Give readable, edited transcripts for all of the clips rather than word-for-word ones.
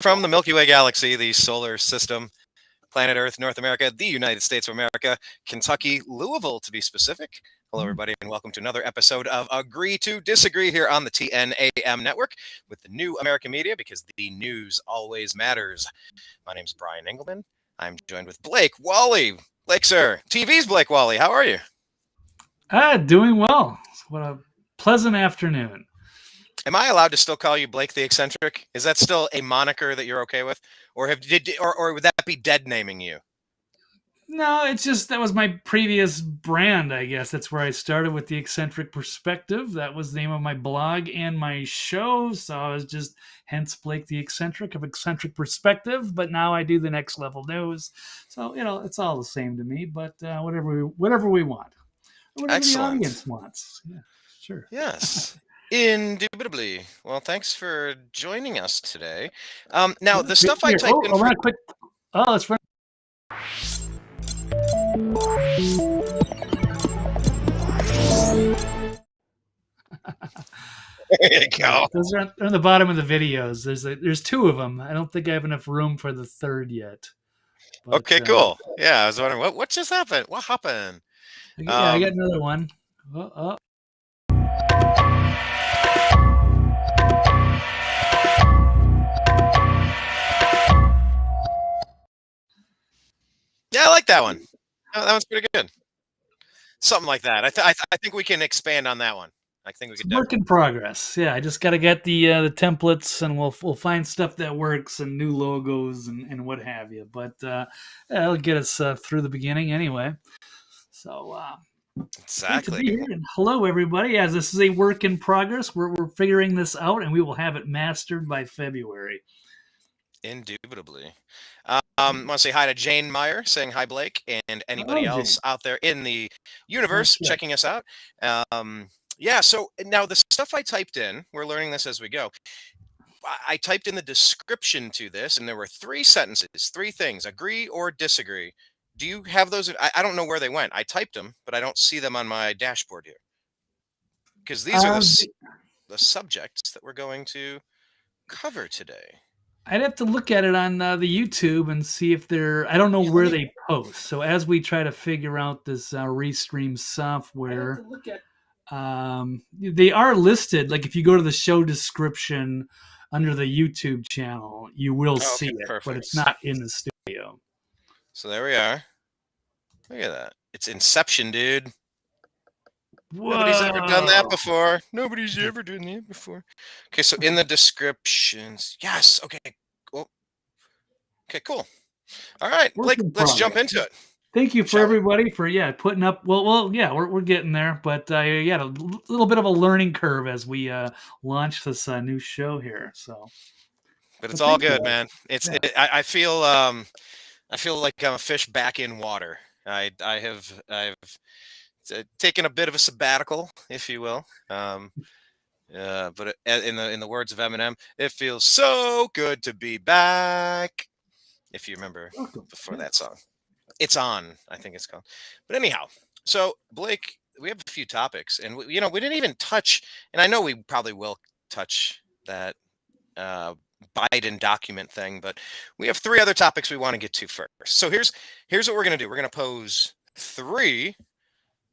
From the Milky Way galaxy, the solar system, planet Earth, North America, the United States of America, Kentucky, Louisville to be specific. Hello, everybody, and welcome to another episode of Agree to Disagree here on the TNAM network with the new American media because the news always matters. My name is Brian Engelman. I'm joined with Blake Wally. Blake, sir, TV's Blake Wally. How are you? Doing well. What a pleasant afternoon. Am I allowed to still call you Blake the Eccentric? Is that still a moniker that you're okay with, or would that be dead naming you? No, it's just that was my previous brand, I guess. That's where I started with the Eccentric Perspective. That was the name of my blog and my show. So I was just hence Blake the Eccentric of Eccentric Perspective. But now I do the Next Level News. So, it's all the same to me, but whatever we want. Or whatever the Excellent. audience wants. Yeah, sure. Yes. Indubitably. Well, thanks for joining us today. Now, the stuff I typed in for... quick. Oh, it's fun. There you go. Those are on the bottom of the videos. There's two of them. I don't think I have enough room for the third yet. But, okay, cool. Yeah, I was wondering what just happened. What happened? Yeah, I got another one. Yeah, I like that one. That one's pretty good. Something like that. I think we can expand on that one. I think we could. Work in progress. Yeah, I just got to get the templates, and we'll find stuff that works and new logos and what have you. But it'll get us through the beginning anyway. So exactly. Great to be here. And hello, everybody. As this is a work in progress, we're figuring this out, and we will have it mastered by February. Indubitably. Want to say hi to Jane Meyer, saying hi, Blake, and anybody else out there in the universe checking us out. Yeah, so now the stuff I typed in, we're learning this as we go. I typed in the description to this, and there were 3 sentences, 3 things, agree or disagree. Do you have those? I don't know where they went. I typed them, but I don't see them on my dashboard here. Because these are the subjects that we're going to cover today. I'd have to look at it on the YouTube and see if they're. I don't know where they post. So as we try to figure out this Restream software, they are listed. Like if you go to the show description under the YouTube channel, you will see it, perfect. But it's not in the studio. So there we are. Look at that. It's Inception, dude. Whoa. Nobody's ever done that before. Nobody's ever done that before. Okay, so in the descriptions. Yes, okay. Cool. Okay, cool. All right, Blake, let's jump into it. Thank you for everybody for putting up. Well, yeah, we're getting there, but a little bit of a learning curve as we launch this new show here. So, but it's all good, man. I feel like I'm a fish back in water. I've taken a bit of a sabbatical, if you will. But in the words of Eminem, it feels so good to be back. If you remember before that song. It's On, I think it's called. But anyhow, so Blake, we have a few topics, and we didn't even touch, and I know we probably will touch that Biden document thing, but we have 3 other topics we want to get to first. So here's what we're going to do. We're going to pose 3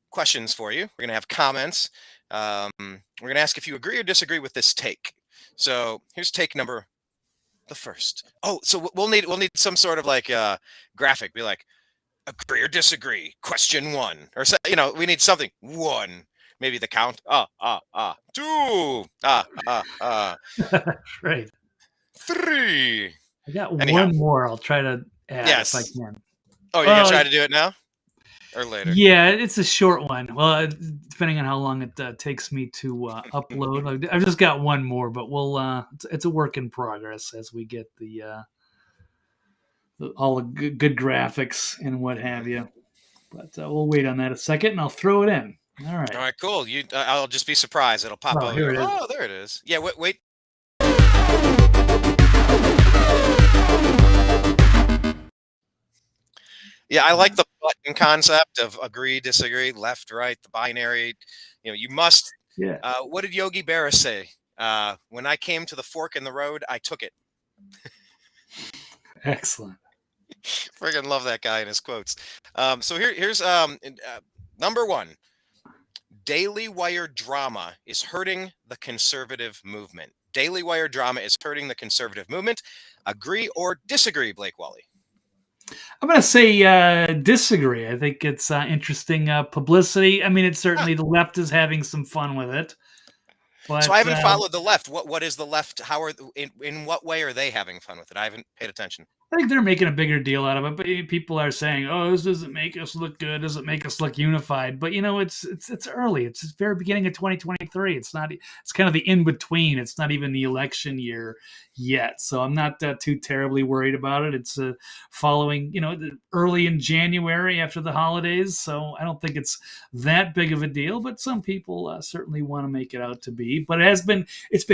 questions for you. We're going to have comments. We're going to ask if you agree or disagree with this take. So here's take number the first. Oh, so we'll need some sort of like graphic. Be like, agree or disagree. Question 1, or we need something. 1, maybe the count. 2. Right. 3. I got one more. I'll try to add if I can. Oh, you're gonna try to do it now or later? Yeah, it's a short one. Well, depending on how long it takes me to upload. I've just got one more, but we'll. It's a work in progress as we get all the good graphics and what have you. But we'll wait on that a second, and I'll throw it in. All right. All right, cool. I'll just be surprised. It'll pop up. Here it is. Oh, there it is. Yeah, wait. Yeah, I like the button concept of agree, disagree, left, right, the binary. You must. Yeah. What did Yogi Berra say? When I came to the fork in the road, I took it. Excellent. Friggin' love that guy and his quotes. So here's number one. Daily Wire drama is hurting the conservative movement. Daily Wire drama is hurting the conservative movement. Agree or disagree, Blake Wally? I'm going to say disagree. I think it's interesting publicity. I mean, it's Huh. certainly the left is having some fun with it, So I but haven't followed the left. What is the left? How are in what way are they having fun with it? I haven't paid attention. I think they're making a bigger deal out of it, but people are saying, "Oh, this doesn't make us look good. Doesn't make us look unified." But it's early. It's the very beginning of 2023. It's not. It's kind of the in between. It's not even the election year yet, so I'm not too terribly worried about it. It's following, early in January after the holidays, so I don't think it's that big of a deal. But some people certainly want to make it out to be. But it's been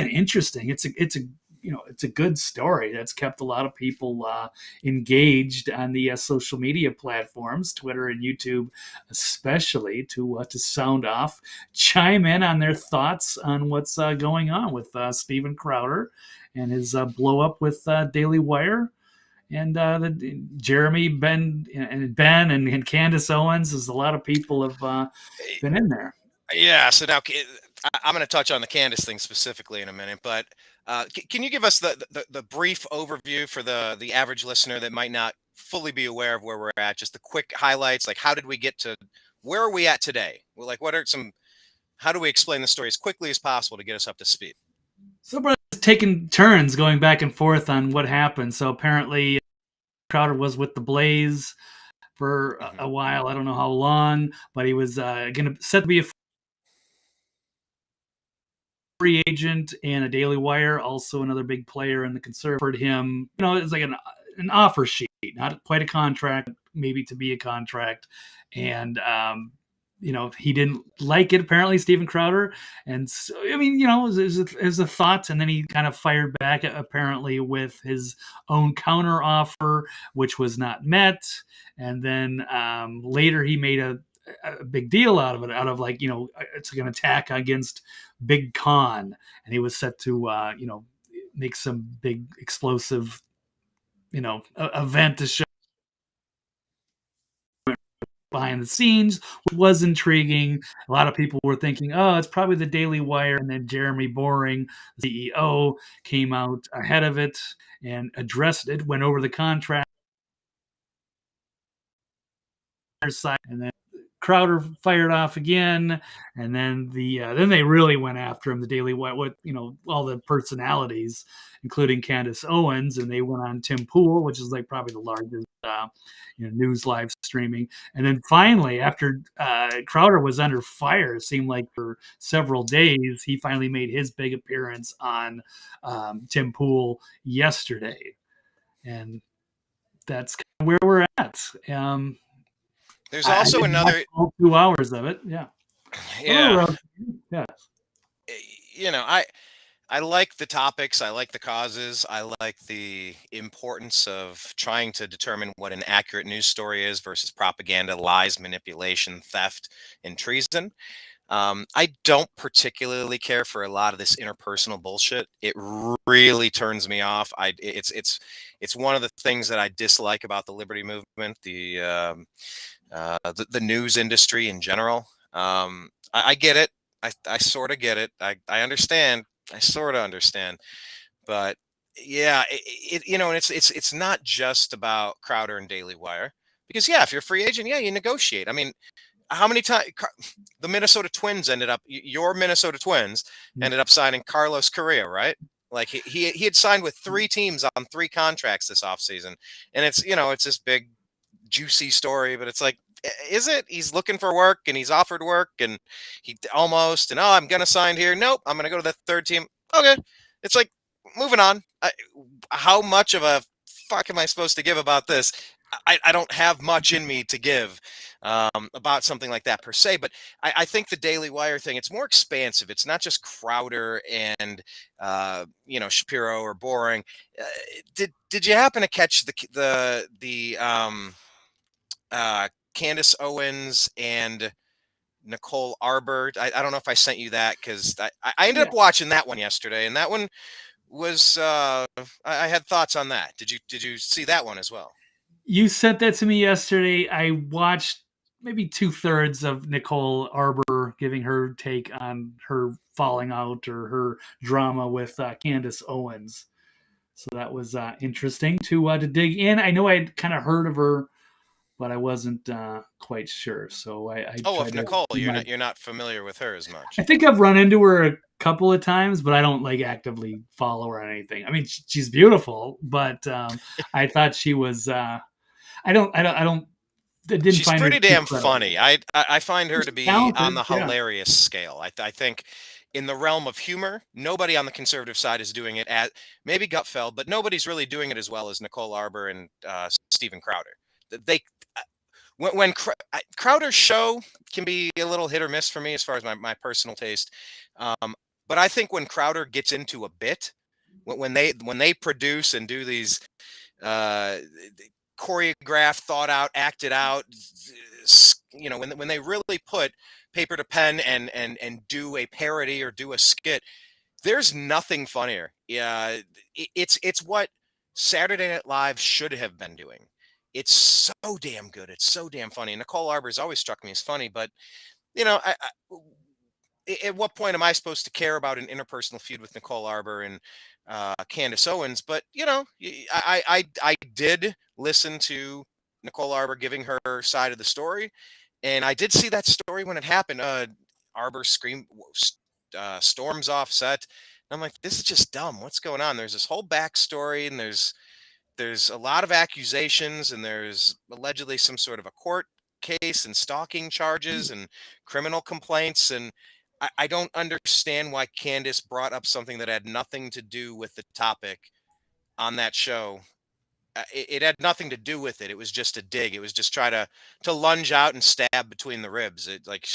interesting. It's a good story that's kept a lot of people engaged on the social media platforms, Twitter and YouTube, especially to sound off, chime in on their thoughts on what's going on with Steven Crowder and his blow up with Daily Wire. And Jeremy, Ben and Candace Owens, there's a lot of people have been in there. Yeah. So now I'm going to touch on the Candace thing specifically in a minute, but can you give us the brief overview for the average listener that might not fully be aware of where we're at? Just the quick highlights, like how did we get to where are we at today? Well, like what are some? How do we explain the story as quickly as possible to get us up to speed? So brothers taking turns going back and forth on what happened. So apparently Crowder was with the Blaze for a while. I don't know how long, but he was going to set to be a free agent and a Daily Wire, also another big player in the conservative. Him, it's like an offer sheet, not quite a contract, maybe to be a contract, and he didn't like it, apparently, Steven Crowder. And so, I mean, it was a thought. And then he kind of fired back, apparently, with his own counter offer, which was not met. And then later he made a big deal out of it, it's like an attack against Big Con. And he was set to, make some big explosive, event to show behind the scenes, which was intriguing. A lot of people were thinking, oh, it's probably the Daily Wire. And then Jeremy Boring, the CEO, came out ahead of it and addressed it, went over the contract side, and then Crowder fired off again, and then then they really went after him. The Daily Wire, all the personalities, including Candace Owens, and they went on Tim Pool, which is like probably the largest news live streaming. And then finally, after Crowder was under fire, it seemed like for several days, he finally made his big appearance on Tim Pool yesterday, and that's kind of where we're at. There's also another 2 hours of it. Yeah. Yeah. Yeah. I like the topics. I like the causes. I like the importance of trying to determine what an accurate news story is versus propaganda, lies, manipulation, theft, and treason. I don't particularly care for a lot of this interpersonal bullshit. It really turns me off. It's one of the things that I dislike about the liberty movement, the news industry in general. I get it. I sort of get it. I understand. I sort of understand. But yeah, and it's not just about Crowder and Daily Wire, because yeah, if you're a free agent, yeah, you negotiate. I mean, how many times the Minnesota Twins your Minnesota Twins ended up signing Carlos Correa, right? Like he had signed with 3 teams on 3 contracts this offseason. And it's this big juicy story, but it's like, is it? He's looking for work and he's offered work and he almost, oh, I'm going to sign here. Nope. I'm going to go to the 3rd team. Okay. It's like, moving on. How much of a fuck am I supposed to give about this? I don't have much in me to give about something like that per se, but I think the Daily Wire thing, it's more expansive. It's not just Crowder and Shapiro or Boring. Did you happen to catch the Candace Owens and Nicole Arbor? I don't know if I sent you that, because I ended up watching that one yesterday, and that one was I had thoughts on that. Did you see that one as well? You sent that to me yesterday. I watched maybe 2/3 of Nicole Arbor giving her take on her falling out or her drama with Candace Owens. So that was interesting to dig in. I know I'd kind of heard of her, but I wasn't quite sure. So I Oh, tried of to Nicole, do my. you're not familiar with her as I much. think I've run into her a couple of times, but I don't like actively follow her on anything. I mean, she's beautiful, but I thought she was. I don't. I didn't She's find her pretty too damn credible. funny. I find her She's to be on talented, the yeah. hilarious scale. I think in the realm of humor, nobody on the conservative side is doing it at maybe Gutfeld, but nobody's really doing it as well as Nicole Arbor and Steven Crowder. They Crowder's show can be a little hit or miss for me as far as my personal taste. Um, but I think when Crowder gets into a bit, when they produce and do these uh, choreographed, thought out, acted out. When they really put paper to pen and do a parody or do a skit, there's nothing funnier. Yeah, it's what Saturday Night Live should have been doing. It's so damn good. It's so damn funny. Nicole Arbor's always struck me as funny, but at what point am I supposed to care about an interpersonal feud with Nicole Arbor and Candace Owens? But I did listen to Nicole Arbor giving her side of the story, and I did see that story when it happened. Arbor storms off set. And I'm like, this is just dumb. What's going on? There's this whole backstory, and there's a lot of accusations, and there's allegedly some sort of a court case and stalking charges and criminal complaints. And I don't understand why Candace brought up something that had nothing to do with the topic on that show. It had nothing to do with it. It was just a dig. It was just try to lunge out and stab between the ribs. It's like,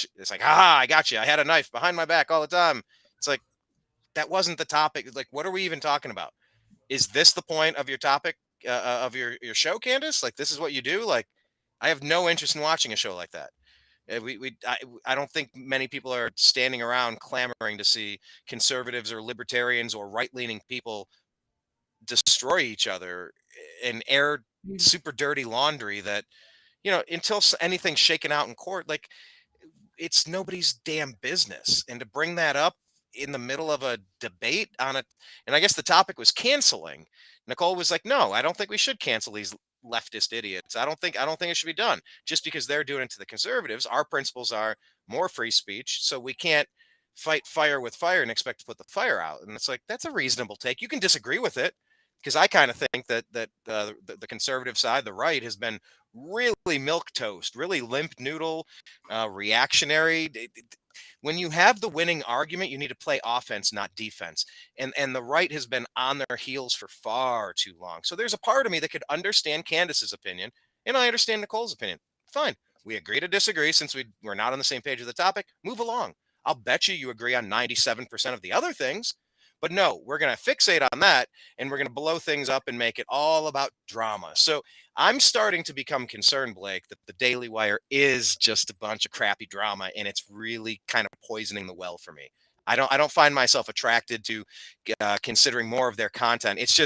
ha, I got you. I had a knife behind my back all the time. It's like that wasn't the topic. Like, what are we even talking about? Is this the point of your topic of your show, Candace? Like, this is what you do? Like, I have no interest in watching a show like that. I don't think many people are standing around clamoring to see conservatives or libertarians or right leaning people destroy each other and air super dirty laundry that until anything's shaken out in court. Like, it's nobody's damn business. And to bring that up in the middle of a debate on it, and I guess the topic was canceling. Nicole was like, "No, I don't think we should cancel these leftist idiots. I don't think it should be done just because they're doing it to the conservatives. Our principles are more free speech, so we can't fight fire with fire and expect to put the fire out." And it's like, that's a reasonable take. You can disagree with it, because I kind of think that the conservative side, the right, has been really milk toast, really limp noodle, reactionary. When you have the winning argument, you need to play offense, not defense. And the right has been on their heels for far too long. So there's a part of me that could understand Candace's opinion, and I understand Nicole's opinion. Fine. We agree to disagree since we're not on the same page of the topic. Move along. I'll bet you agree on 97% of the other things. But no, we're going to fixate on that, and we're going to blow things up and make it all about drama. So I'm starting to become concerned, Blake, that the Daily Wire is just a bunch of crappy drama, and it's really kind of poisoning the well for me. I don't find myself attracted to considering more of their content. It's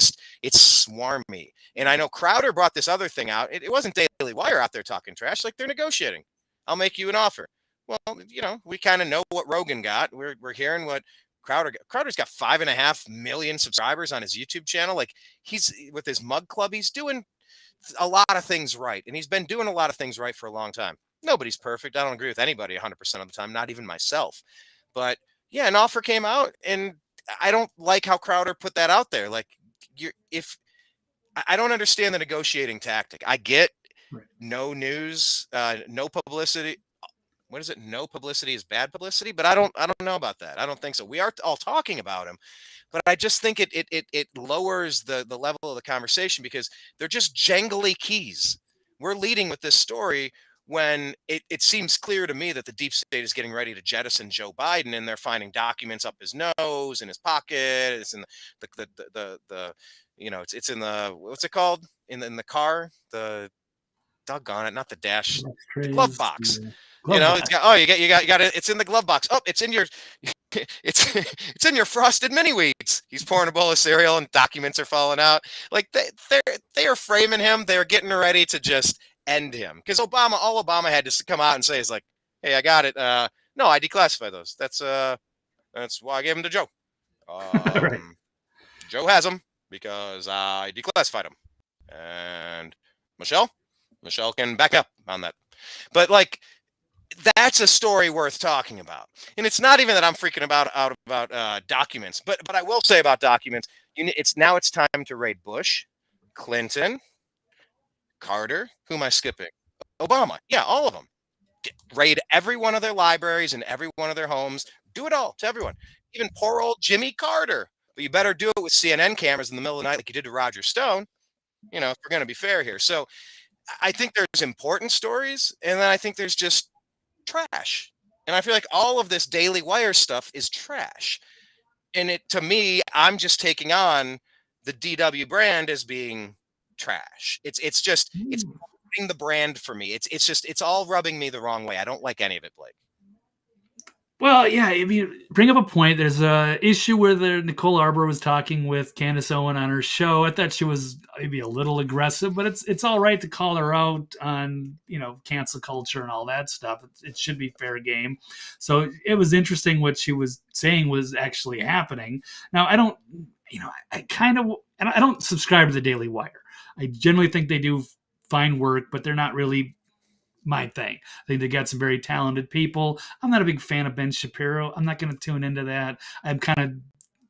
swarmy. And I know Crowder brought this other thing out. It wasn't Daily Wire out there talking trash. Like, they're negotiating. I'll make you an offer. Well, we kind of know what Rogan got. We're hearing what Crowder's got 5.5 million subscribers on his YouTube channel. Like, he's with his mug club, he's doing a lot of things right, and he's been doing a lot of things right for a long time. Nobody's perfect. I don't agree with anybody 100% of the time, not even myself. But yeah, an offer came out, and I don't like how Crowder put that out there. Like, you're if I don't understand the negotiating tactic. I get Right. no news, no publicity. What is it? No publicity is bad publicity, but I don't know about that. I don't think so. We are all talking about him, but I just think it lowers the level of the conversation because they're just jangly keys. We're leading with this story when it seems clear to me that the deep state is getting ready to jettison Joe Biden, and they're finding documents up his nose, in his pocket. It's in the it's in the, what's it called, in the car, the, doggone it, not the dash, the glove Trays, box. glove It's box. got, oh, you got it. It's in the glove box. Oh, it's in your. it's in your frosted mini wheats. He's pouring a bowl of cereal and documents are falling out. Like they are framing him. They're getting ready to just end him because all Obama had to come out and say is like, hey, I got it. No, I declassify those. That's why I gave them to Joe. Right. Joe has them because I declassified them, and Michelle can back up on that. But like, that's a story worth talking about. And it's not even that I'm freaking out about documents, but I will say about documents, it's time to raid Bush, Clinton, Carter. Who am I skipping? Obama. Yeah, all of them. Raid every one of their libraries and every one of their homes. Do it all to everyone. Even poor old Jimmy Carter. But you better do it with CNN cameras in the middle of the night like you did to Roger Stone. If we're going to be fair here. So I think there's important stories, and then I think there's just trash. And I feel like all of this Daily Wire stuff is trash. And to me, I'm just taking on the DW brand as being trash. It's the brand for me. It's all rubbing me the wrong way. I don't like any of it, Blake. Well, yeah, if you bring up a point, there's a issue where Nicole Arbor was talking with Candace Owen on her show. I thought she was maybe a little aggressive, but it's all right to call her out on, cancel culture and all that stuff. It should be fair game. So it was interesting what she was saying was actually happening. Now, I don't, I don't subscribe to the Daily Wire. I generally think they do fine work, but they're not really my thing. I think they got some very talented people. I'm not a big fan of Ben Shapiro. I'm not going to tune into that. I'm kind of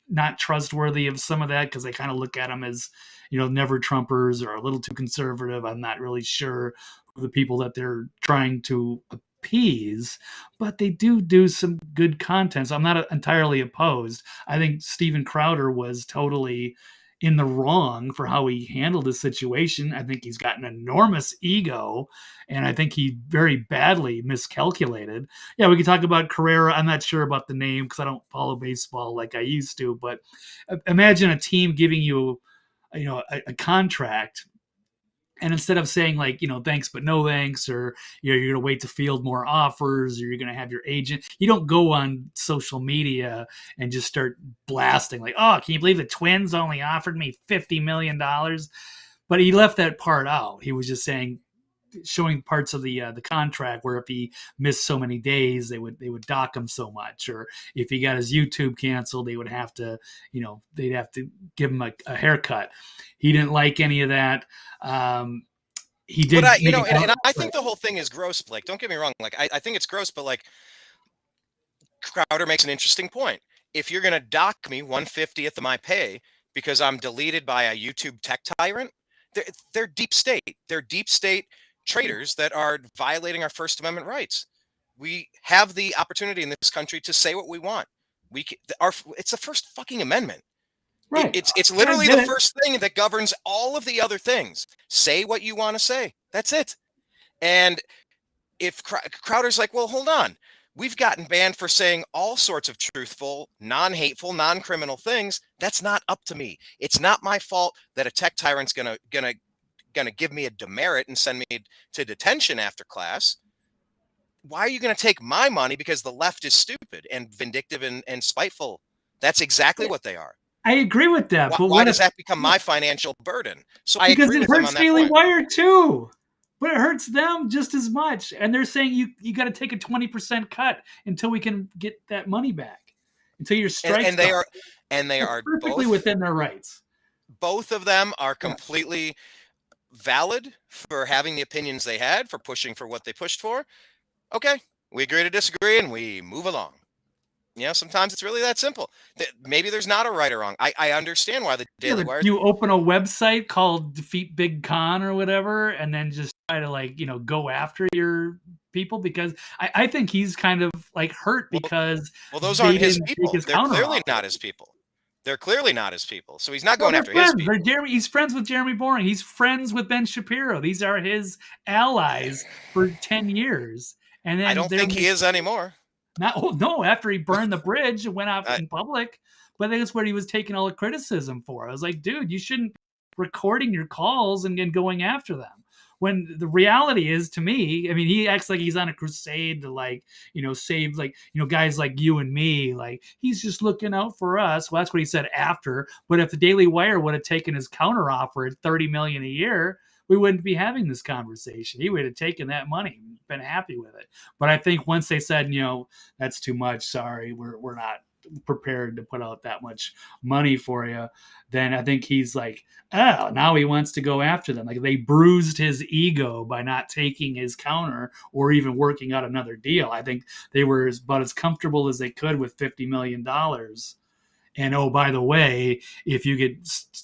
not trustworthy of some of that because I kind of look at them as, never Trumpers or a little too conservative. I'm not really sure who the people that they're trying to appease, but they do some good content. So I'm not entirely opposed. I think Steven Crowder was totally in the wrong for how he handled the situation. I think he's got an enormous ego, and I think he very badly miscalculated. Yeah, we can talk about Carrera. I'm not sure about the name because I don't follow baseball like I used to, but imagine a team giving you, a contract, and instead of saying like, thanks but no thanks, or you're going to wait to field more offers, or you're going to have your agent, you don't go on social media and just start blasting like, oh, can you believe the Twins only offered me $50 million? But he left that part out. He was just showing parts of the contract where if he missed so many days, they would dock him so much, or if he got his YouTube canceled, they would have to, they'd have to give him a haircut. He didn't like any of that. He did, but I think the whole thing is gross, Blake. Don't get me wrong. Like I think it's gross, but like Crowder makes an interesting point. If you're going to dock me 1/50th of my pay because I'm deleted by a YouTube tech tyrant, they're deep state. They're deep state traitors that are violating our First Amendment rights. We have the opportunity in this country to say what we want. It's the First fucking Amendment. Right. It's literally the first thing that governs all of the other things. Say what you want to say. That's it. And if Crowder's like, well, hold on. We've gotten banned for saying all sorts of truthful, non-hateful, non-criminal things. That's not up to me. It's not my fault that a tech tyrant's gonna give me a demerit and send me to detention after class. Why are you going to take my money because the left is stupid and vindictive and spiteful? That's exactly what they are. I agree with that. But why does that become my financial burden? So I because agree it with him hurts on that Daily point. Wire too. But it hurts them just as much. And they're saying you got to take a 20% cut until we can get that money back. Until your strikes. And they are perfectly within their rights. Both of them are completely valid for having the opinions they had, for pushing for what they pushed for. Okay, we agree to disagree and we move along. Sometimes it's really that simple. Maybe there's not a right or wrong. I understand why the Daily Wire. You open a website called Defeat Big Con or whatever, and then just try to go after your people, because I think he's kind of like hurt because those aren't his people. They're clearly not his people. They're clearly not his people. So he's not going after his people. He's friends with Jeremy Boring. He's friends with Ben Shapiro. These are his allies for 10 years. And then I don't think he is anymore. No, after he burned the bridge and went out in public. But I think that's what he was taking all the criticism for. I was like, dude, you shouldn't be recording your calls and going after them. when the reality is, to me, I mean, he acts like he's on a crusade to, like, save, like, guys like you and me. Like, he's just looking out for us. Well, that's what he said after. But if the Daily Wire would have taken his counter offer at $30 million a year, we wouldn't be having this conversation. He would have taken that money, been happy with it. But I think once they said, that's too much, sorry, we're not prepared to put out that much money for you, then I think he's like, oh, now he wants to go after them. Like, they bruised his ego by not taking his counter or even working out another deal. I think they were about as comfortable as they could with $50 million. And, oh, by the way, if you get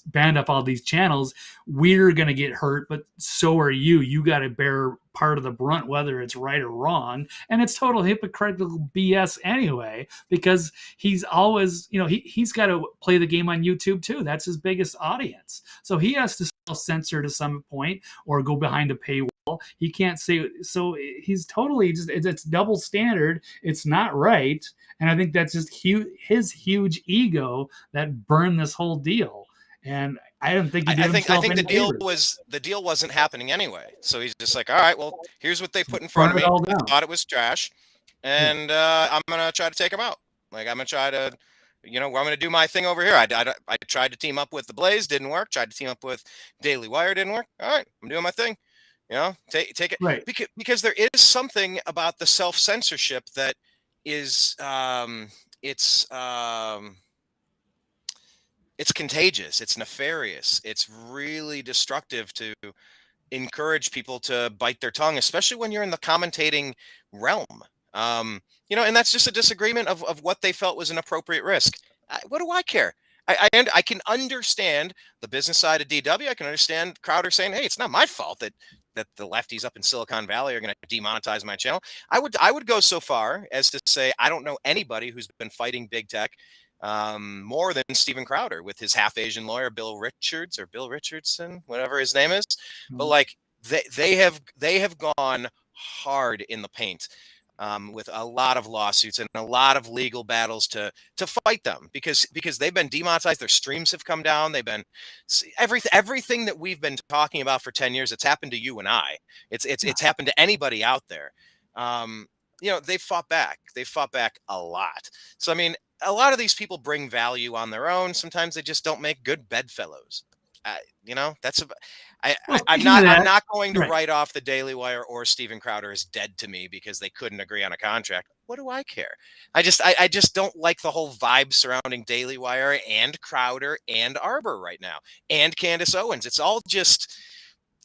banned off all these channels, we're going to get hurt, but so are you. You got to bear part of the brunt, whether it's right or wrong. And it's total hypocritical BS anyway, because he's always, he's got to play the game on YouTube too. That's his biggest audience. So he has to self-censor to some point or go behind a paywall. He can't say, so he's totally just, it's double standard. It's not right. And I think that's just his huge ego that burned this whole deal. And I don't think he did I think favors. the deal wasn't happening anyway. So he's just like, all right, well, here's what they put in front of me. I thought it was trash, and I'm gonna try to take them out. Like, I'm gonna try to, I'm gonna do my thing over here. I tried to team up with the Blaze, didn't work. Tried to team up with Daily Wire, didn't work. All right, I'm doing my thing. Take it, right? Because there is something about the self-censorship that is it's contagious, it's nefarious, it's really destructive to encourage people to bite their tongue, especially when you're in the commentating realm. And that's just a disagreement of what they felt was an appropriate risk. What do I care? I can understand the business side of DW. I can understand Crowder saying, hey, it's not my fault that the lefties up in Silicon Valley are going to demonetize my channel. I would go so far as to say I don't know anybody who's been fighting big tech more than Steven Crowder with his half Asian lawyer Bill Richardson, whatever his name is. But like they have gone hard in the paint with a lot of lawsuits and a lot of legal battles to fight them because they've been demonetized. Their streams have come down. They've been everything that we've been talking about for 10 years. It's happened to you and I. It's happened to anybody out there. They've fought back. They've fought back a lot. So I mean, a lot of these people bring value on their own. Sometimes they just don't make good bedfellows. I'm not going to write off the Daily Wire or Steven Crowder as dead to me because they couldn't agree on a contract. What do I care? I just don't like the whole vibe surrounding Daily Wire and Crowder and Arbor right now and Candace Owens. It's all just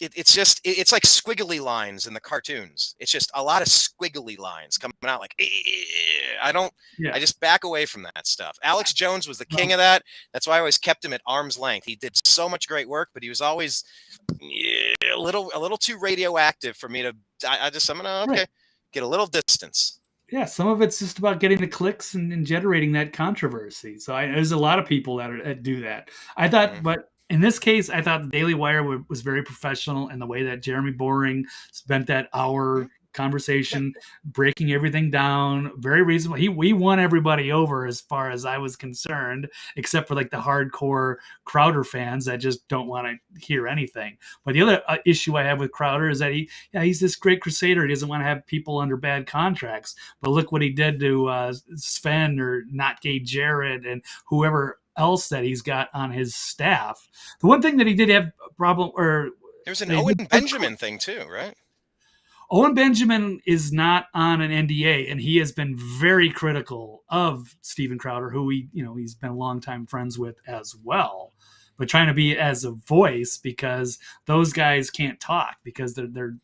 it's like squiggly lines in the cartoons. It's just a lot of squiggly lines coming out like, I just back away from that stuff. Alex Jones was the king of that. That's why I always kept him at arm's length. He did so much great work, but he was always a little too radioactive for me to, I'm gonna, get a little distance. Yeah, some of it's just about getting the clicks and generating that controversy. So there's a lot of people that do that. I thought, but in this case, I thought the Daily Wire was very professional in the way that Jeremy Boring spent that hour conversation, breaking everything down, very reasonable. We won everybody over as far as I was concerned, except for like the hardcore Crowder fans that just don't want to hear anything. But the other issue I have with Crowder is that he's this great crusader. He doesn't want to have people under bad contracts. But look what he did to Sven or Not Gay Jared and whoever else that he's got on his staff. The one thing that he did have a problem, or there's an Owen Benjamin thing too, right? Owen Benjamin is not on an NDA, and he has been very critical of Steven Crowder, who he's been a longtime friends with as well, but trying to be as a voice because those guys can't talk because they're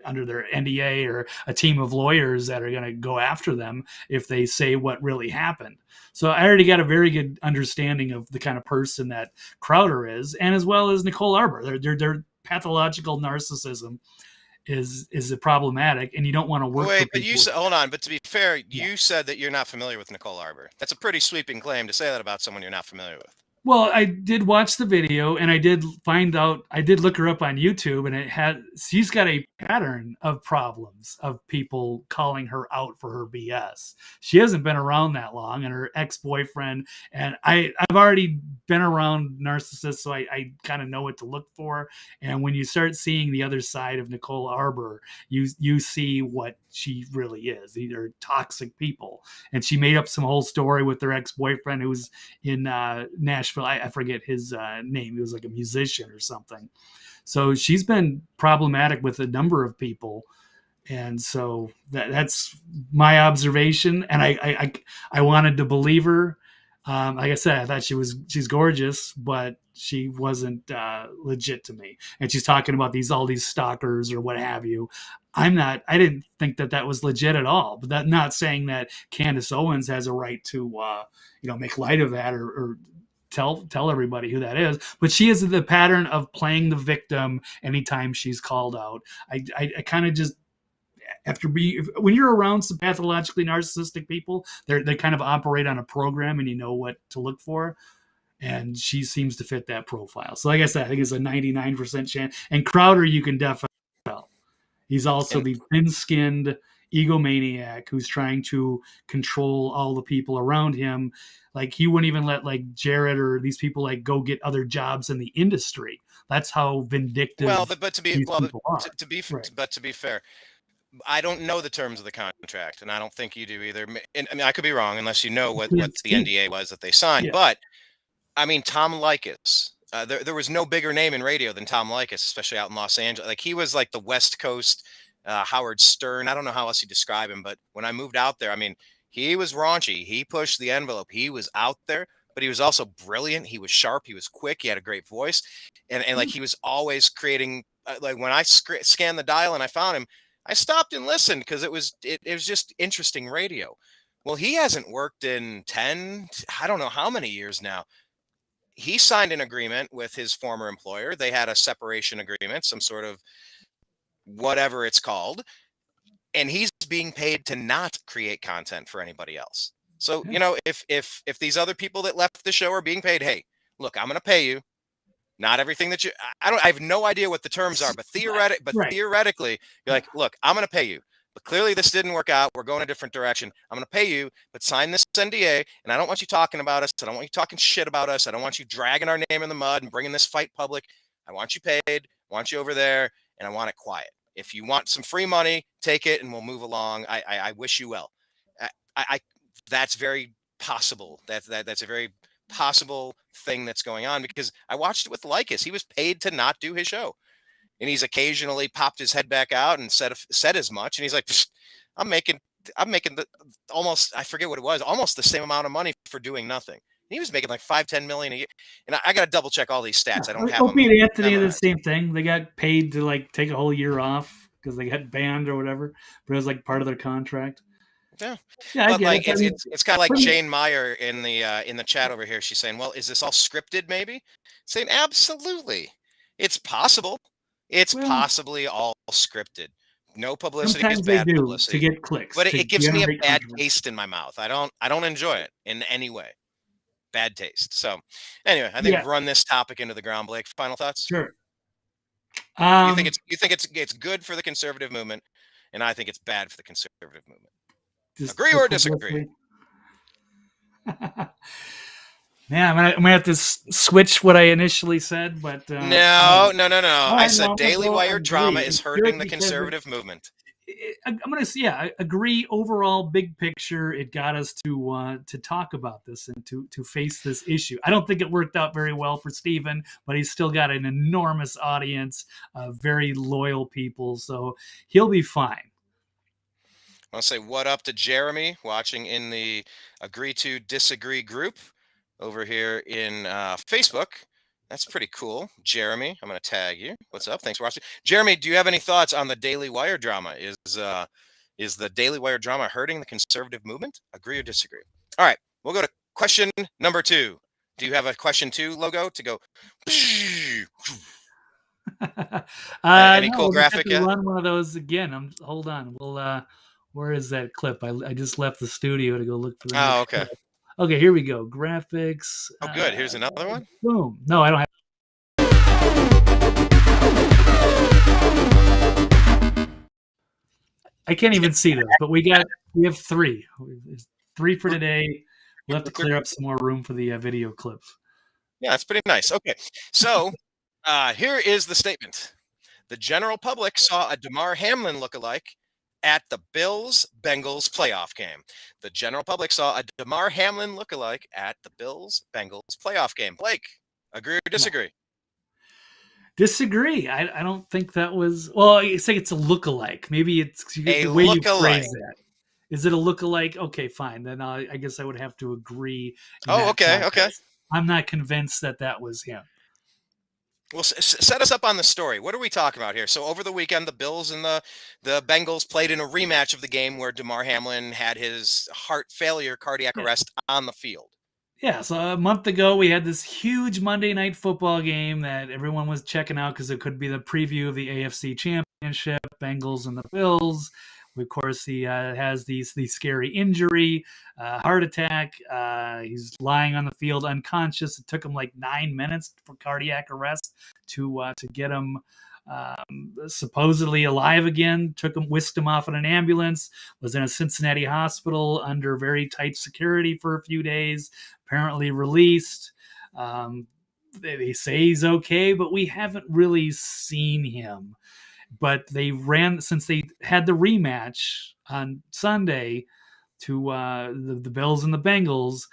under their NDA or a team of lawyers that are going to go after them if they say what really happened. So I already got a very good understanding of the kind of person that Crowder is, and as well as Nicole Arbor. Their pathological narcissism is problematic, and you don't want to work. Wait, but you said, hold on. But to be fair, you said that you're not familiar with Nicole Arbor. That's a pretty sweeping claim to say that about someone you're not familiar with. Well, I did watch the video, and I did find out. I did look her up on YouTube, and it had. She's got a pattern of problems of people calling her out for her BS. She hasn't been around that long, and her ex boyfriend. And I've already been around narcissists, so I kind of know what to look for. And when you start seeing the other side of Nicole Arbor, you see what she really is. These are toxic people, and she made up some whole story with her ex boyfriend who was in Nashville. I forget his name. He was like a musician or something. So she's been problematic with a number of people, and so that's my observation. And I wanted to believe her. Like I said, I thought she's gorgeous, but she wasn't legit to me. And she's talking about all these stalkers or what have you. I'm not. I didn't think that was legit at all. But that not saying that Candace Owens has a right to make light of that or tell everybody who that is. But she is the pattern of playing the victim anytime she's called out. I kind of just when you're around some pathologically narcissistic people, they kind of operate on a program, and you know what to look for. And she seems to fit that profile. So, like I said, I think it's a 99% chance. And Crowder, you can definitely tell. He's also And the thin-skinned egomaniac who's trying to control all the people around him. Like he wouldn't even let like Jared or these people like go get other jobs in the industry. That's how vindictive well, but to be these well, people are. Right. but to be fair, I don't know the terms of the contract, and I don't think you do either. And, I mean, I could be wrong unless you know what Can't the see. NDA was that they signed. Yeah. But I mean, Tom Likas. There was no bigger name in radio than Tom Likas, especially out in Los Angeles. Like he was like the West Coast Howard Stern. I don't know how else you describe him, but when I moved out there, I mean, he was raunchy. He pushed the envelope. He was out there, but he was also brilliant. He was sharp. He was quick. He had a great voice, and like he was always creating. Like when I scanned the dial and I found him, I stopped and listened because it was just interesting radio. Well, he hasn't worked in 10, I don't know how many years now. He signed an agreement with his former employer. They had a separation agreement, some sort of whatever it's called, and he's being paid to not create content for anybody else. So, Yeah. you know, if these other people that left the show are being paid, hey, look, I'm going to pay you. Not everything that I have no idea what the terms are, but Right. theoretically, you're like, look, I'm going to pay you. But clearly this didn't work out. We're going a different direction. I'm going to pay you, but sign this NDA. And I don't want you talking about us. I don't want you talking shit about us. I don't want you dragging our name in the mud and bringing this fight public. I want you paid. I want you over there, and I want it quiet. If you want some free money, take it, and we'll move along. I wish you well. I that's very possible. That's a very possible thing that's going on because I watched it with Lycus. He was paid to not do his show, and he's occasionally popped his head back out and said as much. And he's like, I'm making the almost, I forget what it was, almost the same amount of money for doing nothing. And he was making like 5-10 million a year. And I got to double check all these stats. I don't have them Opie and Anthony did the memorized. same thing. They got paid to like take a whole year off because they got banned or whatever, but it was like part of their contract. Yeah. Yeah, I But get like it. I mean, it's kind of like pretty, Jane Meyer in the chat over here. She's saying, "Well, is this all scripted? Maybe." Saying, "Absolutely, it's possible. It's well, possibly all scripted. No publicity is sometimes they bad do to publicity, get clicks but to it gives me a generate bad controversy. taste in my mouth. I don't enjoy it in any way. Bad taste. So, anyway, I think Yeah, we've run this topic into the ground. Blake, final thoughts? sure. You think it's good for the conservative movement, and I think it's bad for the conservative movement. Just Agree for or disagree? publicity. Man, I'm gonna have to switch what I initially said, but No. all I right, said well, I'm gonna Daily go Wire drama agree. is It's good hurting the because conservative movement. I'm gonna say, yeah, I agree. Overall, big picture, it got us to talk about this and to face this issue. I don't think it worked out very well for Stephen, but he's still got an enormous audience, very loyal people, so he'll be fine. I want to say what up to Jeremy watching in the Agree to Disagree group over here in Facebook. That's pretty cool. Jeremy, I'm going to tag you. What's up? Thanks for watching. Jeremy, do you have any thoughts on the Daily Wire drama? Is the Daily Wire drama hurting the conservative movement? Agree or disagree? All right, we'll go to question number 2. Do you have a question 2 logo to go? Any No, cool we'll just have graphic to yet? run one of those again. Hold on. We'll where is that clip? I just left the studio to go look for the Oh, next okay. clip. Okay, here we go. Graphics. Oh, good. Here's another one. Boom. No, I don't have. I can't even see those, but we have three. There's three for today. We'll have to clear up some more room for the video clips. Yeah, that's pretty nice. Okay, so here is the statement. The general public saw a Demar Hamlin lookalike at the Bills-Bengals playoff game. The general public saw a Demar Hamlin lookalike at the Bills-Bengals playoff game. Blake, agree or disagree? Disagree. I don't think that was. Well, you say it's a lookalike. Maybe it's A the way you lookalike. phrase that. Is it a lookalike? Okay, fine. Then I guess I would have to agree. Oh, okay, okay. I'm not convinced that was him. Well, set us up on the story. What are we talking about here? So over the weekend, the Bills and the Bengals played in a rematch of the game where Demar Hamlin had his heart failure, cardiac arrest on the field. Yeah, so a month ago we had this huge Monday night football game that everyone was checking out because it could be the preview of the AFC Championship, Bengals and the Bills. Of course, he has the scary injury, heart attack. He's lying on the field unconscious. It took him like 9 minutes for cardiac arrest to get him supposedly alive again. Whisked him off in an ambulance. Was in a Cincinnati hospital under very tight security for a few days. Apparently released. They say he's okay, but we haven't really seen him. But since they had the rematch on Sunday to the Bills and the Bengals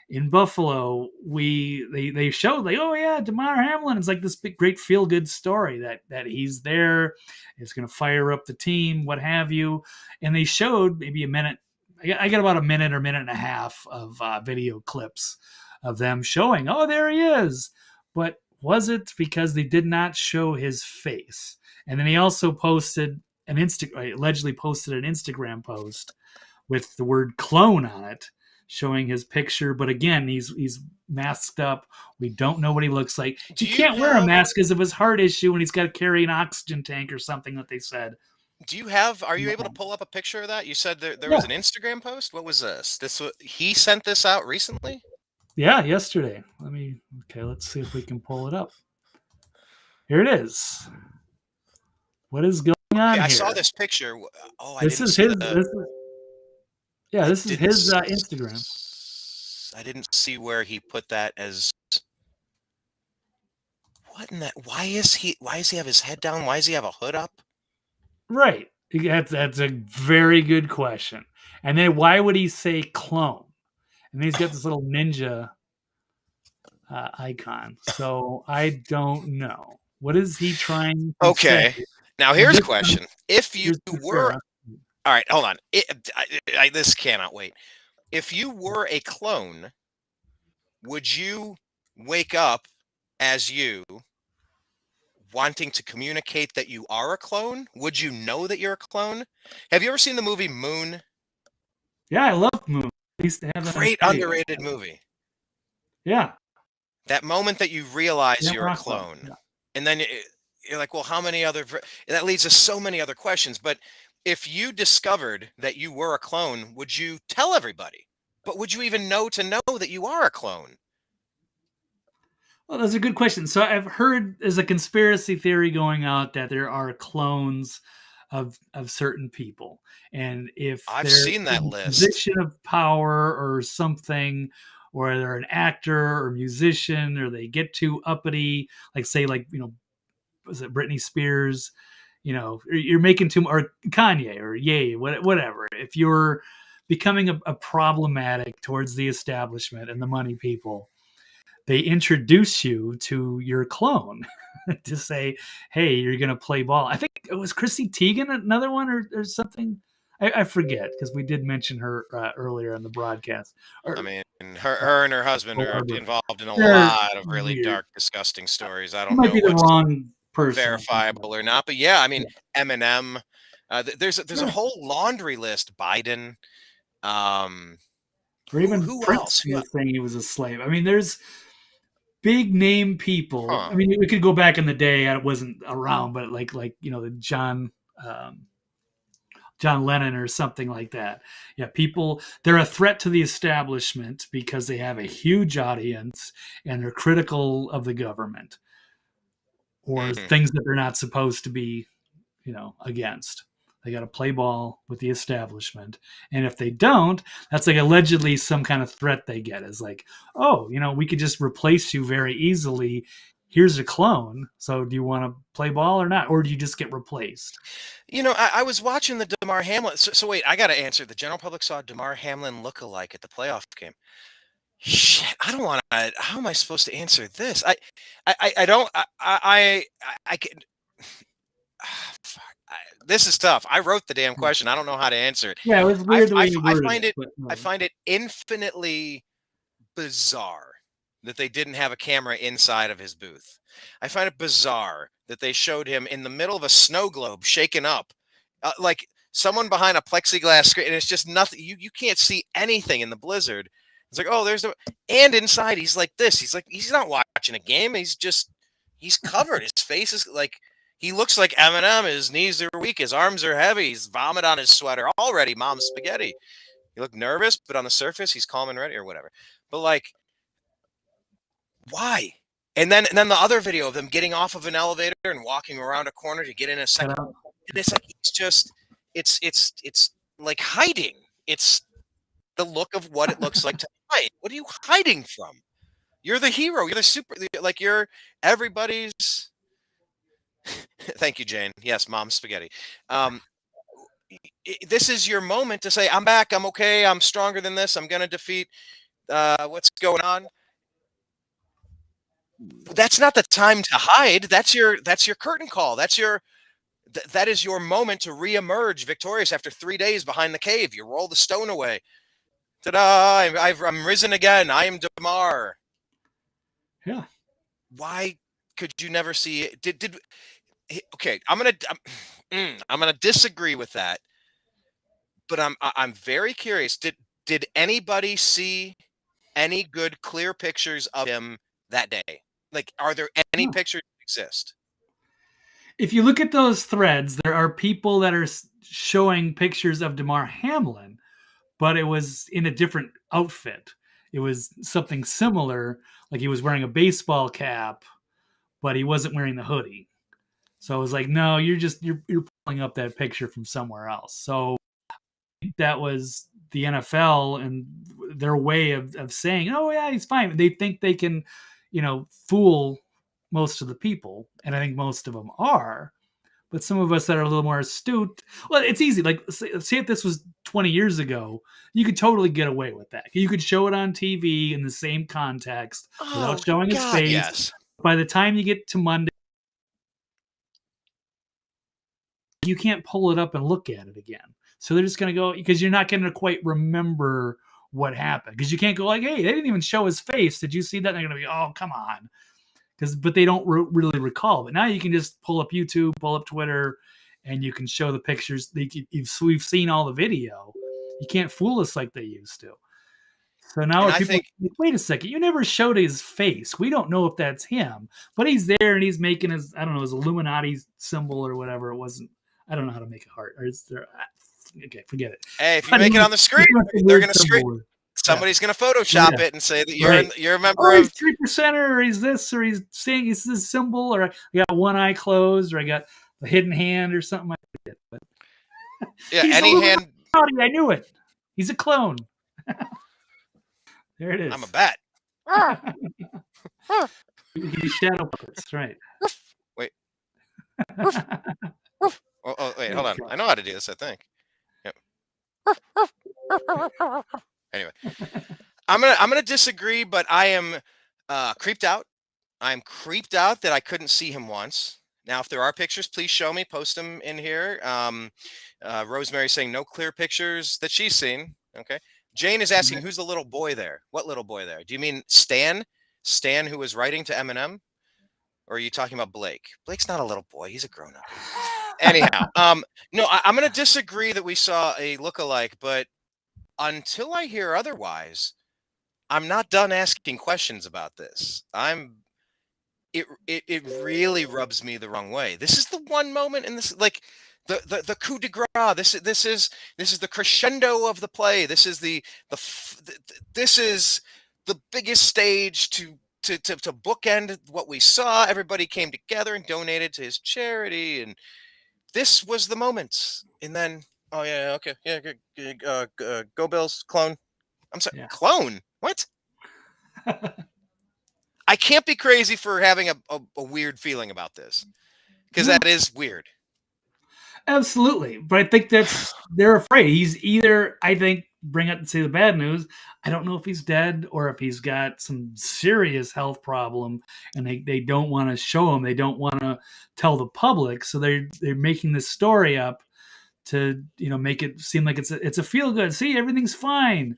in Buffalo, they showed like, oh yeah, Demar Hamlin. It's like this big, great feel good story that he's there, is going to fire up the team, what have you. And they showed maybe a minute. I got about a minute or minute and a half of video clips of them showing, oh, there he is. But was it because they did not show his face? And then he also allegedly posted an Instagram post with the word clone on it, showing his picture. But again, he's masked up. We don't know what he looks like. He can't wear a mask because of his heart issue, and he's got to carry an oxygen tank or something that they said. Are you able to pull up a picture of that? You said there was an Instagram post. What was this? He sent this out recently? Yeah, yesterday. Let's see if we can pull it up. Here it is. What is going on here? I saw this picture. Oh, this is his Instagram. I didn't see where he put that as. What in that? Why does he have his head down? Why does he have a hood up? Right. That's a very good question. And then why would he say clone? And he's got this little ninja icon. So I don't know. What is he trying to say? Now here's a question. If you were... All right, hold on. This cannot wait. If you were a clone, would you wake up as you, wanting to communicate that you are a clone? Would you know that you're a clone? Have you ever seen the movie Moon? Yeah, I love Moon. I used to have great underrated movie. Yeah. That moment that you realize you're a clone. Yeah. And then you're like, well, how many other... That leads to so many other questions. But if you discovered that you were a clone, would you tell everybody? But would you even know that you are a clone? Well, that's a good question. So I've heard there's a conspiracy theory going out that there are clones of certain people. And if I've seen that list, position of power or something, or they're an actor or musician, or they get too uppity, like say, was it Britney Spears? You're making too much, or Kanye, or Ye, whatever. If you're becoming a problematic towards the establishment and the money people, they introduce you to your clone to say, hey, you're going to play ball. I think it was Chrissy Teigen, another one, or something. I forget, because we did mention her earlier on the broadcast. Her and her husband are involved in a lot of really dark, disgusting stories. I don't know. Might be the wrong person, verifiable or not, but yeah, Eminem. There's a whole laundry list. Biden. Or even Prince was saying he was a slave. There's big name people. Huh. We could go back in the day. I wasn't around, but like the John John Lennon or something like that. Yeah, people, they're a threat to the establishment because they have a huge audience and they're critical of the government or Mhm. things that they're not supposed to be, against. They got to play ball with the establishment. And if they don't, that's like allegedly some kind of threat they get is like, oh, we could just replace you very easily. Here's a clone. So do you want to play ball or not? Or do you just get replaced? I was watching the Demar Hamlin. So wait, I got to answer. The general public saw Demar Hamlin lookalike at the playoff game. Shit, I don't want to. How am I supposed to answer this? I don't. I can. Fuck. This is tough. I wrote the damn question. I don't know how to answer it. Yeah, it was weird the way you I worded find it. it. But I find it infinitely bizarre that they didn't have a camera inside of his booth. I find it bizarre that they showed him in the middle of a snow globe shaken up, like someone behind a plexiglass screen, and it's just nothing. You can't see anything in the blizzard. It's like, oh, there's the and inside he's like this. He's like he's not watching a game. He's covered. His face is like he looks like Eminem. His knees are weak. His arms are heavy. He's vomit on his sweater already. Mom's spaghetti. He looked nervous, but on the surface he's calm and ready or whatever. But like, why? And then the other video of them getting off of an elevator and walking around a corner to get in a second. And it's like it's just it's like hiding. It's the look of what it looks like to hide. What are you hiding from? You're the hero. You're the super. Like you're everybody's. Thank you, Jane. Yes, mom's spaghetti. Um, this is your moment to say, "I'm back. I'm okay. I'm stronger than this. I'm gonna defeat what's going on." That's not the time to hide. That's your curtain call. That is your moment to reemerge victorious after 3 days behind the cave. You roll the stone away. Ta-da! I'm risen again. I am Demar. yeah. Why could you never see it? Okay? I'm gonna disagree with that, but I'm very curious. Did anybody see any good clear pictures of him that day? Like, are there any No. pictures that exist? If you look at those threads, there are people that are showing pictures of Demar Hamlin, but it was in a different outfit. It was something similar, like he was wearing a baseball cap, but he wasn't wearing the hoodie. So I was like, no, you're pulling up that picture from somewhere else. So that was the NFL and their way of saying, oh yeah, he's fine. They think they can, fool most of the people, and I think most of them are. But some of us that are a little more astute, well, it's easy. Like, say if this was 20 years ago, you could totally get away with that. You could show it on TV in the same context without Oh showing his God, face. yes. By the time you get to Monday, you can't pull it up and look at it again. So they're just going to go because you're not going to quite remember what happened because you can't go like, hey, they didn't even show his face. Did you see that? And they're going to be, oh, come on. But they don't really recall. But now you can just pull up YouTube, pull up Twitter, and you can show the pictures. We've seen all the video. You can't fool us like they used to. So now And are I people think like, wait a second, you never showed his face. We don't know if that's him, but he's there and he's making his, I don't know, his Illuminati symbol or whatever. It wasn't, I don't know how to make a heart. Or is there, okay, forget it. hey, if you make it on the screen, they're gonna screen. Somebody's going to Photoshop it and say that you're a member he's of 3%er, or he's this, or he's saying he's this symbol, or I got one eye closed, or I got a hidden hand, or something like that. But he's any hand. I knew it. He's a clone. There it is. I'm a bat. He's shadow puppets, right? Wait. Oh, wait, hold on. I know how to do this. I think. Yep. Anyway, I'm gonna disagree, but I am creeped out. I'm creeped out that I couldn't see him once. Now, if there are pictures, please show me. Post them in here. Rosemary saying no clear pictures that she's seen. Okay. Jane is asking, who's the little boy there? What little boy there? Do you mean Stan? Stan, who was writing to Eminem? Or are you talking about Blake? Blake's not a little boy. He's a grown up. Anyhow, no, I'm going to disagree that we saw a lookalike, but until I hear otherwise, I'm not done asking questions about this. It really rubs me the wrong way. This is the one moment in this, like, the coup de grace. This is the crescendo of the play. This is this is the biggest stage to bookend what we saw. Everybody came together and donated to his charity, and this was the moment. And then, oh yeah, okay, yeah, go Bills, clone. I'm sorry, Yeah. clone. What? I can't be crazy for having a weird feeling about this, because No. that is weird. Absolutely. But I think they're afraid. He's either, I think, bring up and say the bad news. I don't know if he's dead or if he's got some serious health problem and they don't want to show him. They don't want to tell the public. So they're making this story up to, make it seem like it's a feel good. See, everything's fine.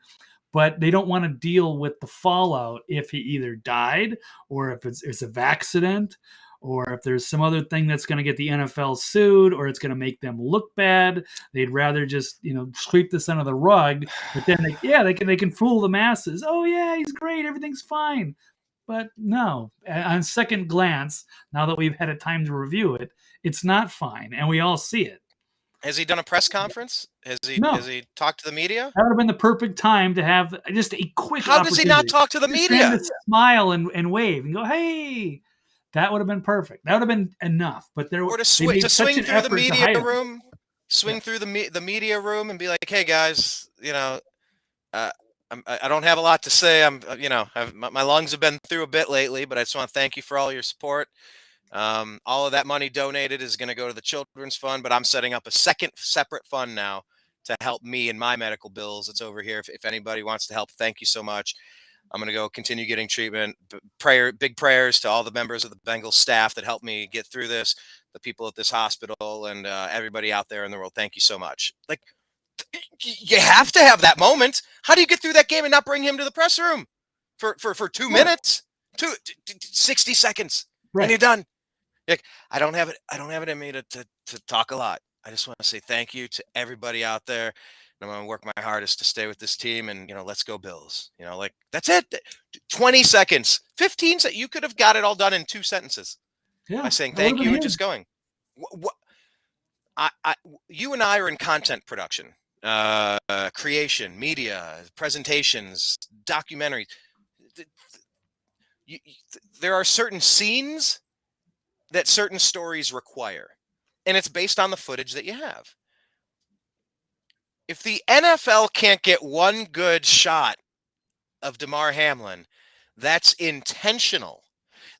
But they don't want to deal with the fallout if he either died or if it's a accident or if there's some other thing that's going to get the NFL sued or it's going to make them look bad. They'd rather just sweep this under the rug. But then they can fool the masses. Oh yeah, he's great, everything's fine. But no, on second glance, now that we've had a time to review it, it's not fine, and we all see it. Has he done a press conference? No. Has he talked to the media? That would have been the perfect time to have just a quick How does he not talk to the media? To smile and wave and go, hey, that would have been perfect. That would have been enough. But Or to swing through the media room, through the media room and be like, hey guys, I don't have a lot to say. My lungs have been through a bit lately, but I just want to thank you for all your support. All of that money donated is going to go to the children's fund, but I'm setting up a second separate fund now to help me and my medical bills. It's over here. If anybody wants to help, thank you so much. I'm going to go continue getting treatment. Big prayers to all the members of the Bengals staff that helped me get through this, the people at this hospital, and everybody out there in the world. Thank you so much. Like, you have to have that moment. How do you get through that game and not bring him to the press room for 2 minutes, 60 seconds, right. and you're done? Like, I don't have it in me to talk a lot. I just want to say thank you to everybody out there. And I'm going to work my hardest to stay with this team and, let's go Bills. Like, that's it. 20 seconds, 15 seconds. You could have got it all done in 2 sentences by saying thank you and just going. You and I are in content production, creation, media, presentations, documentaries. There are certain scenes that certain stories require, and it's based on the footage that you have. If the NFL can't get one good shot of Demar Hamlin, that's intentional.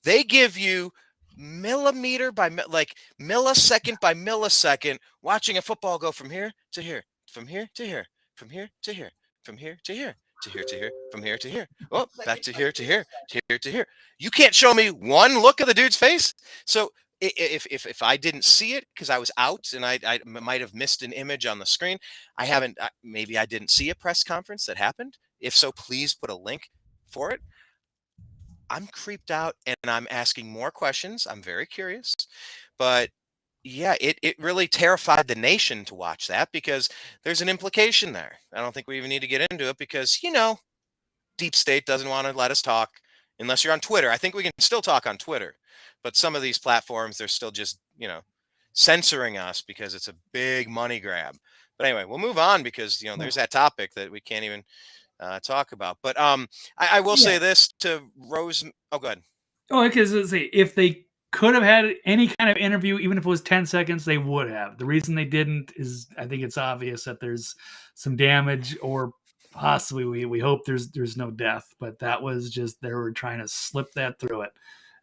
They give you millisecond by millisecond watching a football go from here to here, from here to here, from here to here, from here to here, to here to here, from here to here. Oh, back to here to here, to here to here. You can't show me one look of the dude's face. So if I didn't see it because I was out and I might have missed an image on the screen, maybe I didn't see a press conference that happened. If so, please put a link for it. I'm creeped out and I'm asking more questions. I'm very curious, but yeah, it really terrified the nation to watch that because there's an implication there. I don't think we even need to get into it because, deep state doesn't want to let us talk unless you're on Twitter. I think we can still talk on Twitter, but some of these platforms, they're still just, censoring us because it's a big money grab. But anyway, we'll move on because, there's that topic that we can't even talk about. But I will say this to Rose. Oh, go ahead. Oh, because if they could have had any kind of interview, even if it was 10 seconds, they would have. The reason they didn't is I think it's obvious that there's some damage or possibly we hope there's no death. But that was just they were trying to slip that through it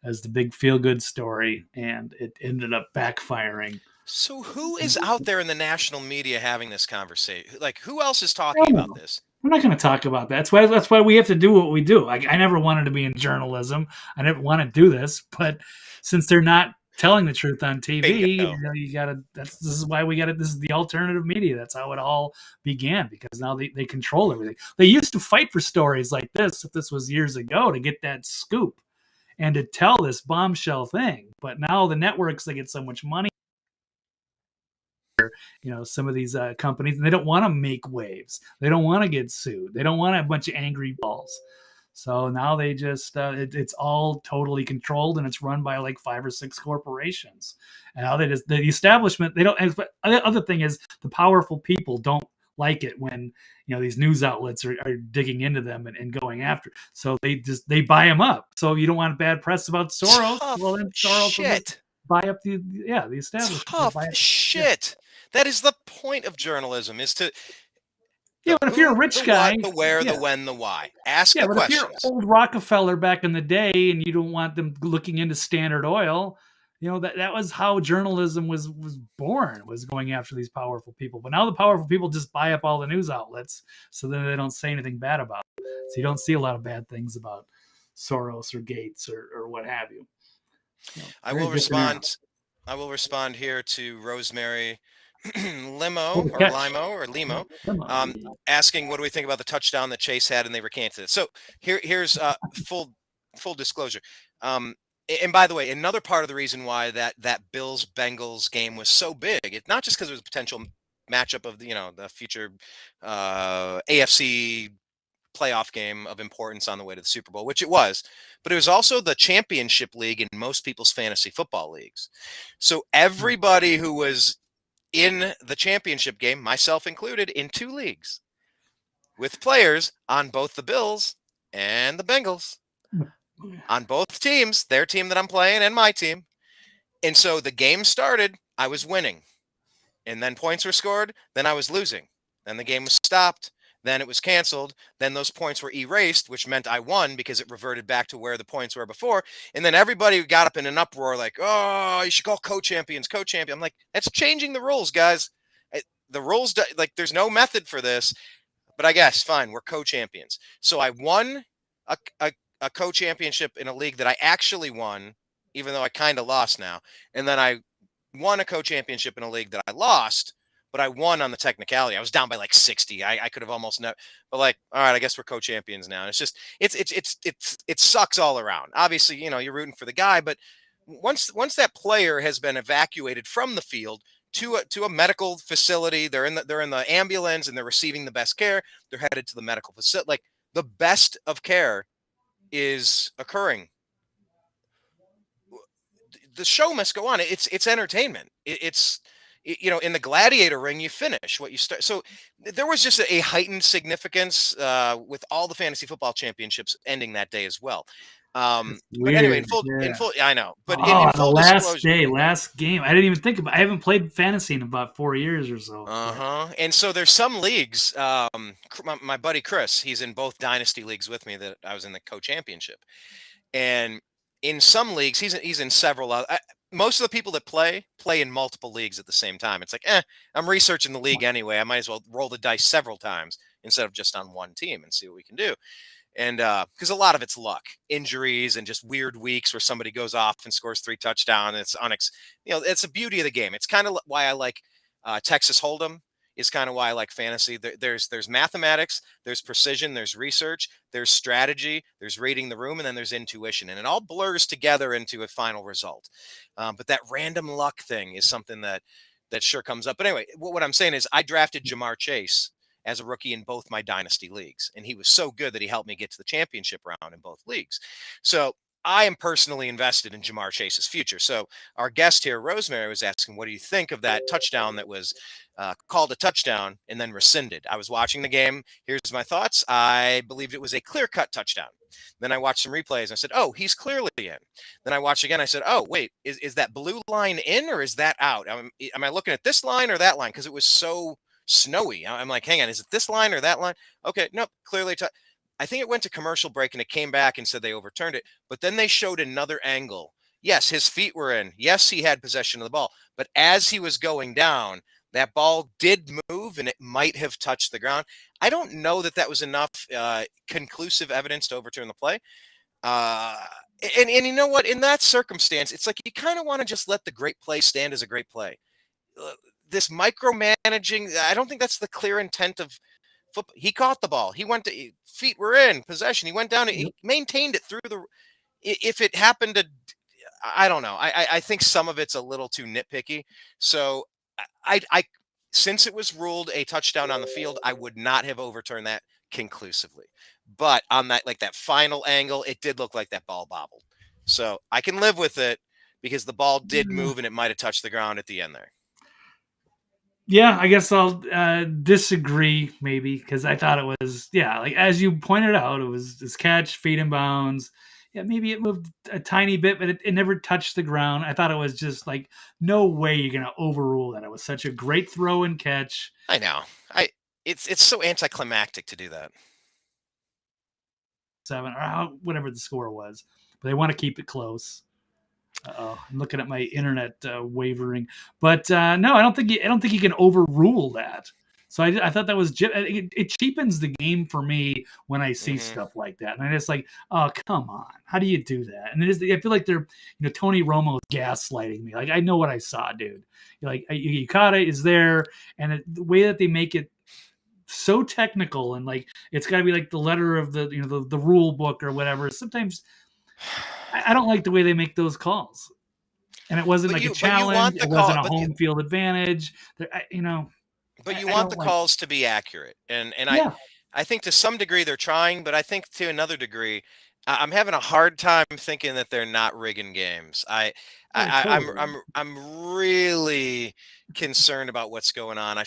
as the big feel-good story, and it ended up backfiring. So who is out there in the national media having this conversation? Like, who else is talking about this? I'm not going to talk about that. That's why we have to do what we do. I never wanted to be in journalism. I never want to do this, but since they're not telling the truth on TV, you gotta. This is why we got it. This is the alternative media. That's how it all began because now they control everything. They used to fight for stories like this. If this was years ago, to get that scoop and to tell this bombshell thing, but now the networks they get so much money. Some of these companies, and they don't want to make waves. They don't want to get sued. They don't want a bunch of angry balls. So now they just it's all totally controlled, and it's run by like 5 or 6 corporations. And now they just the establishment they don't. But the other thing is the powerful people don't like it when these news outlets are digging into them and going after. So they buy them up. So you don't want bad press about Soros. Well, Tough then Soros will just shit. buy up the establishment. He'll Tough buy it. Yeah. shit. That is the point of journalism, is to Yeah, the but if you're a who, the rich what, guy, the where, the yeah, when, the why. Ask yeah, the but if you're questions. old Rockefeller back in the day and you don't want them looking into Standard Oil, that was how journalism was born, was going after these powerful people. But now the powerful people just buy up all the news outlets, so then they don't say anything bad about it. So you don't see a lot of bad things about Soros or Gates or what have you. I Very will different era. respond. I will respond here to Rosemary Limo Holy or catch. Limo or Yeah, Limo, come on. asking what do we think about the touchdown that Chase had and they recanted it. So here's full disclosure. And by the way, another part of the reason why that Bills Bengals game was so big, it's not just because it was a potential matchup of the future AFC playoff game of importance on the way to the Super Bowl, which it was, but it was also the championship league in most people's fantasy football leagues. So everybody who was in the championship game, myself included, in 2 leagues with players on both the Bills and the Bengals, on both teams, their team that I'm playing and my team. And so the game started, I was winning. And then points were scored, then I was losing. Then the game was stopped, then it was canceled, then those points were erased, which meant I won because it reverted back to where the points were before. And then everybody got up in an uproar like, "Oh, you should call co-champions, co-champion." I'm like, "That's changing the rules, guys. The rules, like, there's no method for this." But I guess fine, we're co-champions. So I won a, a, a co-championship in a league that I actually won, even though I kind of lost now. And then I won a co-championship in a league that I lost, but I won on the technicality. I was down by like 60. I could have almost never, but like, all right, I guess we're co-champions now. And it's just, it sucks all around. Obviously, you're rooting for the guy, but once that player has been evacuated from the field to a medical facility, they're in the ambulance and they're receiving the best care. They're headed to the medical facility. Like, the best of care is occurring. The show must go on. It's entertainment. In the gladiator ring, you finish what you start. So there was just a heightened significance with all the fantasy football championships ending that day as well. It's But anyway, weird. in Yeah. full, I know, but in Oh, the full last disclosure. day, last game. I didn't even think about. I haven't played fantasy in about 4 years or so. But And so there's some leagues. My buddy Chris, he's in both dynasty leagues with me that I was in the co-championship. And in some leagues, he's in several. Most of the people that play in multiple leagues at the same time. It's like, I'm researching the league anyway. I might as well roll the dice several times instead of just on one team and see what we can do. And because a lot of it's luck, injuries, and just weird weeks where somebody goes off and scores 3 touchdowns. It's the beauty of the game. It's kind of why I like Texas Hold'em. Is kind of why I like fantasy. There's mathematics, there's precision, there's research, there's strategy, there's reading the room, and then there's intuition, and it all blurs together into a final result. But that random luck thing is something that sure comes up. But anyway, what I'm saying is I drafted Jamar Chase as a rookie in both my dynasty leagues, and he was so good that he helped me get to the championship round in both leagues. So I am personally invested in Jamar Chase's future. So our guest here, Rosemary, was asking, what do you think of that touchdown that was called a touchdown and then rescinded? I was watching the game. Here's my thoughts. I believed it was a clear-cut touchdown. Then I watched some replays and I said, oh, he's clearly in. Then I watched again. I said, oh, wait, is that blue line in or is that out? Am I looking at this line or that line? Because it was so snowy. I'm like, hang on, is it this line or that line? Okay, nope, clearly. I think it went to commercial break and it came back and said they overturned it. But then they showed another angle. Yes, his feet were in. Yes, he had possession of the ball. But as he was going down, that ball did move and it might have touched the ground. I don't know that was enough conclusive evidence to overturn the play. And you know what? In that circumstance, it's like you kind of want to just let the great play stand as a great play. This micromanaging, I don't think that's the clear intent of football. He caught the ball. He went to feet were in possession. He went down. He maintained it through the. If it happened to, I don't know. I think some of it's a little too nitpicky. So I since it was ruled a touchdown on the field, I would not have overturned that conclusively. but on that like that final angle, it did look like that ball bobbled. So I can live with it because the ball did move and it might have touched the ground at the end there. Yeah, I guess I'll disagree maybe because I thought it was, yeah, like as you pointed out, it was this catch, feet in bounds. Yeah, maybe it moved a tiny bit, but it never touched the ground. I thought it was just like no way you're gonna overrule that. It was such a great throw and catch. I know. I it's so anticlimactic to do that. 7 or whatever the score was, but they want to keep it close. Oh, I'm looking at my internet wavering, but no, I don't think you can overrule that. So I thought that was it cheapens the game for me when I see Hmm. stuff like that, and I just like, oh come on, how do you do that? And it is, I feel like they're, Tony Romo gaslighting me. Like I know what I saw, dude. You're like Yukata is there, and the way that they make it so technical and like it's got to be like the letter of the the rule book or whatever. Sometimes I don't like the way they make those calls. And it wasn't like a But you challenge. want the It call, wasn't a home field advantage. but you I want don't the like. calls to be accurate. And Yeah. I think to some degree they're trying, but I think to another degree, I'm having a hard time thinking that they're not rigging games. Oh, totally. I'm really concerned about what's going on.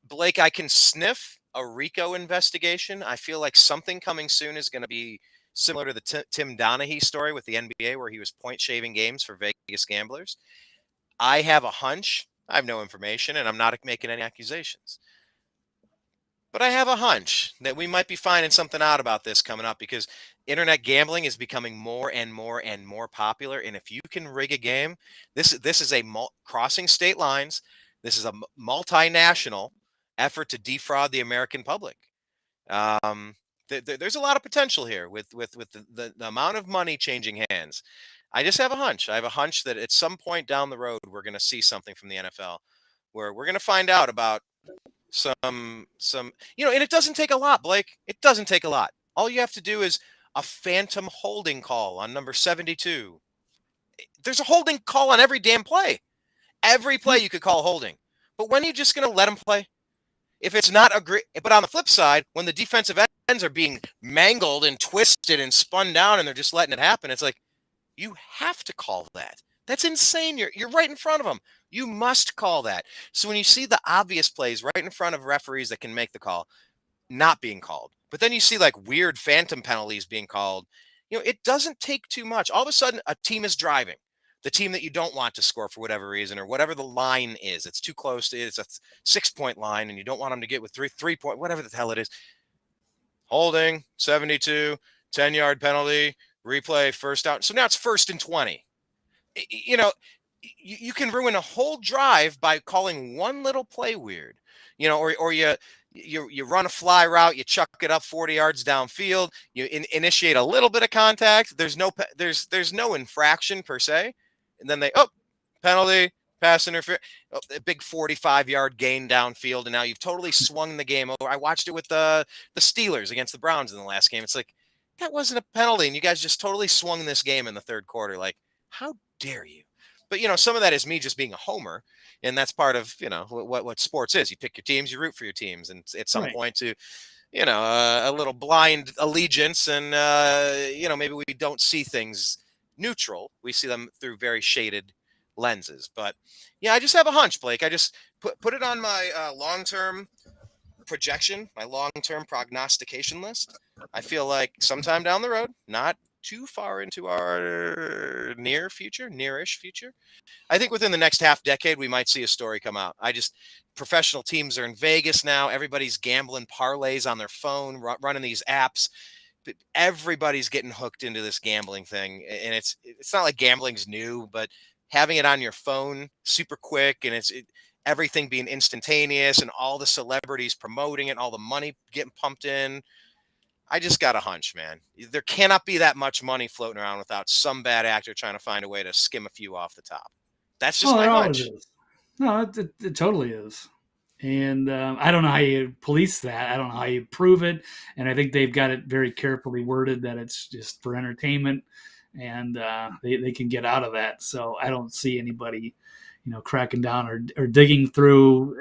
Blake, I can sniff a RICO investigation. I feel like something coming soon is going to be similar to the Tim Donaghy story with the NBA, where he was point shaving games for Vegas gamblers. I have a hunch. I have no information, and I'm not making any accusations. But I have a hunch that we might be finding something out about this coming up because internet gambling is becoming more and more and more popular. And if you can rig a game, this is a crossing state lines. This is a multinational effort to defraud the American public. Um, there's a lot of potential here with the amount of money changing hands. I just have a hunch. I have a hunch that at some point down the road, we're going to see something from the NFL where we're going to find out about some and it doesn't take a lot, Blake. It doesn't take a lot. All you have to do is a phantom holding call on number 72. There's a holding call on every damn play. Every play you could call holding. But when are you just going to let them play? If it's not a great, but on the flip side, when the defensive ends are being mangled and twisted and spun down and they're just letting it happen, it's like, you have to call that. That's insane. You're right in front of them. You must call that. So when you see the obvious plays right in front of referees that can make the call, not being called, but then you see like weird phantom penalties being called, it doesn't take too much. All of a sudden, a team is driving. The team that you don't want to score for whatever reason or whatever the line is, it's too close to it. It's a 6-point line, and you don't want them to get with three point, whatever the hell it is. Holding 72, 10-yard penalty, replay, first down. So now it's 1st and 20. You can ruin a whole drive by calling one little play weird, or you run a fly route, you chuck it up 40 yards downfield, you initiate a little bit of contact. There's no infraction per se, and then penalty, pass interference, a big 45-yard gain downfield, and now you've totally swung the game over. I watched it with the Steelers against the Browns in the last game. It's like that wasn't a penalty, and you guys just totally swung this game in the third quarter. Like, how dare you? But some of that is me just being a homer, and that's part of what sports is. You pick your teams, you root for your teams, and at some Right. point to a little blind allegiance, and maybe we don't see things neutral. We see them through very shaded lenses. But yeah, I just have a hunch, Blake. I just put it on my long-term projection, my long-term prognostication list. I feel like sometime down the road, not too far into our nearish future, I think within the next half decade, we might see a story come out. Professional teams are in Vegas now. Everybody's gambling parlays on their phone, running these apps. Everybody's getting hooked into this gambling thing. And it's not like gambling's new, but having it on your phone super quick, and everything being instantaneous, and all the celebrities promoting it, all the money getting pumped in. I just got a hunch, man. There cannot be that much money floating around without some bad actor trying to find a way to skim a few off the top. That's just Oh, my there always hunch. is. No, it totally is. And I don't know how you police that. I don't know how you prove it. And I think they've got it very carefully worded that it's just for entertainment, and they can get out of that. So I don't see anybody, cracking down or digging through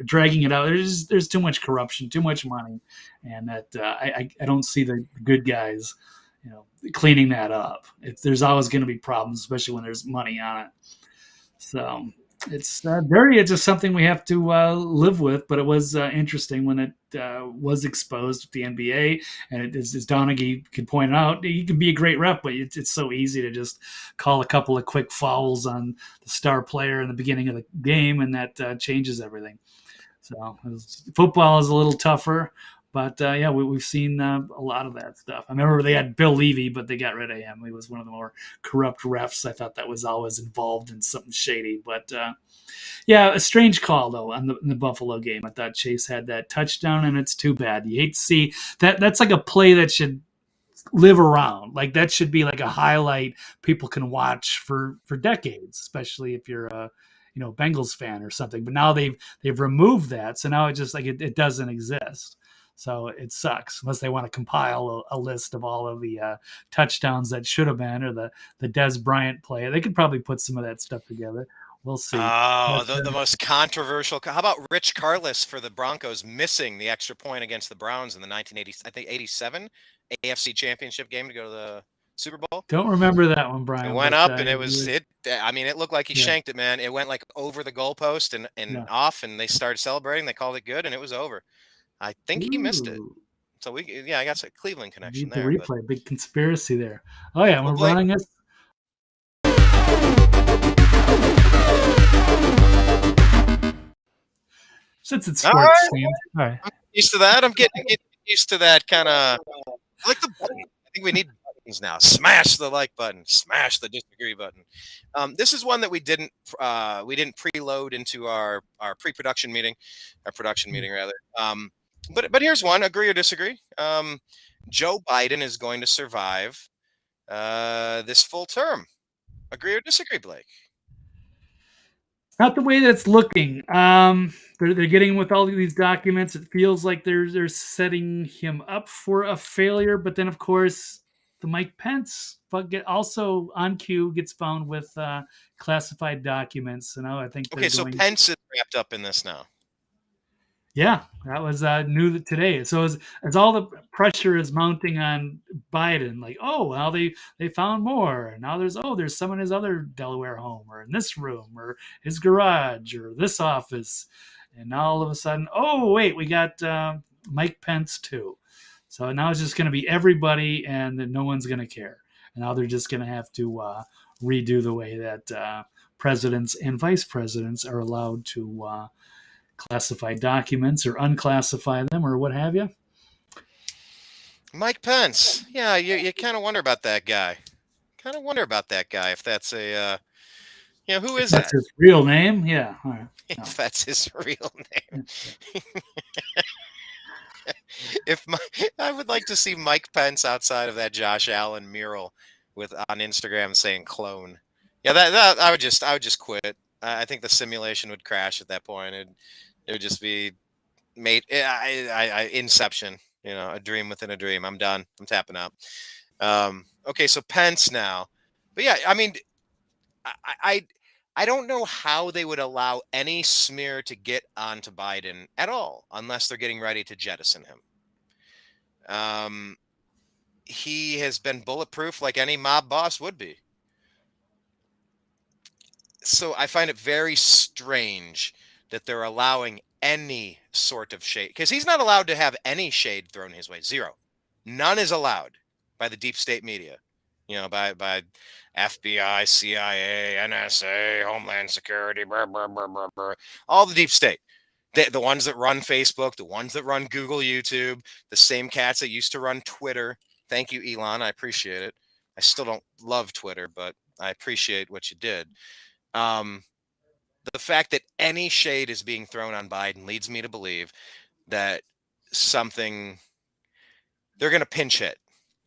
dragging it out. There's too much corruption, too much money, and that I don't see the good guys, cleaning that up. There's always going to be problems, especially when there's money on it. So it's it's just something we have to live with. But it was interesting when it was exposed with the NBA, and as Donaghy could point out, he can be a great ref, but it's so easy to just call a couple of quick fouls on the star player in the beginning of the game, and that changes everything. So football is a little tougher. But yeah, we've seen a lot of that stuff. I remember they had Bill Levy, but they got rid of him. He was one of the more corrupt refs. I thought that was always involved in something shady. But yeah, a strange call though in the Buffalo game. I thought Chase had that touchdown, and it's too bad. You hate to see that. That's like a play that should live around. Like that should be like a highlight people can watch for decades, especially if you're a Bengals fan or something. But now they've removed that, so now it just like it doesn't exist. So it sucks unless they want to compile a list of all of the touchdowns that should have been, or the Des Bryant play. They could probably put some of that stuff together. We'll see. Oh, the most controversial. How about Rich Karlis for the Broncos missing the extra point against the Browns in the 1980, I think 87 AFC Championship game to go to the Super Bowl? Don't remember that one, Brian. It went up, and it was it. I mean, it looked like he shanked it, man. It went like over the goalpost and off, and they started celebrating. They called it good, and it was over. I think he missed it. So I got a Cleveland connection need there. The replay, big conspiracy there. Oh yeah, we're running this. Since it's sports themed, all right. I'm used to that. I'm getting used to that kind of. I like the button. I think we need buttons now. Smash the like button. Smash the disagree button. This is one that we didn't preload into our pre-production meeting, our production meeting rather. But here's one: agree or disagree. Joe Biden is going to survive this full term. Agree or disagree, Blake? Not the way that's looking. They're getting with all of these documents. It feels like they're setting him up for a failure. But then, of course, the Mike Pence also on cue gets found with classified documents. So now I think so Pence is wrapped up in this now. Yeah, that was new today. So as all the pressure is mounting on Biden, like, oh, well, they found more. Now there's some in his other Delaware home, or in this room, or his garage, or this office. And now all of a sudden, oh, wait, we got Mike Pence too. So now it's just going to be everybody, and then no one's going to care. And now they're just going to have to redo the way that presidents and vice presidents are allowed to classify documents or unclassify them or what have you. Mike Pence. Yeah, you kind of wonder about that guy. If that's a, who is that? That's his real name? Yeah. All right. If that's his real name. I would like to see Mike Pence outside of that Josh Allen mural on Instagram saying clone. Yeah, that I would just quit. I think the simulation would crash at that point. It would just be Inception, a dream within a dream. I'm done. I'm tapping out. Okay, so Pence now. But yeah, I mean, I don't know how they would allow any smear to get onto Biden at all unless they're getting ready to jettison him. He has been bulletproof like any mob boss would be. So I find it very strange that they're allowing any sort of shade, because he's not allowed to have any shade thrown his way. Zero. None is allowed by the deep state media, by FBI, CIA, NSA, Homeland Security, all the deep state. The ones that run Facebook, the ones that run Google, YouTube, the same cats that used to run Twitter. Thank you, Elon. I appreciate it. I still don't love Twitter, but I appreciate what you did. The fact that any shade is being thrown on Biden leads me to believe that they're going to pinch hit.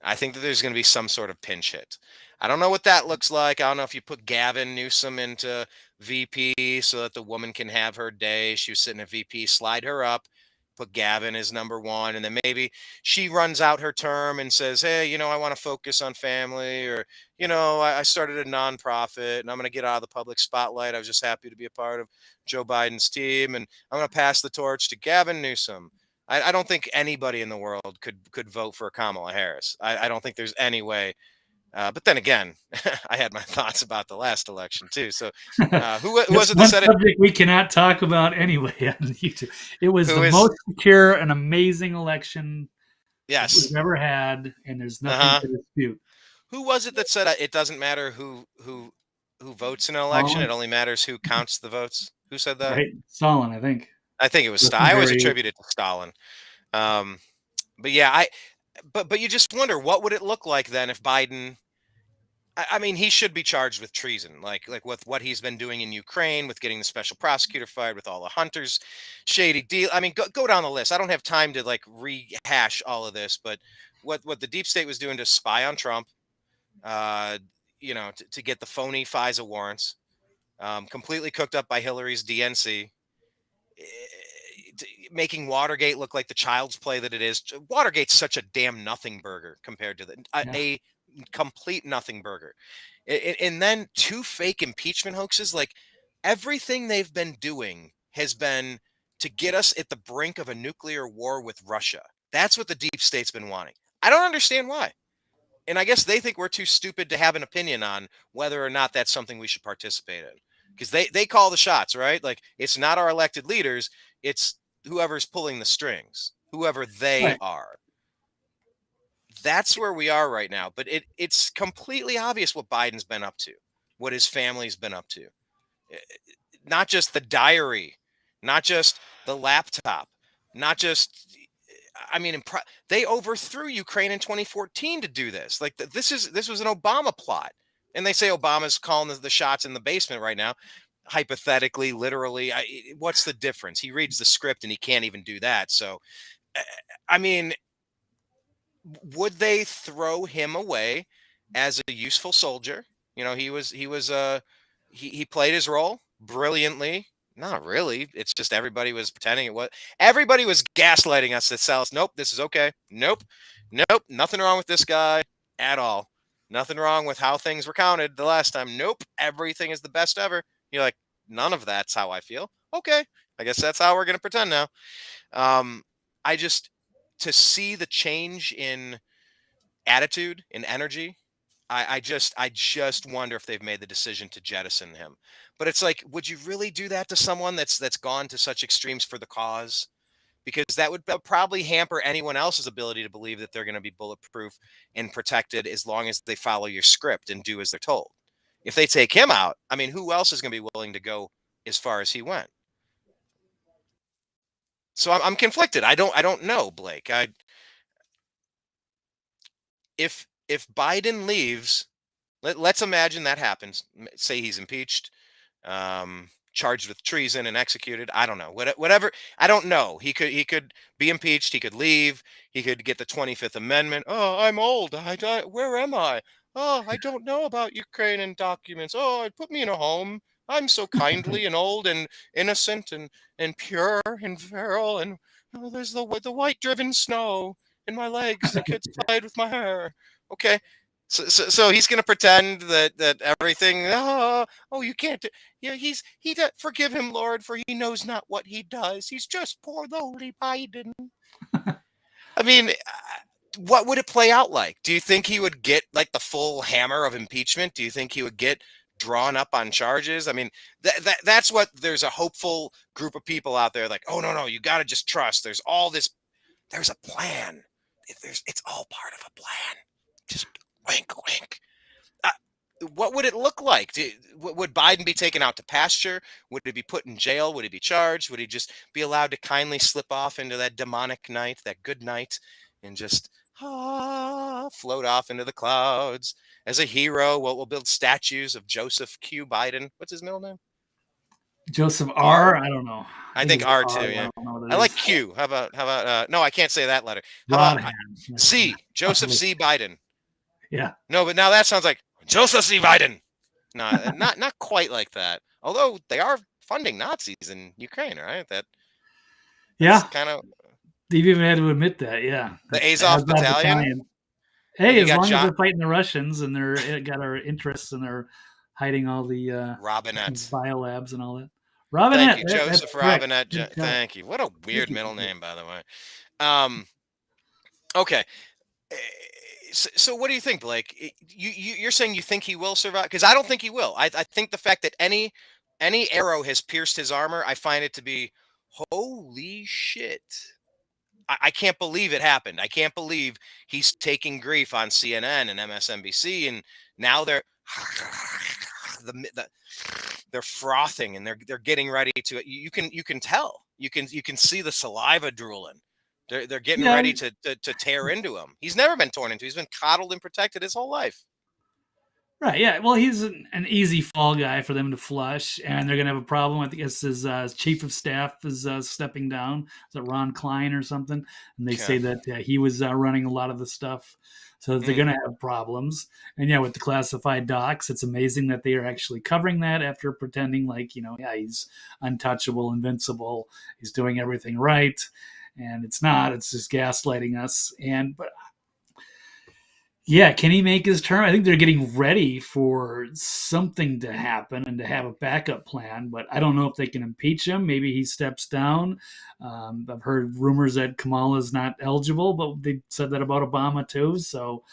I think that there's going to be some sort of pinch hit. I don't know what that looks like. I don't know if you put Gavin Newsom into VP so that the woman can have her day. She was sitting at VP, slide her up, put Gavin as number one, and then maybe she runs out her term and says, hey, I want to focus on family, or, I started a nonprofit and I'm going to get out of the public spotlight. I was just happy to be a part of Joe Biden's team, and I'm going to pass the torch to Gavin Newsom. I don't think anybody in the world could vote for Kamala Harris. I don't think there's any way. But then again, I had my thoughts about the last election too. So, who was it that one said it? subject we cannot talk about anyway on YouTube. It was Who the is? most secure and amazing election Yes. we've ever had, and there's nothing Uh-huh. to dispute. Who was it that said it doesn't matter who votes in an election? Stalin, It only matters who counts the votes. Who said that? right? Stalin, I think. I think it was. That's I always very attribute it to Stalin. Um, but yeah, but you just wonder what would it look like then if Biden. I mean, he should be charged with treason, like with what he's been doing in Ukraine, with getting the special prosecutor fired, with all the Hunter's shady deal. I mean, go down the list. I don't have time to like rehash all of this, but what the deep state was doing to spy on Trump, uh, to get the phony FISA warrants, completely cooked up by Hillary's DNC, making Watergate look like the child's play that it is. Watergate's such a damn nothing burger compared to yeah. a complete nothing burger. And then two fake impeachment hoaxes. Like everything they've been doing has been to get us at the brink of a nuclear war with Russia. That's what the deep state's been wanting. I don't understand why. And I guess they think we're too stupid to have an opinion on whether or not that's something we should participate in. Because they call the shots, right? Like it's not our elected leaders, it's whoever's pulling the strings, whoever they Right. are. That's where we are right now. But it's completely obvious what Biden's been up to, what his family's been up to. Not just the diary, not just the laptop, not just. I mean, they overthrew Ukraine in 2014 to do this. Like this was an Obama plot, and they say Obama's calling the shots in the basement right now. Hypothetically, literally, what's the difference? He reads the script and he can't even do that. So, I mean, would they throw him away as a useful soldier? He played his role brilliantly. Not really. It's just everybody was pretending it was. Everybody was gaslighting us to sell us. Nope, this is okay. Nope, nothing wrong with this guy at all. Nothing wrong with how things were counted the last time. Nope, everything is the best ever. You're like, none of that's how I feel. Okay, I guess that's how we're gonna pretend now. I just to see the change in attitude, in energy. I just wonder if they've made the decision to jettison him. But it's like, would you really do that to someone that's gone to such extremes for the cause? Because that would probably hamper anyone else's ability to believe that they're going to be bulletproof and protected as long as they follow your script and do as they're told. If they take him out, I mean, who else is going to be willing to go as far as he went? So I'm conflicted. I don't know, Blake. If Biden leaves, let's imagine that happens. Say he's impeached, charged with treason and executed. I don't know. Whatever. I don't know. He could be impeached. He could leave. He could get the 25th Amendment. Oh, I'm old. Where am I? Oh, I don't know about Ukrainian documents. Oh, put me in a home. I'm so kindly and old and innocent and pure and feral, and there's the white driven snow in my legs. The kids played with my hair. Okay, so he's going to pretend that everything. Oh, you can't. Yeah, forgive him, Lord, for he knows not what he does. He's just poor lowly Biden. I mean, what would it play out like? Do you think he would get like the full hammer of impeachment? Do you think he would get drawn up on charges? I mean, that's what there's a hopeful group of people out there like, oh no, you got to just trust. There's all this. There's a plan. It's all part of a plan. Just wink, wink. What would it look like? Would Biden be taken out to pasture? Would he be put in jail? Would he be charged? Would he just be allowed to kindly slip off into that demonic night, that good night, and just float off into the clouds as a hero? We'll build statues of Joseph Q. Biden. What's his middle name? Joseph R. I don't know. I think R too. Yeah, I like Q. How about? No, I can't say that letter. How about C? Joseph C. Biden. Yeah. No, but now that sounds like Joseph C. Biden. No, not quite like that. Although they are funding Nazis in Ukraine, right? That's yeah, kind of They've even had to admit that. Yeah, The it's Azov Azov Battalion. Battalion. Like Hey, you as got long as John they're fighting the Russians and they're got our interests and they're hiding all the Robinette. biolabs and all that. Thank Robinette, you, that's Joseph correct. Robinette. Good job. Thank you. What a Thank weird you. middle Thank you. name, by the way. Um, okay. Eh, so what do you think, Blake? You're saying you think he will survive? Because I don't think he will. I think the fact that any arrow has pierced his armor, I find it to be holy shit. I can't believe it happened. I can't believe he's taking grief on CNN and MSNBC, and now they're the they're frothing and they're getting ready to. You can tell. You can see the saliva drooling. They're getting Yeah, ready to tear into him. He's never been torn into. He's been coddled and protected his whole life. right. Yeah. Well, he's an easy fall guy for them to flush, and they're going to have a problem. I think it's his chief of staff is stepping down. Is it Ron Klein or something? And they Okay. say that he was running a lot of the stuff. So they're Mm. going to have problems. And yeah, with the classified docs, it's amazing that they are actually covering that after pretending like, yeah, he's untouchable, invincible. He's doing everything right. And it's not. It's just gaslighting us. But yeah, can he make his term? I think they're getting ready for something to happen and to have a backup plan, but I don't know if they can impeach him. Maybe he steps down. I've heard rumors that Kamala's not eligible, but they said that about Obama too. So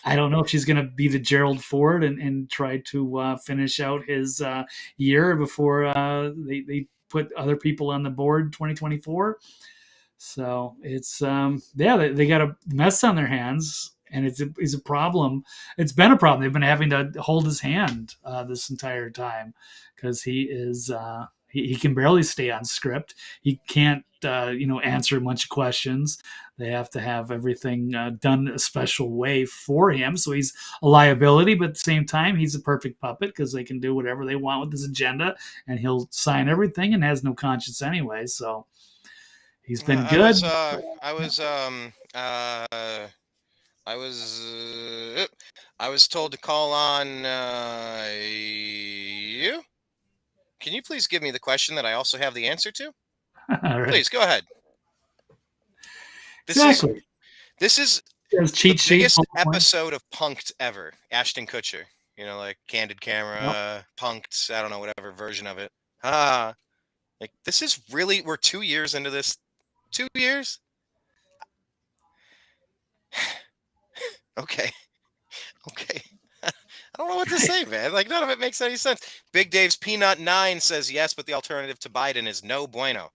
I don't know if she's going to be the Gerald Ford and try to finish out his year before they put other people on the board 2024. So it's yeah, they got a mess on their hands, and it's a problem. It's been a problem. They've been having to hold his hand this entire time because he is he can barely stay on script. He can't answer a bunch of questions. They have to have everything done a special way for him, so he's a liability. But at the same time, he's a perfect puppet because they can do whatever they want with his agenda, and he'll sign everything and has no conscience anyway. So he's been I good. was I was I was I was told to call on you. Can you please give me the question that I also have the answer to? All right. Please go ahead. This is Exactly. this is There's the cheat sheets. biggest episode of Punked ever. Ashton Kutcher. Like Candid Yep. Camera, Punked, I don't know, whatever version of it. Ah, like this is really we're 2 years into this. 2 years? Okay. Okay. I don't know what to say, man. Like none of it makes any sense. Big Dave's Peanut 9 says yes, but the alternative to Biden is no bueno.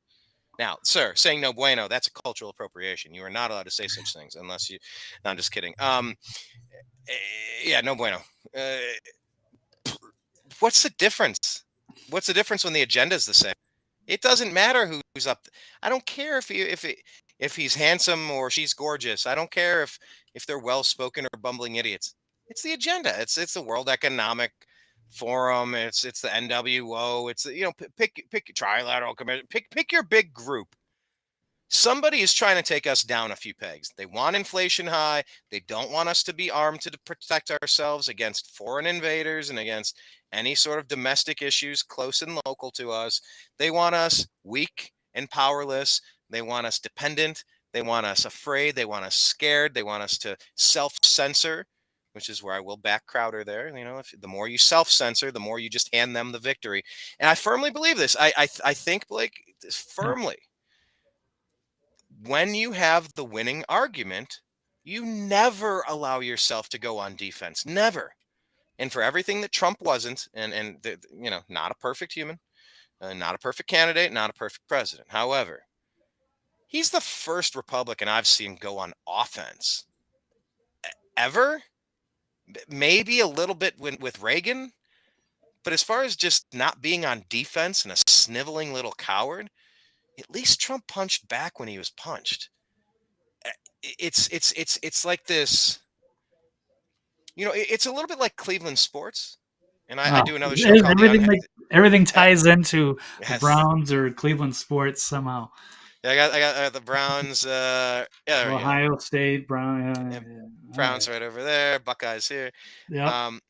Now, sir, saying no bueno, that's a cultural appropriation. You are not allowed to say such things unless you. No, I'm just kidding. Yeah, no bueno. What's the difference? What's the difference when the agenda is the same? It doesn't matter who's up. I don't care if he's handsome or she's gorgeous. I don't care if they're well spoken or bumbling idiots. It's the agenda. It's the World Economic Forum. It's the NWO. It's pick trilateral commission. Pick your big group. Somebody is trying to take us down a few pegs. They want inflation high. They don't want us to be armed to protect ourselves against foreign invaders and against any sort of domestic issues close and local to us. They want us weak and powerless. They want us dependent. They want us afraid. They want us scared. They want us to self-censor, which is where I will back Crowder there. If the more you self-censor, the more you just hand them the victory. And I firmly believe this. I think, Blake, Yeah. firmly, when you have the winning argument, you never allow yourself to go on defense. Never. And for everything that Trump wasn't, and not a perfect human, not a perfect candidate, not a perfect president. However, he's the first Republican I've seen go on offense ever. Maybe a little bit with Reagan, but as far as just not being on defense and a sniveling little coward, at least Trump punched back when he was punched. It's like this. It's a little bit like Cleveland sports, and I Oh, do another show called the everything ties into the Yes. Browns or Cleveland sports somehow. Yeah, I got the Browns. Yeah, there we go. Ohio State, Brown. Yeah, Yeah. All Browns right. right over there. Buckeyes here. Yep. Um,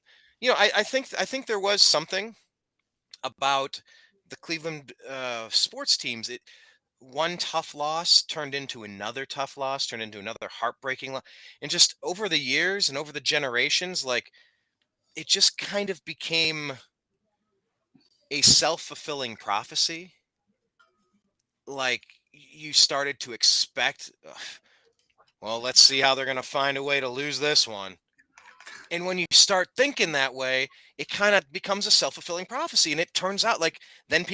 I think there was something about the Cleveland sports teams. one tough loss turned into another tough loss, turned into another heartbreaking loss. And just over the years and over the generations, like it just kind of became a self-fulfilling prophecy. Like you started to expect, "Ugh, well, let's see how they're going to find a way to lose this one." And when you start thinking that way, it kind of becomes a self-fulfilling prophecy. And it turns out like then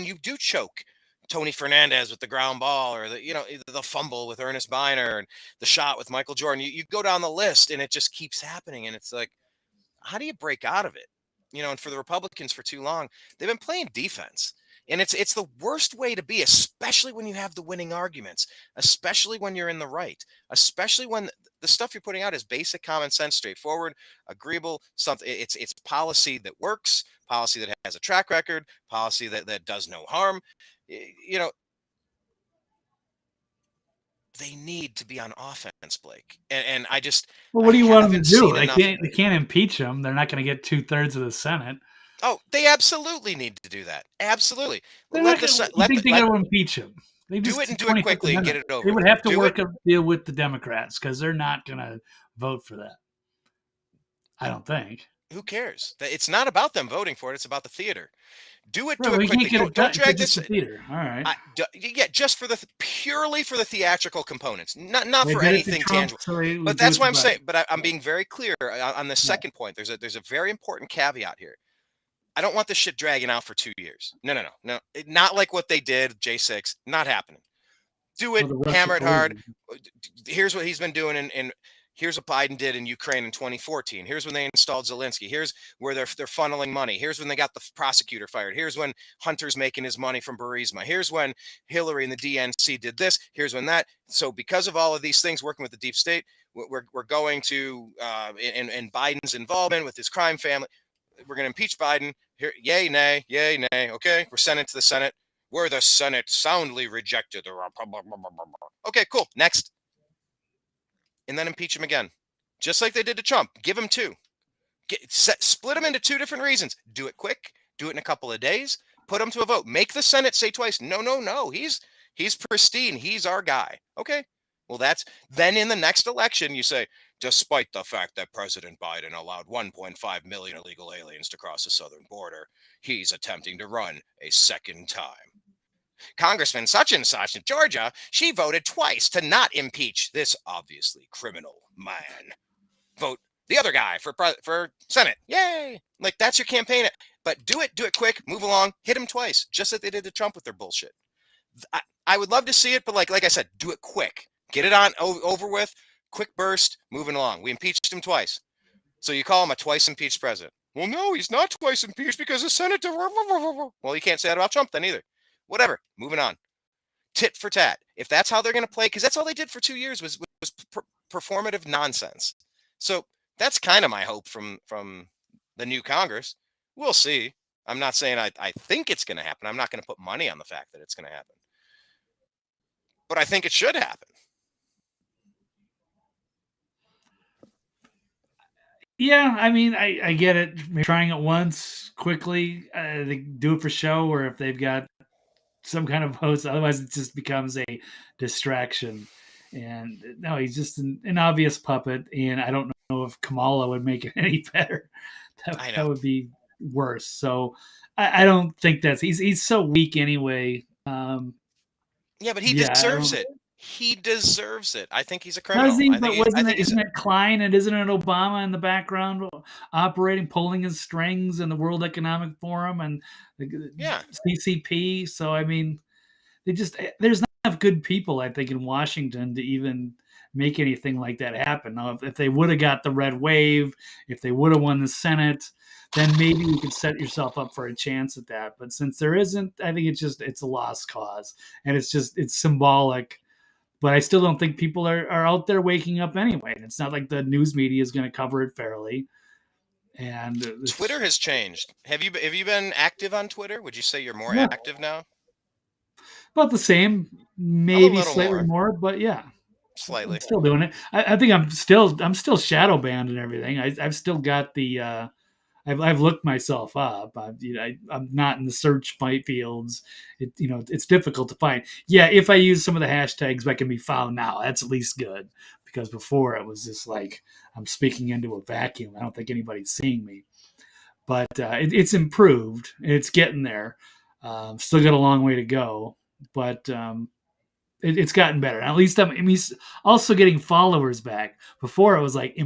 you do choke. Tony Fernandez with the ground ball, or the fumble with Ernest Biner, and the shot with Michael Jordan. You go down the list and it just keeps happening. And it's like, how do you break out of it? And for the Republicans for too long, they've been playing defense. And it's the worst way to be, especially when you have the winning arguments, especially when you're in the right, especially when the stuff you're putting out is basic common sense, straightforward, agreeable, something. It's policy that works, policy that has a track record, policy that does no harm. You know, they need to be on offense, Blake. And Well, I what do you want them haven't to do? seen They enough of can't. They it. can't impeach him. They're not going to get 2/3 of the Senate. Oh, they absolutely need to do that. Absolutely. They're Let not the going. se- You let the, think they're let going to impeach him? They do just it and do it 25th quickly and get Amendment. it over They would with. have to Do it. work a deal with the Democrats because they're not going to vote for that. I don't think. Who cares? It's not about them voting for it. It's about the theater. Do it. Right, Do well, it you can't quickly. get it Don't done for drag just this. the theater. All right. Yeah, just for purely for the theatrical components, not They for did it to anything Trump, tangible. so they But would do that's it why to I'm saying. Biden. But I'm being very clear on the Yeah. second point. There's a very important caveat here. I don't want this shit dragging out for 2 years. No. Not like what they did, J6. Not happening. Do Well, it, the Russia hammer it hard. collusion. Here's what he's been doing in here's what Biden did in Ukraine in 2014. Here's when they installed Zelensky. Here's where they're funneling money. Here's when they got the prosecutor fired. Here's when Hunter's making his money from Burisma. Here's when Hillary and the DNC did this. Here's when that. So because of all of these things, working with the deep state, we're going to in Biden's involvement with his crime family, we're going to impeach Biden. Here, yay, nay, yay, nay. Okay, we're sending it to the Senate. Where the Senate soundly rejected the. Okay, cool. Next. And then impeach him again. Just like they did to Trump. Give him two. Split him into two different reasons. Do it quick. Do it in a couple of days. Put him to a vote. Make the Senate say twice, no. He's pristine. He's our guy. Okay. Well, then in the next election, you say, despite the fact that President Biden allowed 1.5 million illegal aliens to cross the southern border, he's attempting to run a second time. Congressman such and such in Georgia, she voted twice to not impeach this obviously criminal man. Vote the other guy for Senate. Yay! Like that's your campaign. But do it quick, move along, hit him twice, just like they did to Trump with their bullshit. I would love to see it, but like I said, do it quick. Get it on over with, quick burst, moving along. We impeached him twice. So you call him a twice impeached president. Well, no, he's not twice impeached because the Senate. Well, you can't say that about Trump then either. Whatever. Moving on. Tit for tat. If that's how they're going to play, because that's all they did for 2 years was performative nonsense. So that's kind of my hope from the new Congress. We'll see. I'm not saying I think it's going to happen. I'm not going to put money on the fact that it's going to happen. But I think it should happen. Yeah, I mean, I get it. Maybe trying it once quickly, they do it for show, or if they've got some kind of host. Otherwise, it just becomes a distraction. And no, he's just an obvious puppet. And I don't know if Kamala would make it any better. That would be worse. So I don't think he's so weak anyway. Yeah, but he deserves it. He deserves it. I think he's a criminal. Does he? But isn't it Klein and isn't it Obama in the background operating, pulling his strings in the World Economic Forum and the CCP? So I mean, there's not enough good people, I think, in Washington to even make anything like that happen. Now, if they would have got the red wave, if they would have won the Senate, then maybe you could set yourself up for a chance at that. But since there isn't, I think it's a lost cause, and it's symbolic. But I still don't think people are out there waking up anyway. And it's not like the news media is going to cover it fairly. And Twitter has changed. Have you been active on Twitter? Would you say you're more active now? About the same, maybe slightly more, but yeah, slightly. I'm still doing it. I think I'm still shadow banned and everything. I've still got the I've looked myself up. I'm not in the search fields. It's difficult to find. Yeah, if I use some of the hashtags that can be found now, that's at least good. Because before it was just like I'm speaking into a vacuum. I don't think anybody's seeing me. But it's improved. It's getting there. Still got a long way to go, but it's gotten better. At least I'm also getting followers back. Before it was like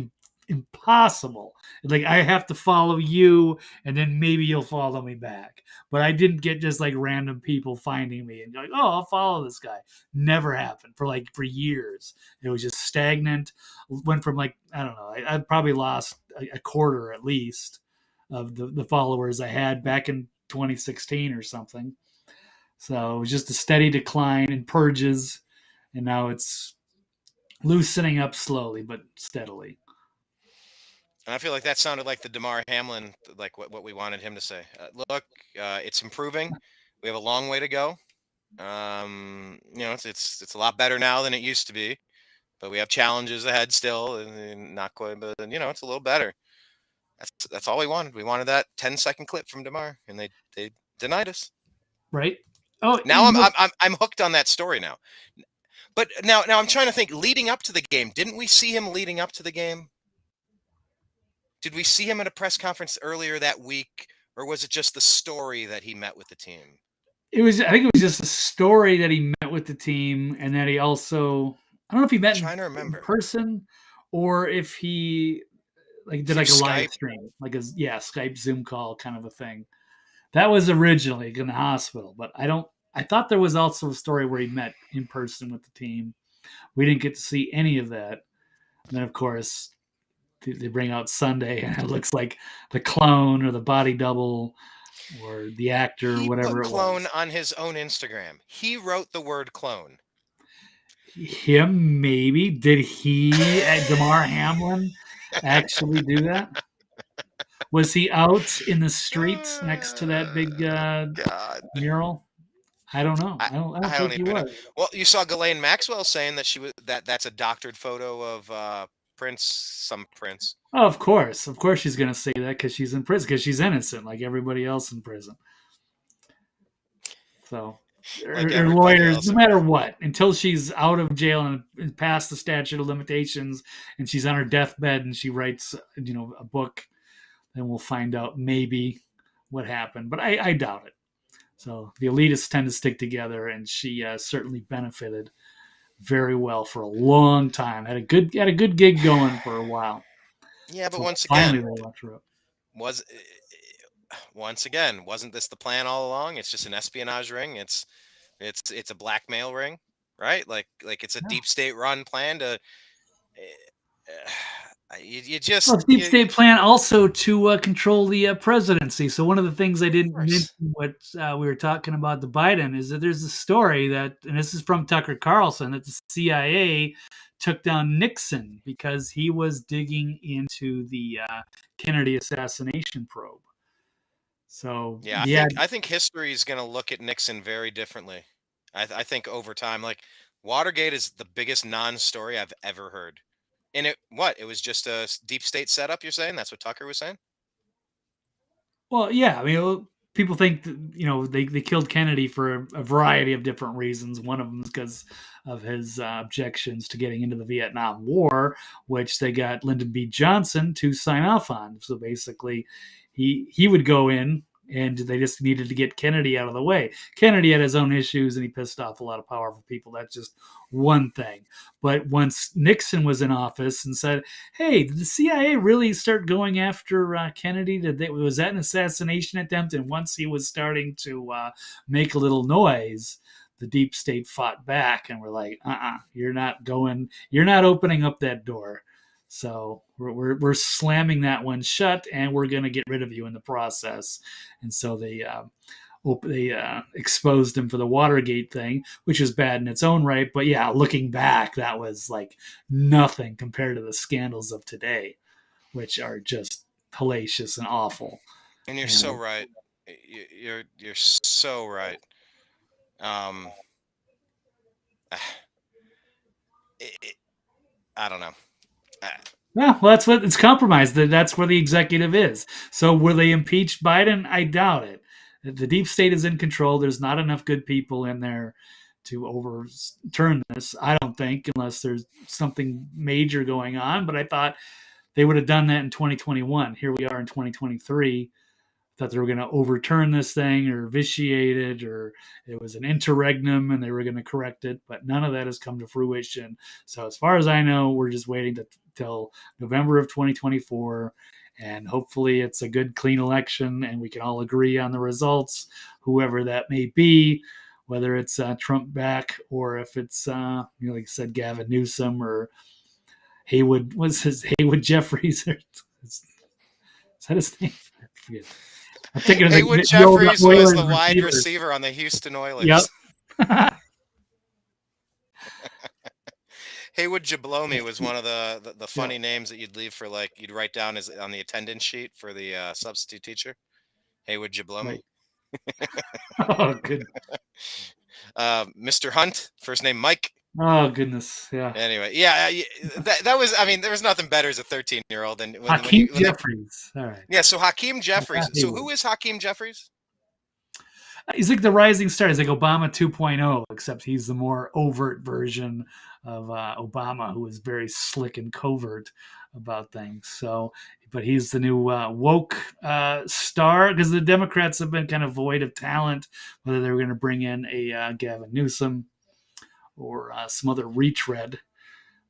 impossible. Like I have to follow you, and then maybe you'll follow me back. But I didn't get just like random people finding me and like, oh, I'll follow this guy. Never happened for years. It was just stagnant. Went from like I don't know. I probably lost a quarter at least of the followers I had back in 2016 or something. So it was just a steady decline in purges, and now it's loosening up slowly but steadily. And I feel like that sounded like the Demar Hamlin, like what we wanted him to say. Look, it's improving. We have a long way to go. It's a lot better now than it used to be, but we have challenges ahead still, and not quite. But it's a little better. That's all we wanted. We wanted that 10-second clip from Demar, and they denied us. Right? Oh, Now I'm hooked on that story now. But now I'm trying to think. Leading up to the game, didn't we see him leading up to the game? Did we see him at a press conference earlier that week, or was it just the story that he met with the team? I think it was just a story that he met with the team, and that he also, I don't know if he I'm met trying to in remember. person or if he like did Through like a live Skype? stream, like a Skype Zoom call kind of a thing. That was originally in the hospital, but I thought there was also a story where he met in person with the team. We didn't get to see any of that. And then of course they bring out Sunday and it looks like the clone or the body double or the actor, He put whatever it clone was. on his own Instagram. He wrote the word clone. Him, maybe. Did he, Demar Hamlin, actually do that? Was he out in the streets next to that big God. mural? I don't know. I I don't I don't think he even know. was. Well, you saw Ghislaine Maxwell saying that that's a doctored photo of some Prince. Oh, of course, she's gonna say that because she's in prison, because she's innocent, like everybody else in prison. So, Like her everybody lawyers, else no in matter prison. what, until she's out of jail and past the statute of limitations, and she's on her deathbed, and she writes, a book, then we'll find out maybe what happened. But I doubt it. So the elitists tend to stick together, and she certainly benefited very well for a long time. Had a good gig going for a while. Yeah, but So once finally again, they let through it. was once again, wasn't this the plan all along? It's just an espionage ring. It's a blackmail ring, right? Like it's a Yeah. deep state run plan to you Well, just it's deep state plan also to control the presidency. So one of the things I of didn't mention, course. what we were talking about the Biden, is that there's a story that, and this is from Tucker Carlson, that the CIA took down Nixon because he was digging into the Kennedy assassination probe. So Yeah, I yeah, think I think history is going to look at Nixon very differently. I think over time, like Watergate is the biggest non-story I've ever heard. And it was just a deep state setup. You're saying that's what Tucker was saying? well, yeah, I mean, people think that, they killed Kennedy for a variety of different reasons. One of them is because of his objections to getting into the Vietnam War, which they got Lyndon B. Johnson to sign off on. So basically, he would go in, and they just needed to get Kennedy out of the way. Kennedy had his own issues, and he pissed off a lot of powerful people. That's just one thing. But once Nixon was in office and said, hey, did the CIA really start going after Kennedy? Was that an assassination attempt? And once he was starting to make a little noise, the deep state fought back and were like, you're not going, you're not opening up that door. So we're slamming that one shut, and we're going to get rid of you in the process. And so they exposed him for the Watergate thing, which is bad in its own right. But yeah, looking back, that was like nothing compared to the scandals of today, which are just hellacious and awful. And you're so And right. You're so right. Um, it, it, I don't know. Yeah, well, that's what it's compromised. That's where the executive is. So will they impeach Biden? I doubt it. The deep state is in control. There's not enough good people in there to overturn this. I don't think, unless there's something major going on. But I thought they would have done that in 2021. Here we are in 2023. Thought they were going to overturn this thing or vitiate it, or it was an interregnum and they were going to correct it, but none of that has come to fruition. So as far as I know, we're just waiting till November of 2024, and hopefully it's a good, clean election, and we can all agree on the results, whoever that may be, whether it's Trump back or if it's like I said, Gavin Newsom or Haywood. Was his Haywood Jeffries? Is that his name? I forget. I'm thinking of Haywood the old Jeffries was Oilers the wide receivers. receiver on the Houston Yep. Oilers. Haywood Jablomi was one of the funny names that you'd leave for, like, you'd write down as on the attendance sheet for the substitute teacher. Haywood Jablomi. Right. Oh, good. Mr. Hunt, first name Mike. Oh, goodness. Yeah. Anyway, yeah, that was. I mean, there was nothing better as a 13-year-old than Hakeem Jeffries. All right. Yeah, so Hakeem Jeffries. So Haywood. who is Hakeem Jeffries? He's like the rising star. He's like Obama 2.0, except he's the more overt version of Obama, who is very slick and covert about things. So, but he's the new woke star, because the Democrats have been kind of void of talent, whether they were going to bring in a Gavin Newsom or some other retread.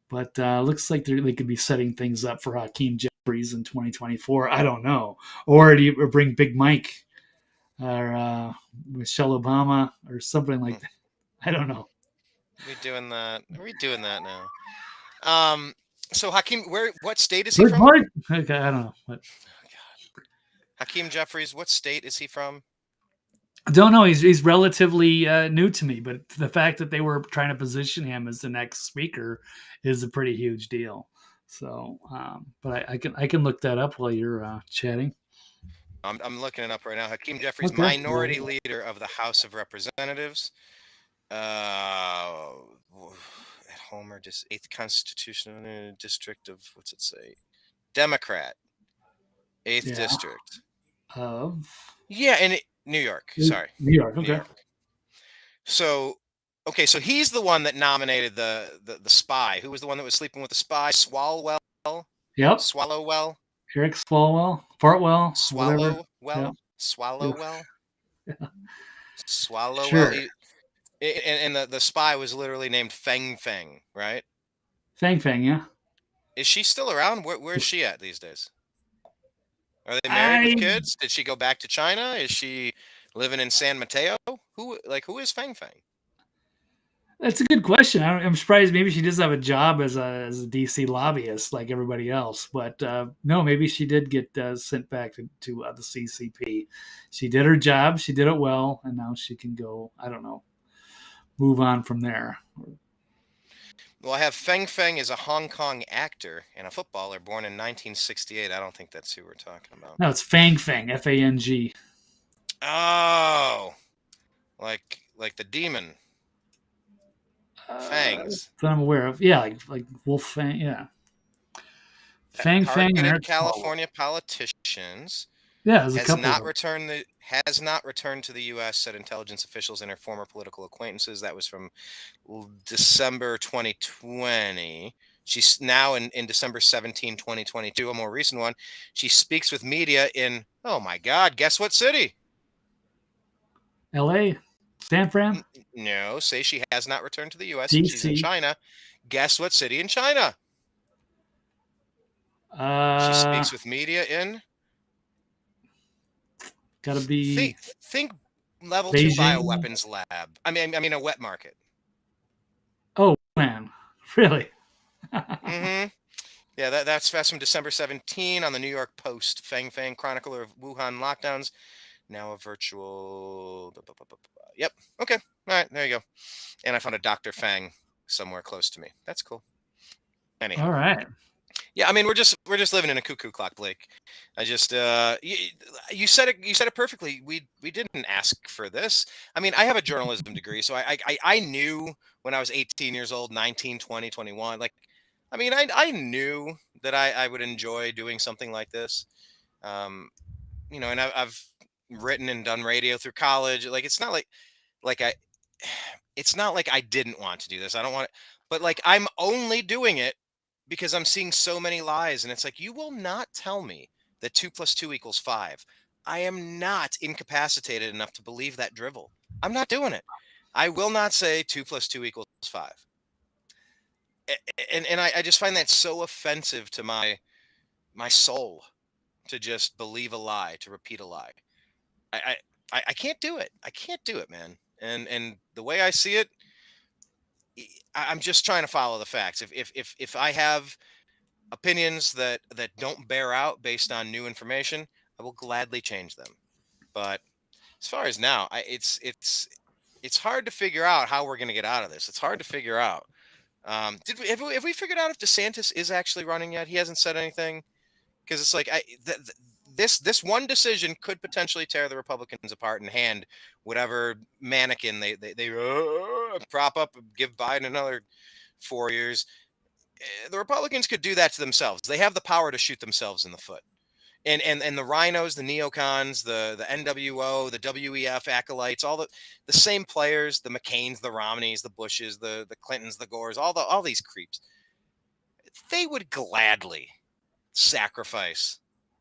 But looks like they could be setting things up for Hakeem Jeffries in 2024. I don't know. Or do you bring Big Mike or Michelle Obama or something like that? I don't know. Are we doing that? Are we doing that now? So Hakeem, what state is he Good from? morning. Okay, I don't know. But Hakeem Jeffries, what state is he from? I don't know. He's relatively new to me, but the fact that they were trying to position him as the next speaker is a pretty huge deal. So, but I can look that up while you're chatting. I'm looking it up right now. Hakeem Jeffries, Okay. minority leader of the House of Representatives. At Homer, 8th Constitutional District of, what's it say? Democrat. 8th District. Of Yeah, in New York. Sorry. New York. Okay. New York. So, okay, so he's the one that nominated the spy. Who was the one that was sleeping with the spy? Swalwell? Yep. Swallowwell? Eric Swalwell, Fartwell, Swallowwell? Yep. Swallowwell? Yeah. Swallowwell? Sure. And the spy was literally named Feng Feng, right? Fang Fang, yeah. Is she still around? Where's she at these days? Are they married with kids? Did she go back to China? Is she living in San Mateo? Who is Feng Feng? That's a good question. I'm surprised. Maybe she does have a job as a DC lobbyist like everybody else. But no, maybe she did get sent back to the CCP. She did her job. She did it well, and now she can go. I don't know, move on from there. Well, I have Feng Feng is a Hong Kong actor and a footballer born in 1968. I don't think that's who we're talking about. No, it's Fang Fang, Fang. Oh, like the demon. Fangs. That I'm aware of. Yeah, like Wolf Fang. Yeah. Fang Fang and California politicians. Yeah, there's a couple. Has not returned to the U.S., said intelligence officials and her former political acquaintances. That was from December 2020. She's now in December 17, 2022, a more recent one. She speaks with media in, oh my God, guess what city? L.A., San Fran? No, say she has not returned to the U.S. DC. She's in China. Guess what city in China? She speaks with media in? Gotta be. Think level Beijing. 2 bioweapons lab. I mean a wet market. Oh man, really? Mm-hmm. Yeah, that's from December 17 on the New York Post. Feng Feng, chronicler of Wuhan lockdowns, now a virtual. Yep. Okay. All right. There you go. And I found a Dr. Fang somewhere close to me. That's cool. Anyhow. All right. Yeah, I mean, we're just living in a cuckoo clock, Blake. I just you said it perfectly. We didn't ask for this. I mean, I have a journalism degree, so I knew when I was 18 years old, 19, 20, 21, like I mean, I knew that I would enjoy doing something like this. Um, and I've written and done radio through college. Like it's not like I it's not like I didn't want to do this. I don't want it, but like I'm only doing it because I'm seeing so many lies, and it's like you will not tell me that 2 + 2 = 5. I am not incapacitated enough to believe that drivel. I'm not doing it. I will not say 2 + 2 = 5. And I just find that so offensive to my soul to just believe a lie, to repeat a lie. I I can't do it. I can't do it, man. And the way I see it, I'm just trying to follow the facts. If I have opinions that don't bear out based on new information, I will gladly change them. But as far as now, it's hard to figure out how we're going to get out of this. It's hard to figure out. Have we figured out if DeSantis is actually running yet? He hasn't said anything because it's like this one decision could potentially tear the Republicans apart and hand whatever mannequin they prop up, give Biden another 4 years. The Republicans could do that to themselves. They have the power to shoot themselves in the foot. And the rhinos, the neocons, the NWO, the WEF acolytes, all the same players, the McCains, the Romneys, the Bushes, the Clintons, the Gores, all these creeps. They would gladly sacrifice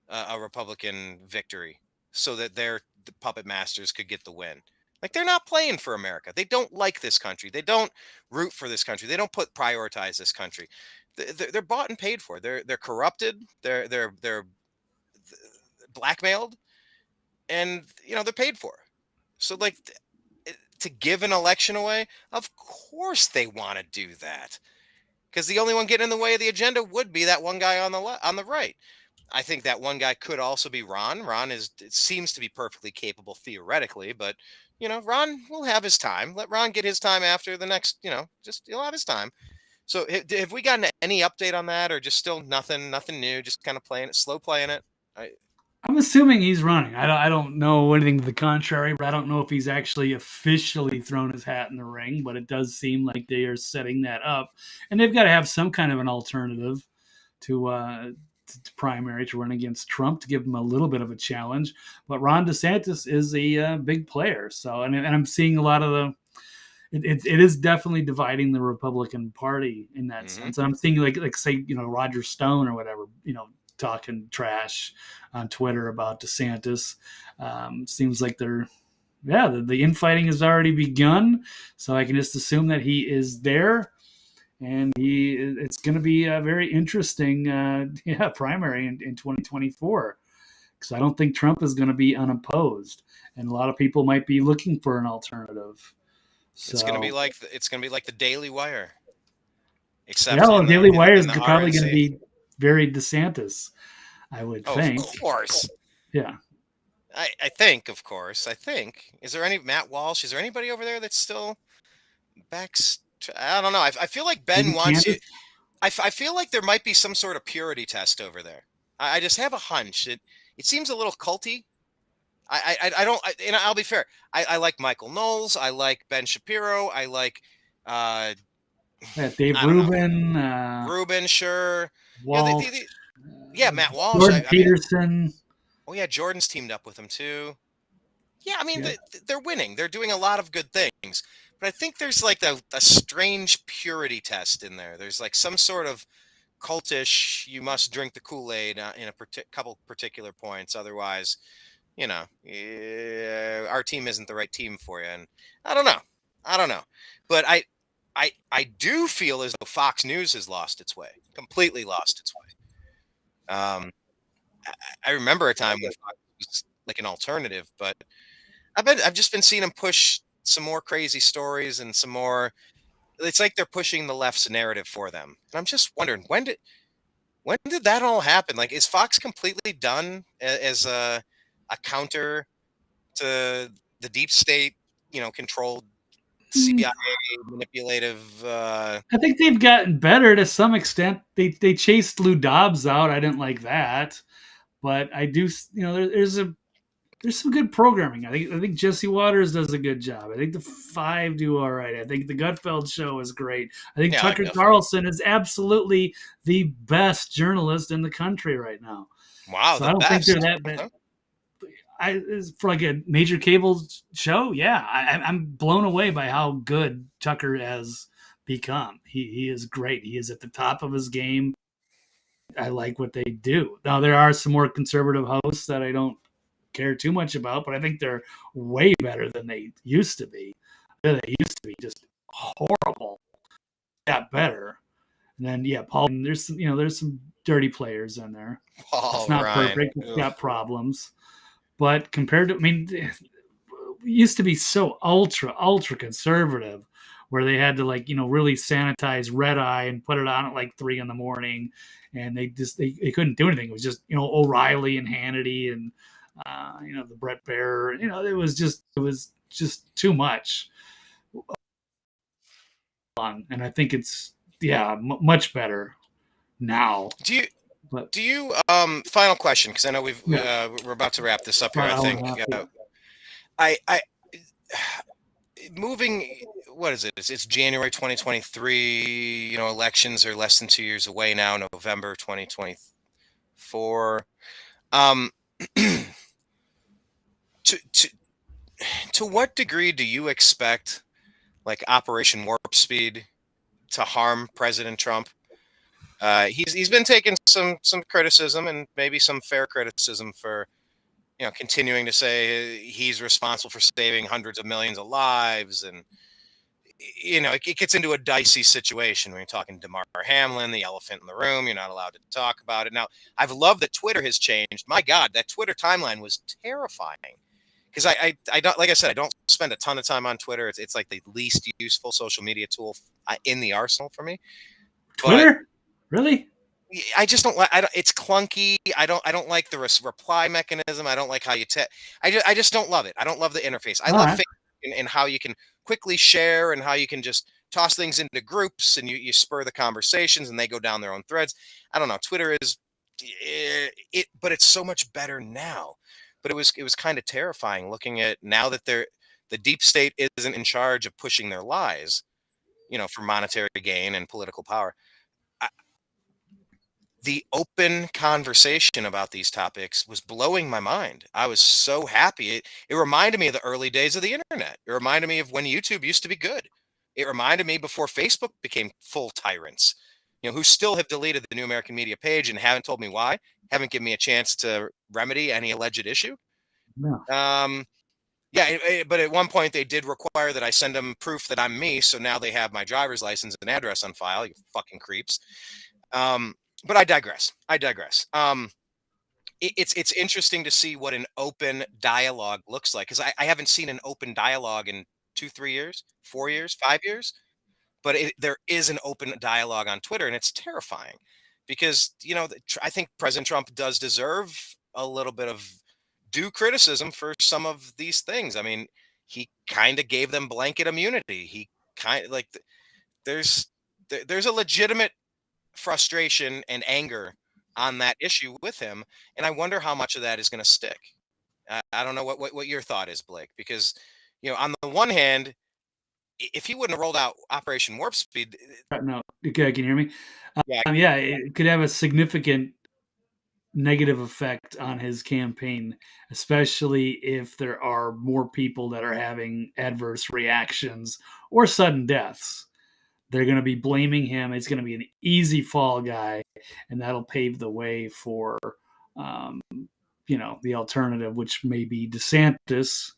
a Republican victory so that the puppet masters could get the win. Like they're not playing for America. They don't like this country. They don't root for this country. They don't prioritize this country. They're bought and paid for. They're corrupted. They're blackmailed, and they're paid for. So like to give an election away, of course they want to do that because the only one getting in the way of the agenda would be that one guy on the right. I think that one guy could also be Ron. It seems to be perfectly capable theoretically, but Ron will have his time. Let Ron get his time after the next, he'll have his time. So have we gotten any update on that, or just still nothing new, just kind of slow playing it? I'm assuming he's running. I don't know anything to the contrary, but I don't know if he's actually officially thrown his hat in the ring. But it does seem like they are setting that up, and they've got to have some kind of an alternative to primary to run against Trump to give him a little bit of a challenge. But Ron DeSantis is a big player, so and I'm seeing a lot of the. It is definitely dividing the Republican Party in that sense. And I'm seeing like say Roger Stone or whatever talking trash on Twitter about DeSantis. Seems like the infighting has already begun. So I can just assume that he is there, and it's going to be a very interesting primary in 2024. Because I don't think Trump is going to be unopposed, and a lot of people might be looking for an alternative. So, it's going to be like the Daily Wire, except the Daily Wire is probably RNC. going to be very DeSantis, I would think. Of course. Yeah. I think, of course. Is there any Matt Walsh? Is there anybody over there that's still back? I don't know. I feel like Ben wants you. I feel like there might be some sort of purity test over there. I just have a hunch. It seems a little culty. I don't. And I'll be fair. I like Michael Knowles. I like Ben Shapiro. I like Dave Rubin. Rubin, sure. Walsh. Matt Walsh. Jordan Peterson. Jordan's teamed up with him too. Yeah, I mean they're winning. They're doing a lot of good things. But I think there's like a strange purity test in there. There's like some sort of cultish. You must drink the Kool-Aid in a couple particular points. Otherwise, our team isn't the right team for you. And I don't know. But I do feel as though Fox News has lost its way, completely lost its way. I remember a time when Fox was like an alternative, but I've just been seeing them push some more crazy stories and some more. It's like they're pushing the left's narrative for them. And I'm just wondering when did that all happen? Like, is Fox completely done as a counter to the deep state, controlled CIA manipulative? I think they've gotten better to some extent. They chased Lou Dobbs out. I didn't like that, but I do. There's there's some good programming. I think Jesse Waters does a good job. I think the Five do all right. I think the Gutfeld show is great. I think Yeah, I like Tucker that. Carlson is absolutely the best journalist in the country right now. Wow, So the I don't think they're best. that bad. Okay. For like a major cable show, yeah, I'm blown away by how good Tucker has become. He is great. He is at the top of his game. I like what they do. Now there are some more conservative hosts that I don't care too much about, but I think they're way better than they used to be. They used to be just horrible. Got better. And then yeah, Paul. There's some there's some dirty players in there. It's Paul not Ryan. perfect. It's Ugh. got problems. But compared to, I mean, it used to be so ultra conservative, where they had to like really sanitize red eye and put it on at like 3 in the morning, and they couldn't do anything. It was just O'Reilly and Hannity and the Brett Baer. It was just too much. And I think it's much better now. Do you But do you final question, because I know yeah, we're about to wrap this up here. I I'll think have to. I moving, what is it? It's January 2023. Elections are less than 2 years away now. November 2024. Um, to what degree do you expect like Operation Warp Speed to harm President Trump? He's been taking some criticism, and maybe some fair criticism, for continuing to say he's responsible for saving hundreds of millions of lives. And it gets into a dicey situation when you're talking Demar Hamlin, the elephant in the room. You're not allowed to talk about it. Now, I've loved that Twitter has changed. My God, that Twitter timeline was terrifying, because I don't, like I said, I don't spend a ton of time on Twitter. It's like the least useful social media tool in the arsenal for me. Twitter, really? I just don't like. It's clunky. I don't like the reply mechanism. I don't like how you I just don't love it. I don't love the interface. I All love right. Facebook and how you can quickly share, and how you can just toss things into groups, and you spur the conversations, and they go down their own threads. I don't know. Twitter is but it's so much better now. But it was kind of terrifying looking at now that the deep state isn't in charge of pushing their lies, for monetary gain and political power. The open conversation about these topics was blowing my mind. I was so happy. It reminded me of the early days of the internet. It reminded me of when YouTube used to be good. It reminded me before Facebook became full tyrants, who still have deleted the New American Media page and haven't told me why, haven't given me a chance to remedy any alleged issue. No. Yeah, but at one point they did require that I send them proof that I'm me. So now they have my driver's license and address on file, you fucking creeps. But I digress. It's interesting to see what an open dialogue looks like, because I haven't seen an open dialogue in 2, 3 years, 4 years, 5 years. But there is an open dialogue on Twitter, and it's terrifying, because I think President Trump does deserve a little bit of due criticism for some of these things. I mean, he kind of gave them blanket immunity. He kind of like there's there's a legitimate frustration and anger on that issue with him, and I wonder how much of that is going to stick. I don't know what your thought is, Blake, because on the one hand, if he wouldn't have rolled out Operation Warp Speed, No, okay, can you hear me? yeah, Yeah, it could have a significant negative effect on his campaign, especially if there are more people that are having adverse reactions or sudden deaths. They're going to be blaming him. It's going to be an easy fall guy, and that'll pave the way for, um, the alternative, which may be DeSantis.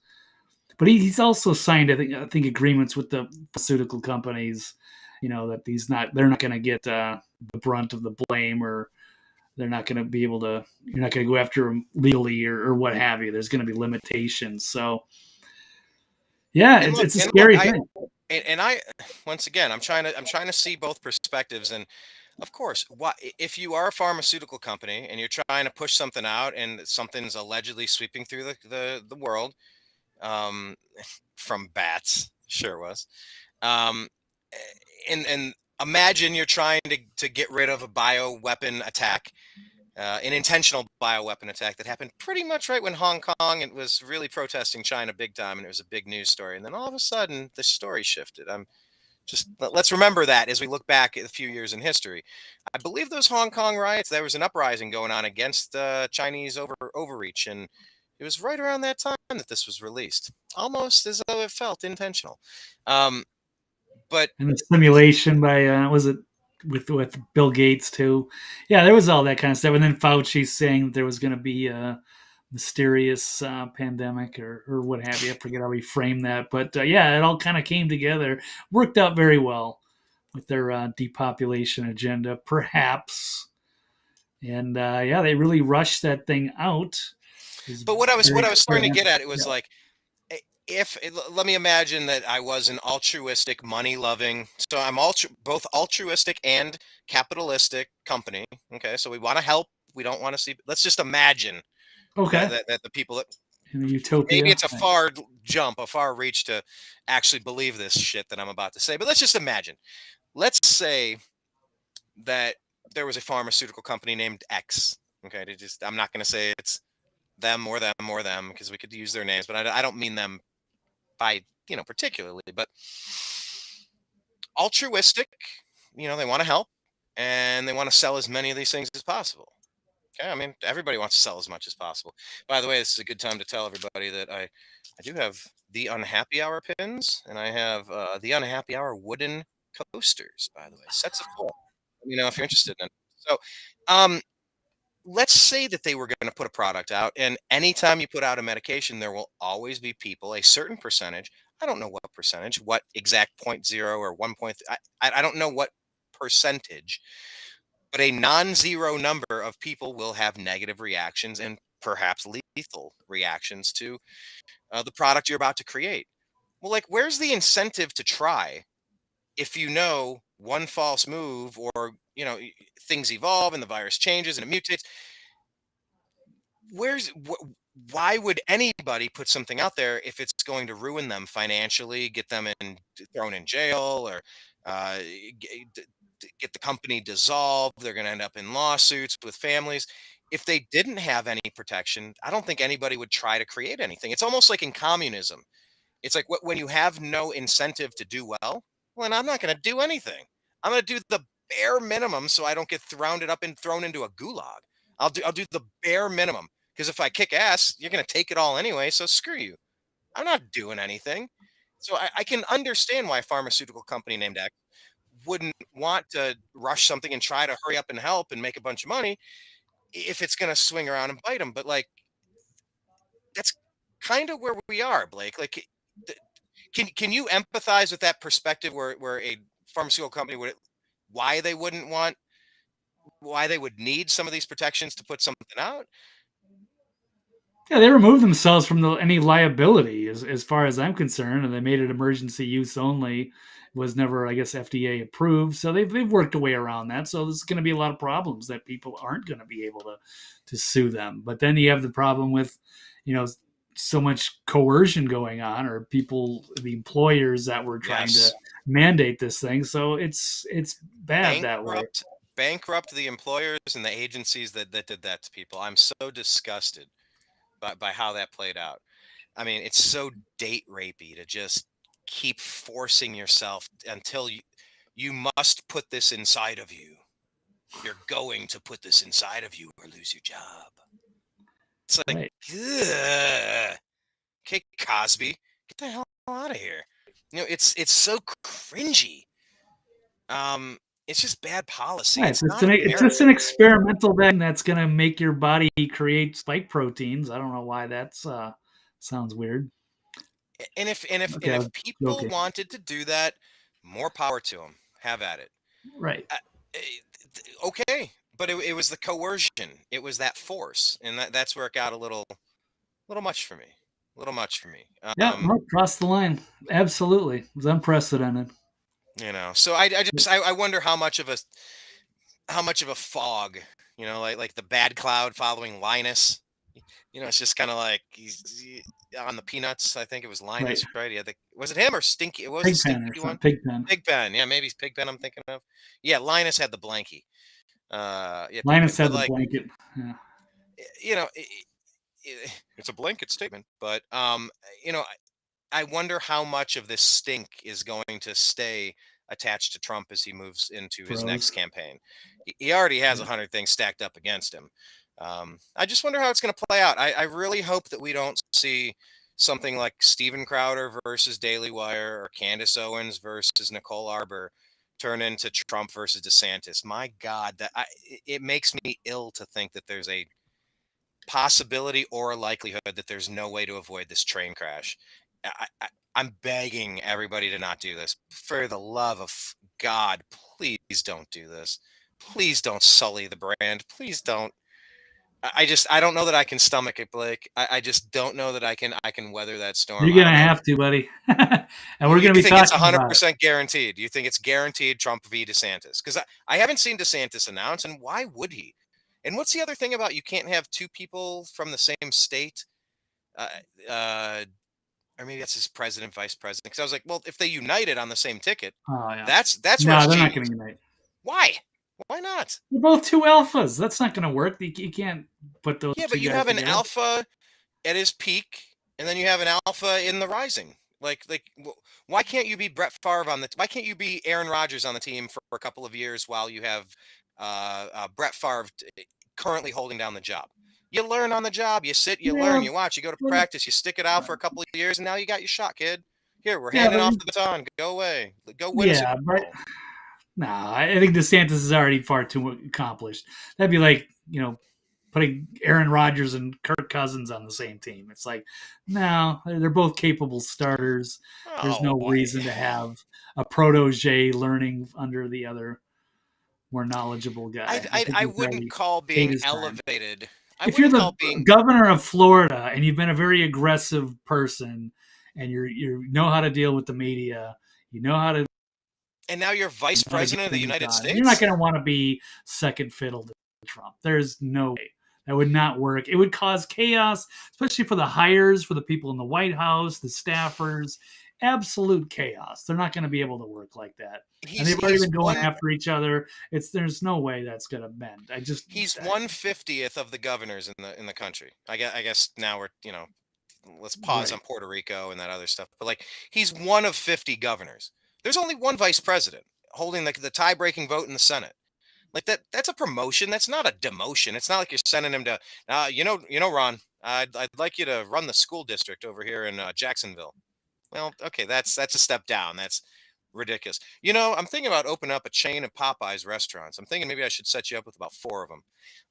But he's also signed, I think agreements with the pharmaceutical companies, that they're not going to get the brunt of the blame, or they're not going to be able to. You're not going to go after them legally, or what have you. There's going to be limitations. So, yeah, and it's a look, scary thing. I once again, I'm trying to see both perspectives. And of course, if you are a pharmaceutical company and you're trying to push something out, and something's allegedly sweeping through the world, um, from bats, sure was, um, and imagine you're trying to get rid of a bioweapon attack. an intentional bioweapon attack that happened pretty much right when Hong Kong it was really protesting China big time, and it was a big news story. And then all of a sudden, the story shifted. Let's remember that as we look back at a few years in history. I believe those Hong Kong riots, there was an uprising going on against Chinese overreach, and it was right around that time that this was released, almost as though it felt intentional. Um, but And the simulation by was it with Bill Gates too? Yeah, there was all that kind of stuff. And then Fauci saying that there was going to be a mysterious pandemic or what have you. I forget how he framed that, but yeah, it all kind of came together, worked out very well with their depopulation agenda, perhaps. And yeah, they really rushed that thing out. It was but what very I was starting to get experimental. at it Yeah. was like, if let me imagine that I was an altruistic, money loving, so I'm both altruistic and capitalistic company. Okay, so we want to help. We don't want to see. Let's just imagine Okay. that the people that In a maybe utopia. it's a far jump, a far reach to actually believe this shit that I'm about to say, but let's just imagine. Let's say that there was a pharmaceutical company named X. Okay, I'm not going to say it's them or them or them because we could use their names, but I don't mean them by particularly, but altruistic. They want to help and they want to sell as many of these things as possible. Okay, I mean everybody wants to sell as much as possible. By the way, this is a good time to tell everybody that I do have the Unhappy Hour pins and I have the Unhappy Hour wooden coasters. By the way, sets of four. Let me know if you're interested in. It. So, um, let's say that they were going to put a product out, and anytime you put out a medication, there will always be people, a certain percentage. I don't know what percentage, what exact point zero or 1 point. I don't know what percentage, but a non-zero number of people will have negative reactions and perhaps lethal reactions to the product you're about to create. Well, like, where's the incentive to try if you know one false move or things evolve and the virus changes and it mutates? Why would anybody put something out there if it's going to ruin them financially, get them thrown in jail, or uh, g- get the company dissolved? They're going to end up in lawsuits with families. If they didn't have any protection, I don't think anybody would try to create anything. It's almost like in communism. It's like when you have no incentive to do well, well, then I'm not going to do anything. I'm going to do the bare minimum so I don't get thrown into a gulag. I'll do the bare minimum because if I kick ass, you're going to take it all anyway. So screw you. I'm not doing anything. So I can understand why a pharmaceutical company named X wouldn't want to rush something and try to hurry up and help and make a bunch of money if it's going to swing around and bite them. But like that's kind of where we are, Blake. Like, can you empathize with that perspective where a pharmaceutical company why they wouldn't want why they would need some of these protections to put something out? Yeah, they removed themselves from any liability, as far as I'm concerned, and they made it emergency use only. It was never, I guess, FDA approved, so they've worked a way around that. So there's going to be a lot of problems that people aren't going to be able to sue them. But then you have the problem with, you know, so much coercion going on, or people, the employers that were trying to Yes. mandate this thing. So it's bad that way. Bankrupt the employers and the agencies that did that to people. I'm so disgusted by how that played out. I mean, it's so date rapey to just keep forcing yourself until you must put this inside of you. You're going to put this inside of you or lose your job. It's like, Right. ugh. Okay, Cosby, get the hell out of here. It's so cringy. Um, it's just bad policy. Right. It's not It's just an American. experimental thing that's going to make your body create spike proteins. I don't know why that's sounds weird. Okay, I And if was people joking. wanted to do that, more power to them. Have at it. Right. Uh, okay, but it was the coercion. It was that force, and that's where it got a little much for me. A little much for me. Yeah, no, cross the line. Absolutely. It was unprecedented. So I wonder how much of a fog, like the bad cloud following Linus. It's just kind of like on the Peanuts. I think it was Right. Linus, right? Yeah, was it him or Stinky? It was a Pigpen or Stinky something. one. Pigpen. Pigpen, yeah, maybe it's Pigpen. I'm thinking of. Yeah, Linus had the blankie. Yeah, Linus had but the like, blanket. Yeah. you know, it's a blanket statement, but you know, I wonder how much of this stink is going to stay attached to Trump as he moves into his next Froze. campaign. He already has Yeah. 100 things stacked up against him. I just wonder how it's going to play out. I really hope that we don't see something like Steven Crowder versus Daily Wire or Candace Owens versus Nicole Arbor turn into Trump versus DeSantis. My God, it makes me ill to think that there's a possibility or a likelihood that there's no way to avoid this train crash. I'm begging everybody to not do this. For the love of God, please don't do this. Please don't sully the brand. Please don't. I don't know that I can stomach it, Blake. I just don't know that I can weather that storm. You're I don't gonna know. have to, buddy. And we're You gonna be think it's talking about it. 100% guaranteed? You think it's guaranteed Trump v. DeSantis? Because I haven't seen DeSantis announce, and why would he? And what's the other thing about you can't have two people from the same state? Uh, uh, or maybe that's his president, vice president. Because I was like, well, if they united on the same ticket, Oh yeah. that's where No, it's they're not genius. gonna unite. Why? Why not? They're both two alphas. That's not gonna work. You can't put those Yeah, two but you guys have an together. alpha at his peak, and then you have an alpha in the rising. Why can't you be Brett Favre on the? Why can't you be Aaron Rodgers on the team for a couple of years while you have Brett Favre currently holding down the job? You learn on the job. You sit, you learn, Yeah, you watch, you go to but, practice, you stick it out for a couple of years, and now you got your shot, kid. Here, we're yeah, handing but off the baton. Go away. Go win a Super yeah, but Bowl. no, I think DeSantis is already far too accomplished. That'd be like putting Aaron Rodgers and Kirk Cousins on the same team. It's like, no, they're both capable starters. There's Oh, no reason to have a protege learning under the other more knowledgeable guy. I think I he's wouldn't already call paid being his time. elevated. I If you're wouldn't the call being. governor of Florida and you've been a very aggressive person and you know how to deal with the media, you know how to And now you're vice get president of the things United done. You're not States? going to want to be second fiddle to Trump. There's no way. That would not work. It would cause chaos, especially for the hires, for the people in the White House, the staffers. Absolute chaos. They're not going to be able to work like that. And they've already He's been going one after each other. There's no way that's going to bend. he's 1/50th of the governors in the country. I guess now we're let's pause right. on Puerto Rico and that other stuff. But like he's one of 50 governors. There's only one vice president holding the tie-breaking vote in the Senate. Like that's a promotion. That's not a demotion. It's not like you're sending him to Ron, I'd like you to run the school district over here in Jacksonville. Well, okay, that's a step down. That's ridiculous. I'm thinking about opening up a chain of Popeyes restaurants. I'm thinking maybe I should set you up with about 4 of them.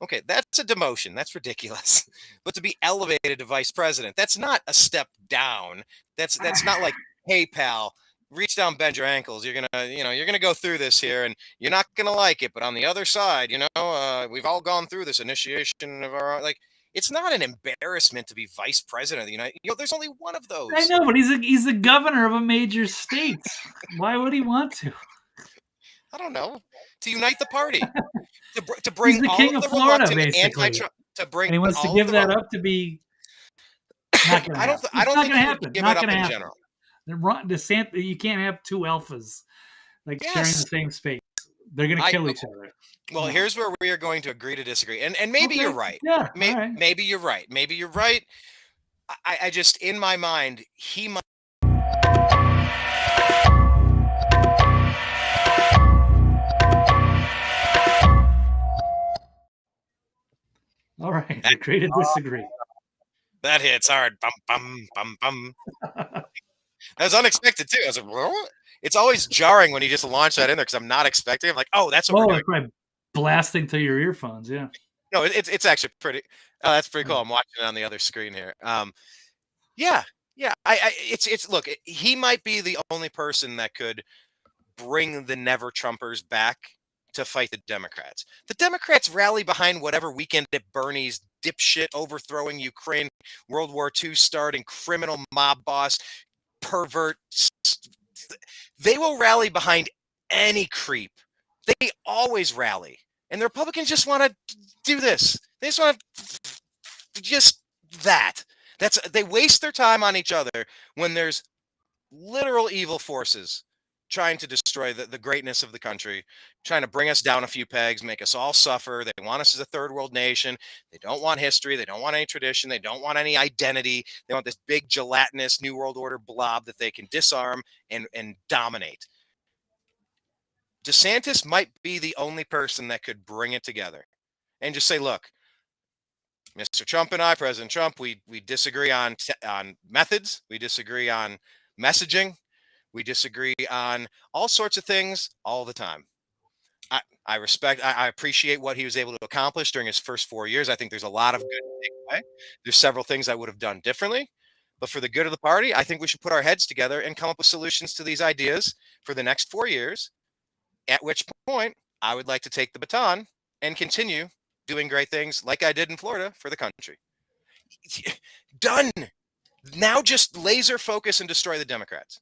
Okay, that's a demotion. That's ridiculous. But to be elevated to vice president, that's not a step down. That's not like, hey pal, reach down, bend your ankles. You're gonna go through this here, and you're not gonna like it. But on the other side, we've all gone through this initiation of our like. It's not an embarrassment to be vice president of the United. There's only one of I those. know, but he's the governor of a major state. Why would he want to? I don't know, to unite the party, to He's bring the all king of of the Florida, reluctant basically, anti-Trump, to bring and he wants to all of give the. that up to be not going to happen. I It's don't not think going to he would happen. give it Not up going to in happen. general. DeSantis, you can't have two alphas like sharing the Yes, same space. They're going to I. kill each other. Well, No. here's where we are going to agree to disagree, and maybe Okay. you're right. Yeah. All right. Maybe you're right. Maybe you're right. I just in my mind he might. All right. Agree to disagree. That hits hard. Bum bum bum bum. That was unexpected too. I was like, what? It's always jarring when you just launch that in there because I'm not expecting. I'm like, oh, that's what we're Oh, doing. it's probably blasting through your earphones. Yeah. No, it's actually pretty. That's pretty cool. Yeah. I'm watching it on the other screen here. Yeah, yeah. It's look. He might be the only person that could bring the Never Trumpers back to fight the Democrats. The Democrats rally behind whatever weekend at Bernie's dipshit overthrowing Ukraine, World War II starting criminal mob boss pervert. They will rally behind any creep. They always rally. And the Republicans just want to do this. They just want to just that. They waste their time on each other when there's literal evil forces trying to destroy the greatness of the country, trying to bring us down a few pegs, make us all suffer. They want us as a third world nation. They don't want history. They don't want any tradition. They don't want any identity. They want this big gelatinous New World Order blob that they can disarm and dominate. DeSantis might be the only person that could bring it together and just say, look, Mr. Trump and I, President Trump, we disagree on methods. We disagree on messaging. We disagree on all sorts of things all the time. I appreciate what he was able to accomplish during his first 4 years. I think there's a lot of good to take away. There's several things I would have done differently. But for the good of the party, I think we should put our heads together and come up with solutions to these ideas for the next 4 years, at which point I would like to take the baton and continue doing great things like I did in Florida for the country. Done. Now just laser focus and destroy the Democrats.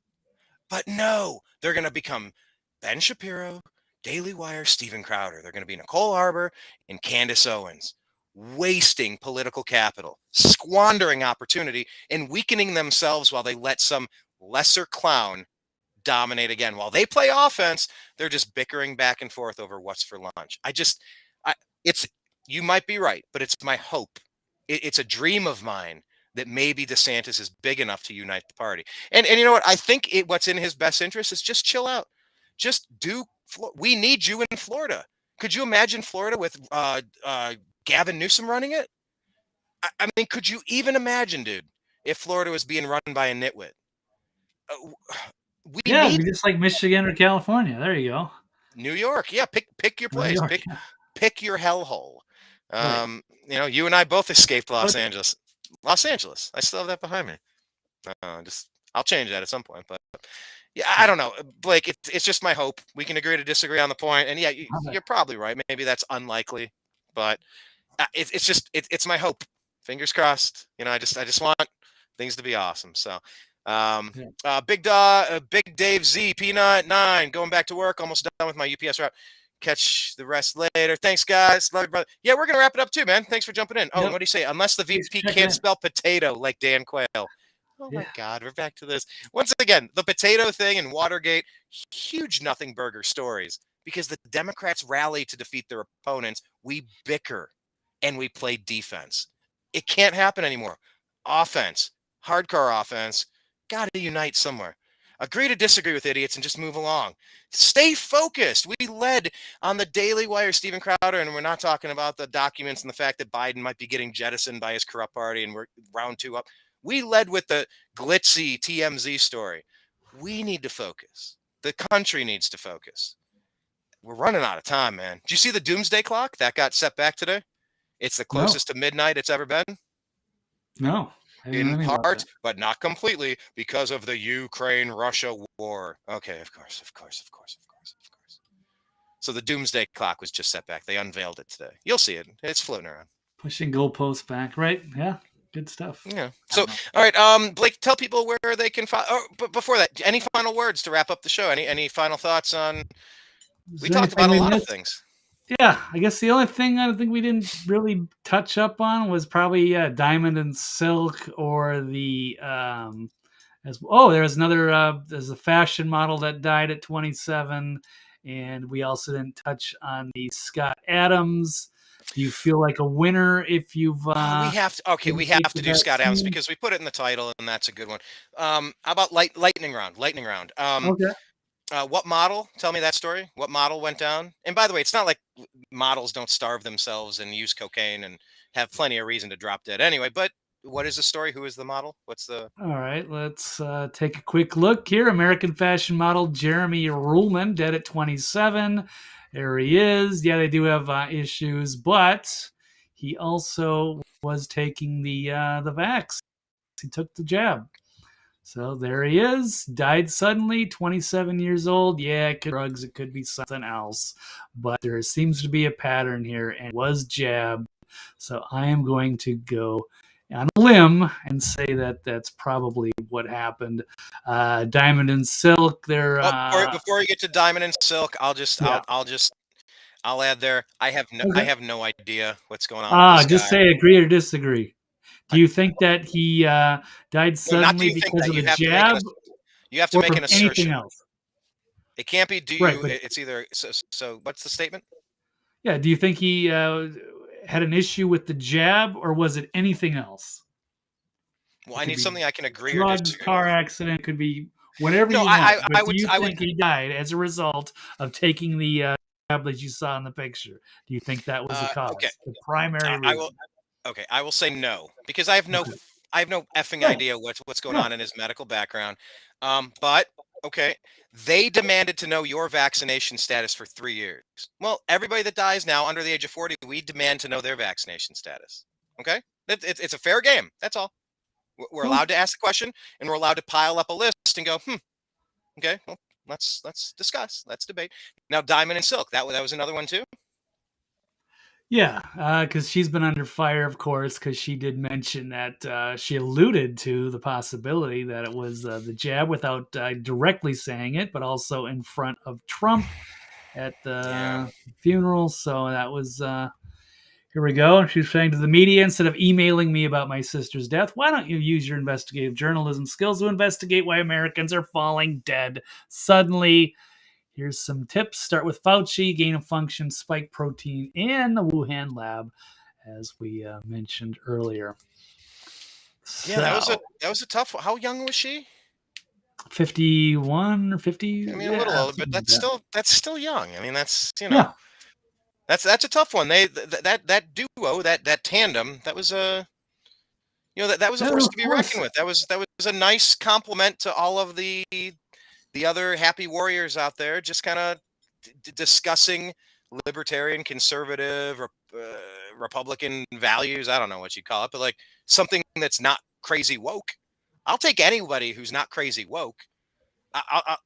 But no, they're going to become Ben Shapiro, Daily Wire, Steven Crowder. They're going to be Nicole Arbor and Candace Owens, wasting political capital, squandering opportunity, and weakening themselves while they let some lesser clown dominate again. While they play offense, they're just bickering back and forth over what's for lunch. You might be right, but it's my hope. It's a dream of mine that maybe DeSantis is big enough to unite the party. And you know what? I think what's in his best interest is just chill out. Just we need you in Florida. Could you imagine Florida with Gavin Newsom running it? I mean, could you even imagine, dude, if Florida was being run by a nitwit? It'd be just like Michigan or California. There you go. New York. Yeah, pick your place. Pick your hellhole. Right. You and I both escaped Los Angeles. Los Angeles. I still have that behind me. I'll change that at some point. But yeah, I don't know, Blake. It's just my hope. We can agree to disagree on the point. And yeah, you're probably right. Maybe that's unlikely, but it's my hope. Fingers crossed. I just want things to be awesome. So, Big Dave Z Peanut 9 going back to work. Almost done with my UPS route. Catch the rest later. Thanks, guys. Love you, brother. Yeah, we're gonna wrap it up too, man. Thanks for jumping in. Oh, what do you say? Unless the VP can't spell potato like Dan Quayle. Oh my God, we're back to this once again. The potato thing and Watergate, huge nothing burger stories because the Democrats rally to defeat their opponents. We bicker and we play defense. It can't happen anymore. Offense, hardcore offense. Got to unite somewhere. Agree to disagree with idiots and just move along. Stay focused. We led on the Daily Wire, Steven Crowder, and we're not talking about the documents and the fact that Biden might be getting jettisoned by his corrupt party and we're round 2 up. We led with the glitzy TMZ story. We need to focus. The country needs to focus. We're running out of time, man. Did you see the doomsday clock? That got set back today. It's the closest to midnight it's ever been. No. In part, but not completely, because of the Ukraine-Russia war. Okay, of course. So the doomsday clock was just set back. They unveiled it today. You'll see it. It's floating around. Pushing goalposts back, right? Yeah, good stuff. Yeah. So, all right, Blake, tell people where they can find. Oh, but before that, any final words to wrap up the show? Any final thoughts on? We talked about a lot of things. Yeah, I guess the only thing I think we didn't really touch up on was probably Diamond and Silk or the there's another there's a fashion model that died at 27, and we also didn't touch on the Scott Adams. Do you feel like a winner if you've we have to do Scott Adams because we put it in the title and that's a good one. How about lightning round? Okay. What model? Tell me that story. What model went down? And by the way, it's not like models don't starve themselves and use cocaine and have plenty of reason to drop dead anyway. But what is the story? Who is the model? All right, let's take a quick look here. American fashion model Jeremy Ruhlman, dead at 27. There he is. Yeah, they do have issues, but he also was taking the vax. He took the jab. So there he is, died suddenly, 27 years old. Yeah, it could be drugs, it could be something else. But there seems to be a pattern here, and it was jabbed. So I am going to go on a limb and say that that's probably what happened. Diamond and Silk, they're... before you get to Diamond and Silk, I'll add there, I have no idea what's going on with this just guy. Say agree or disagree. Do you think that he died suddenly because of the jab? You have to make an assertion. Anything else? It can't be. Do Right, you? but It's either. So what's the statement? yeah, do you think he had an issue with the jab, or was it anything else? Well, It I could need be something I can agree or drugs, disagree car with. accident, could be whatever No, you want. But I do would. you I would. think he died as a result of taking the jab that you saw in the picture? Do you think that was the Okay. cause, the primary I will. reason? Okay, I will say no because Okay. I have no effing Right. idea what's going Yeah. on in his medical background. But okay, they demanded to know your vaccination status for 3 years. Well, everybody that dies now under the age of 40, we demand to know their vaccination status. Okay, it's a fair game. That's all. We're Well, allowed to ask the question, and we're allowed to pile up a list and go, okay, well, let's discuss, let's debate. Now, Diamond and Silk, that was another one too. yeah, because she's been under fire, of course, because she did mention that she alluded to the possibility that it was the jab without directly saying it, but also in front of Trump at Yeah. the funeral. So that was here we go. And she's saying to the media, instead of emailing me about my sister's death, why don't you use your investigative journalism skills to investigate why Americans are falling dead suddenly? Here's some tips. Start with Fauci, gain of function, spike protein, and the Wuhan lab, as we mentioned earlier. Yeah, So, that was a tough one. How young was she? 51 or 50, I mean, a little yeah, older, but something like that. that's still young. I mean, that's Yeah, that's a tough one. That duo, that tandem, that was a that was a yeah, force of to be reckoned course. with. That was a nice compliment to all of the other happy warriors out there, just kind of discussing libertarian, conservative, Republican values. I don't know what you call it, but like something that's not crazy woke. I'll take anybody who's not crazy woke. I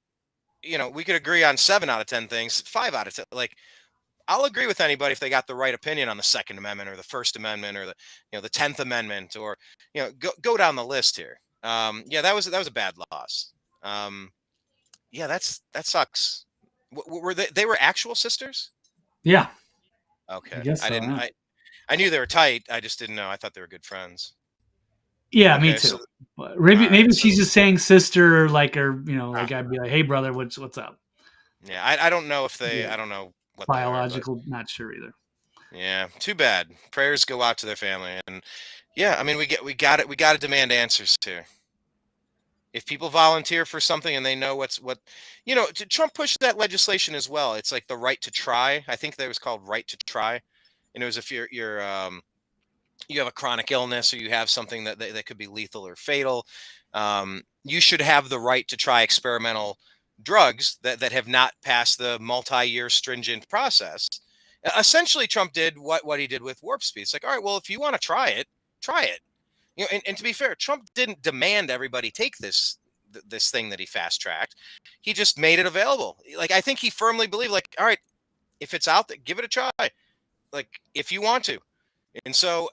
we could agree on 7 out of 10 things, 5 out of 10. Like, I'll agree with anybody if they got the right opinion on the Second Amendment or the First Amendment or the 10th Amendment, or go down the list here. Yeah, that was a bad loss. Um, yeah, that sucks. Were they were actual sisters? Yeah, I Okay, guess I so. didn't. Yeah, I knew they were tight. I just didn't know. I thought they were good friends. yeah, me Okay, too. so But all right, maybe so she's just saying sister, like, or uh, like I'd be like, hey, brother, what's up? yeah, I don't know if Yeah, I don't know what they are, but biological, not sure either. yeah, too bad. Prayers go out to their family, and yeah, I mean we got to demand answers here. If people volunteer for something and they know what Trump pushed that legislation as well. It's like the right to try. I think that was called right to try, and it was if you have a chronic illness or you have something that could be lethal or fatal, you should have the right to try experimental drugs that have not passed the multi-year stringent process. Essentially, Trump did what he did with warp speed. It's like, all right, well, if you want to try it, try it. And to be fair, Trump didn't demand everybody take this thing that he fast tracked. He just made it available. Like, I think he firmly believed, like, all right, if it's out there, give it a try. Like, if you want to. And so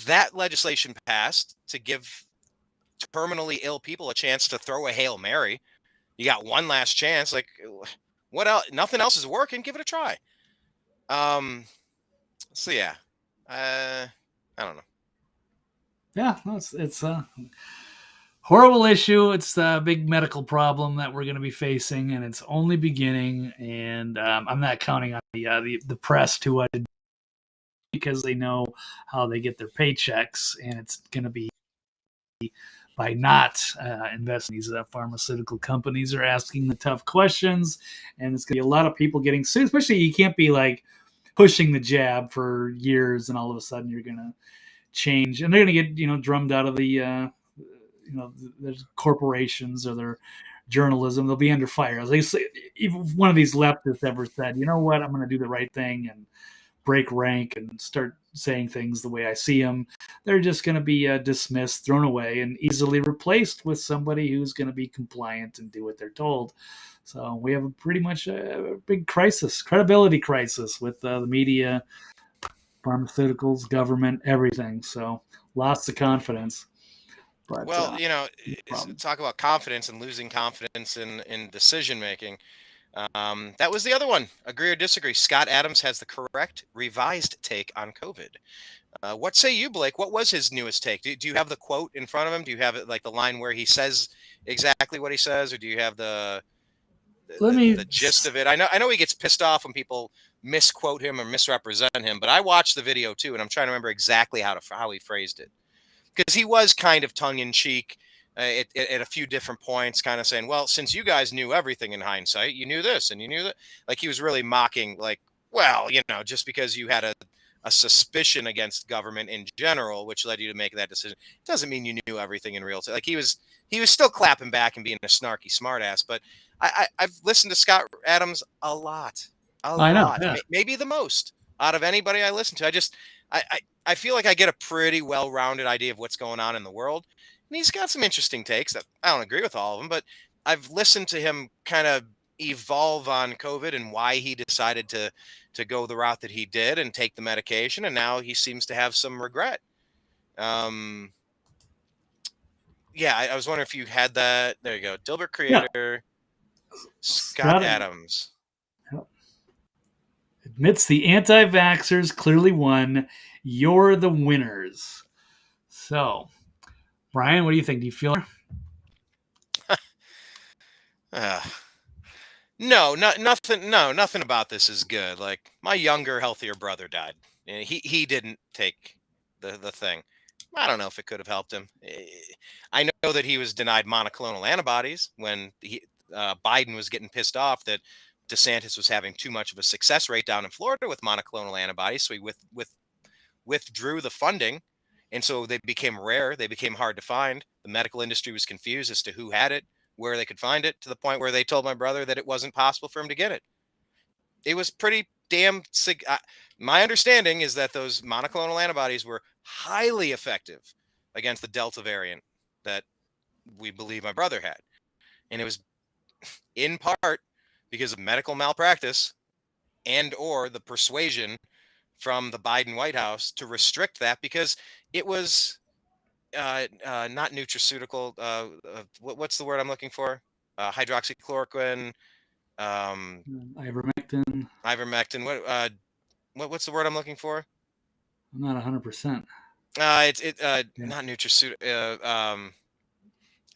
that legislation passed to give terminally ill people a chance to throw a Hail Mary. You got one last chance. Like, what else? Nothing else is working. Give it a try. Um. So yeah, I don't know. Yeah, no, it's a horrible issue. It's a big medical problem that we're going to be facing, and it's only beginning. And I'm not counting on the press to because they know how they get their paychecks, and it's going to be by not investing. These pharmaceutical companies are asking the tough questions, and it's going to be a lot of people getting sued. Especially, you can't be like pushing the jab for years, and all of a sudden you're going to change, and they're going to get drummed out of the there's corporations or their journalism. They'll be under fire. As they say, if one of these leftists ever said, you know what, I'm going to do the right thing and break rank and start saying things the way I see them, they're just going to be dismissed, thrown away, and easily replaced with somebody who's going to be compliant and do what they're told. So we have pretty much a big crisis, credibility crisis with the media, pharmaceuticals, government, everything. So lost of confidence. But Well, problem. talk about confidence and losing confidence in decision making. That was the other one. Agree or disagree? Scott Adams has the correct revised take on COVID. What say you, Blake? What was his newest take? Do you have the quote in front of him? Do you have it like the line where he says exactly what he says, or do you have the gist of it. I know he gets pissed off when people misquote him or misrepresent him, but I watched the video too, and I'm trying to remember exactly how he phrased it, because he was kind of tongue in cheek at a few different points, kind of saying, "Well, since you guys knew everything in hindsight, you knew this and you knew that." Like he was really mocking, like, well, just because you had a suspicion against government in general, which led you to make that decision, doesn't mean you knew everything in real time. Like he was still clapping back and being a snarky smartass. But I've listened to Scott Adams a lot, I know, yeah. maybe the most out of anybody I listen to. I feel like I get a pretty well-rounded idea of what's going on in the world. And he's got some interesting takes that I don't agree with all of them, but I've listened to him kind of evolve on COVID and why he decided to go the route that he did and take the medication, and now he seems to have some regret. Yeah, I was wondering if you had that. There you go. Dilbert creator, yeah. Scott Adams. Yep. Admits the anti-vaxxers clearly won. You're the winners. So, Brian, what do you think? Do you feel? Nothing about this is good. Like my younger, healthier brother died. He didn't take the thing. I don't know if it could have helped him. I know that he was denied monoclonal antibodies when Biden was getting pissed off that DeSantis was having too much of a success rate down in Florida with monoclonal antibodies. So he withdrew the funding. And so they became rare. They became hard to find. The medical industry was confused as to who had it, where they could find it, to the point where they told my brother that it wasn't possible for him to get it. It was pretty damn sick. My understanding is that those monoclonal antibodies were highly effective against the Delta variant that we believe my brother had. And it was in part because of medical malpractice and or the persuasion from the Biden White House to restrict that, because it was not nutraceutical. What's the word I'm looking for? Hydroxychloroquine. Ivermectin. What's the word I'm looking for? I'm not 100%. Yeah. Not nutraceutical.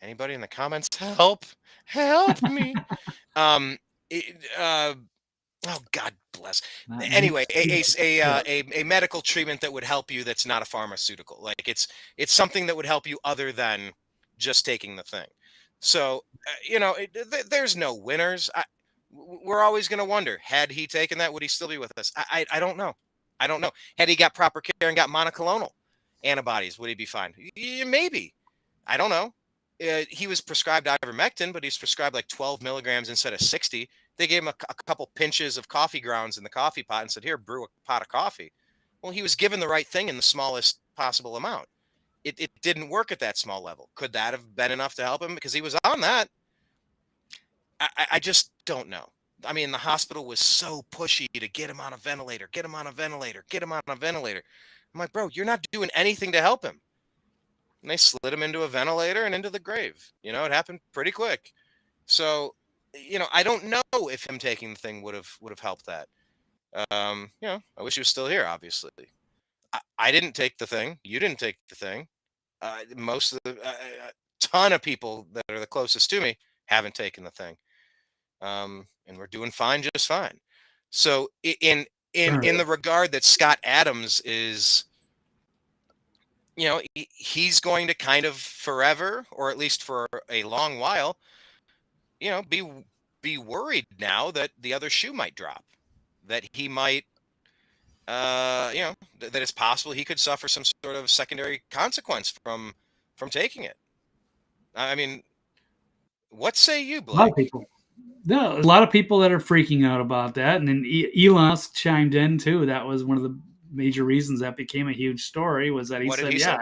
Anybody in the comments? Help me. Oh, God bless. Anyway, a medical treatment that would help you that's not a pharmaceutical. Like it's something that would help you other than just taking the thing. So, there's no winners. We're always going to wonder, had he taken that, would he still be with us? I don't know. I don't know. Had he got proper care and got monoclonal antibodies, would he be fine? Maybe. I don't know. He was prescribed ivermectin, but he's prescribed like 12 milligrams instead of 60. They gave him a couple pinches of coffee grounds in the coffee pot and said, here, brew a pot of coffee. Well, he was given the right thing in the smallest possible amount. It didn't work at that small level. Could that have been enough to help him? Because he was on that. I just don't know. I mean, the hospital was so pushy to get him on a ventilator, get him on a ventilator, get him on a ventilator. I'm like, bro, you're not doing anything to help him. And they slid him into a ventilator and into the grave. It happened pretty quick. So, I don't know if him taking the thing would have helped that. I wish he was still here, obviously. I didn't take the thing. You didn't take the thing. Most of the ton of people that are the closest to me haven't taken the thing. And we're doing fine, just fine. So in the regard that Scott Adams is, he's going to kind of forever, or at least for a long while, be worried now that the other shoe might drop, that he might, that it's possible he could suffer some sort of secondary consequence from taking it. I mean, what say you, Blake? A lot of people. No, a lot of people that are freaking out about that, and then Elon Musk chimed in too. That was one of the major reasons that became a huge story, was that he said,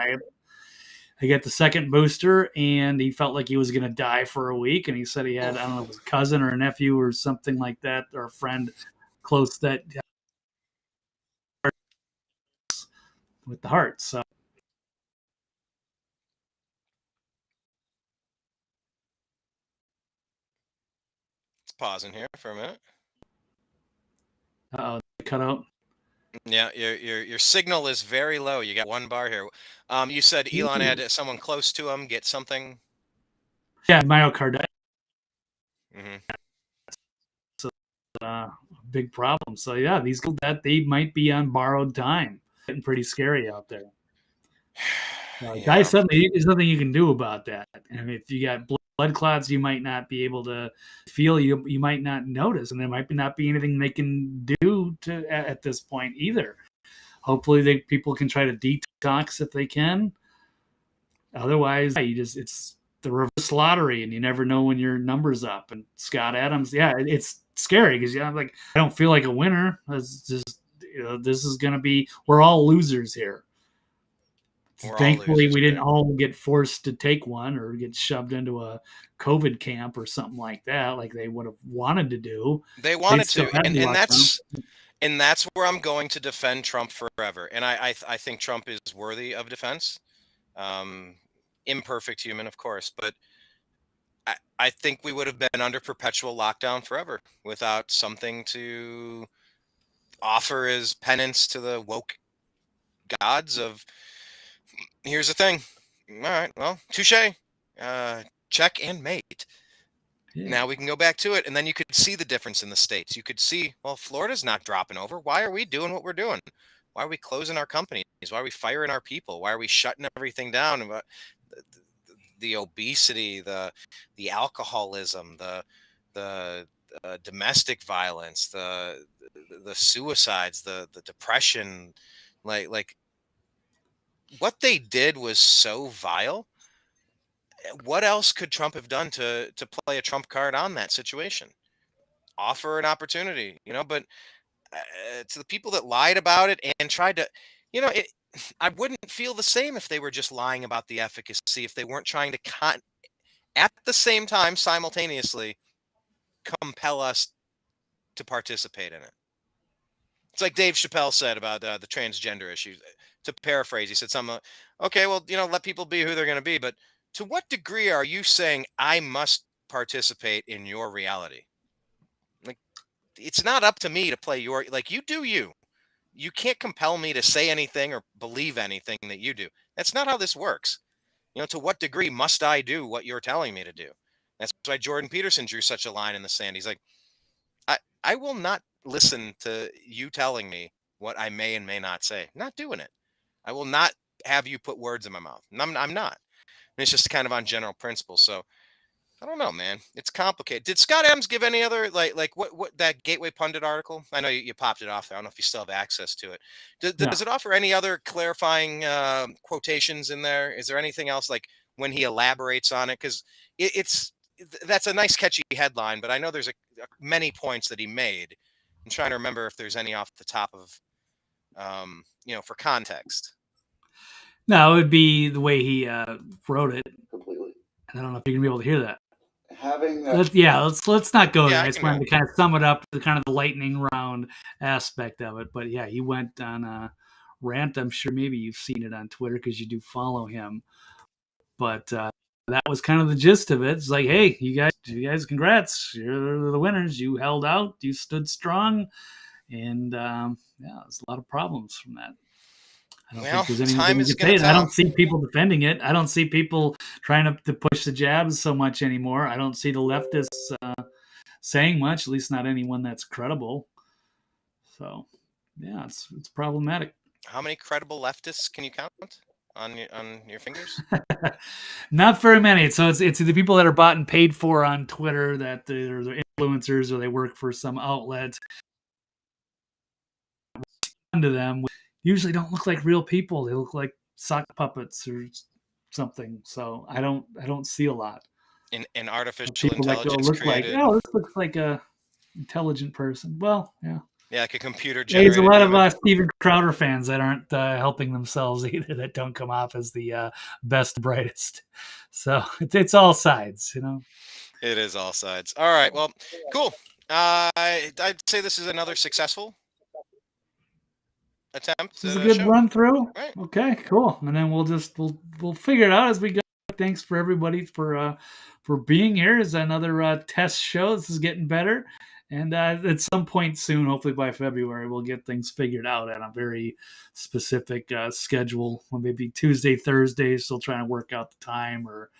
I get the second booster, and he felt like he was going to die for a week, and he said he had, I don't know, it was a cousin or a nephew or something like that, or a friend close that with the heart. So let's pause in here for a minute. Cut out. Yeah, your signal is very low. You got one bar here. You said Elon had someone close to him get something. Yeah, myocarditis. Mm-hmm. a big problem. So yeah, these that they might be on borrowed time. Getting pretty scary out there. Yeah. There's nothing you can do about that. And if you got blood clots, you might not be able to feel. You might not notice, and there might not be anything they can do to at this point either. Hopefully, people can try to detox if they can. Otherwise, it's the reverse lottery, and you never know when your number's up. And Scott Adams, it's scary because I'm like, I don't feel like a winner. It's just this is going to be, we're all losers here. Thankfully, we didn't all get forced to take one or get shoved into a COVID camp or something like that, like they would have wanted to do. They wanted to, and that's where I'm going to defend Trump forever. And I think Trump is worthy of defense. Imperfect human, of course, but I think we would have been under perpetual lockdown forever without something to offer as penance to the woke gods of, here's the thing. All right, well, touche. Check and mate. Yeah. Now we can go back to it, and then you could see the difference in the states. You could see, well, Florida's not dropping over. Why are we doing what we're doing? Why are we closing our companies? Why are we firing our people? Why are we shutting everything down? The obesity, the alcoholism, the domestic violence, the suicides, the depression, like what they did was so vile. What else could Trump have done to play a trump card on that situation? Offer an opportunity, but to the people that lied about it and tried to, I wouldn't feel the same if they were just lying about the efficacy, if they weren't trying to at the same time, simultaneously, compel us to participate in it. It's like Dave Chappelle said about the transgender issue. To paraphrase, he said something, okay, well, let people be who they're going to be, but to what degree are you saying I must participate in your reality? Like, it's not up to me to play you do you. You can't compel me to say anything or believe anything that you do. That's not how this works. To what degree must I do what you're telling me to do? That's why Jordan Peterson drew such a line in the sand. He's like, I will not listen to you telling me what I may and may not say. I'm not doing it. I will not have you put words in my mouth. I'm not. And it's just kind of on general principle. So I don't know, man. It's complicated. Did Scott Adams give any other like what that Gateway Pundit article? I know you popped it off there. I don't know if you still have access to it. Does it offer any other clarifying quotations in there? Is there anything else like when he elaborates on it? Because that's a nice catchy headline, but I know there's many points that he made. I'm trying to remember if there's any off the top of, for context. No, it would be the way he wrote it. Completely. I don't know if you're gonna be able to hear that. Let's not go there. I just wanted to kind of sum it up, the kind of the lightning round aspect of it. But yeah, he went on a rant. I'm sure maybe you've seen it on Twitter because you do follow him. But that was kind of the gist of it. It's like, hey, you guys, congrats! You're the winners. You held out. You stood strong, and there's a lot of problems from that. I don't think there's anything to say. I don't see people defending it. I don't see people trying to push the jabs so much anymore. I don't see the leftists saying much, at least not anyone that's credible. So, yeah, it's problematic. How many credible leftists can you count on your fingers? Not very many. So it's the people that are bought and paid for on Twitter, that they're influencers or they work for some outlet. To them usually don't look like real people. They look like sock puppets or something. So I don't see a lot. In artificial intelligence look created. Like, this looks like a intelligent person. Well, yeah. Yeah, like a computer generated. There's a lot of Steven Crowder fans that aren't helping themselves either, that don't come off as the best, brightest. So it's all sides, It is all sides. All right, well, cool. I'd say this is another successful attempt. This is a good run through. Right. Okay, cool. And then we'll figure it out as we go. Thanks for everybody for being here. It's another test show. This is getting better. And at some point soon, hopefully by February, we'll get things figured out at a very specific schedule. Or maybe Tuesday, Thursday, still trying to work out the time or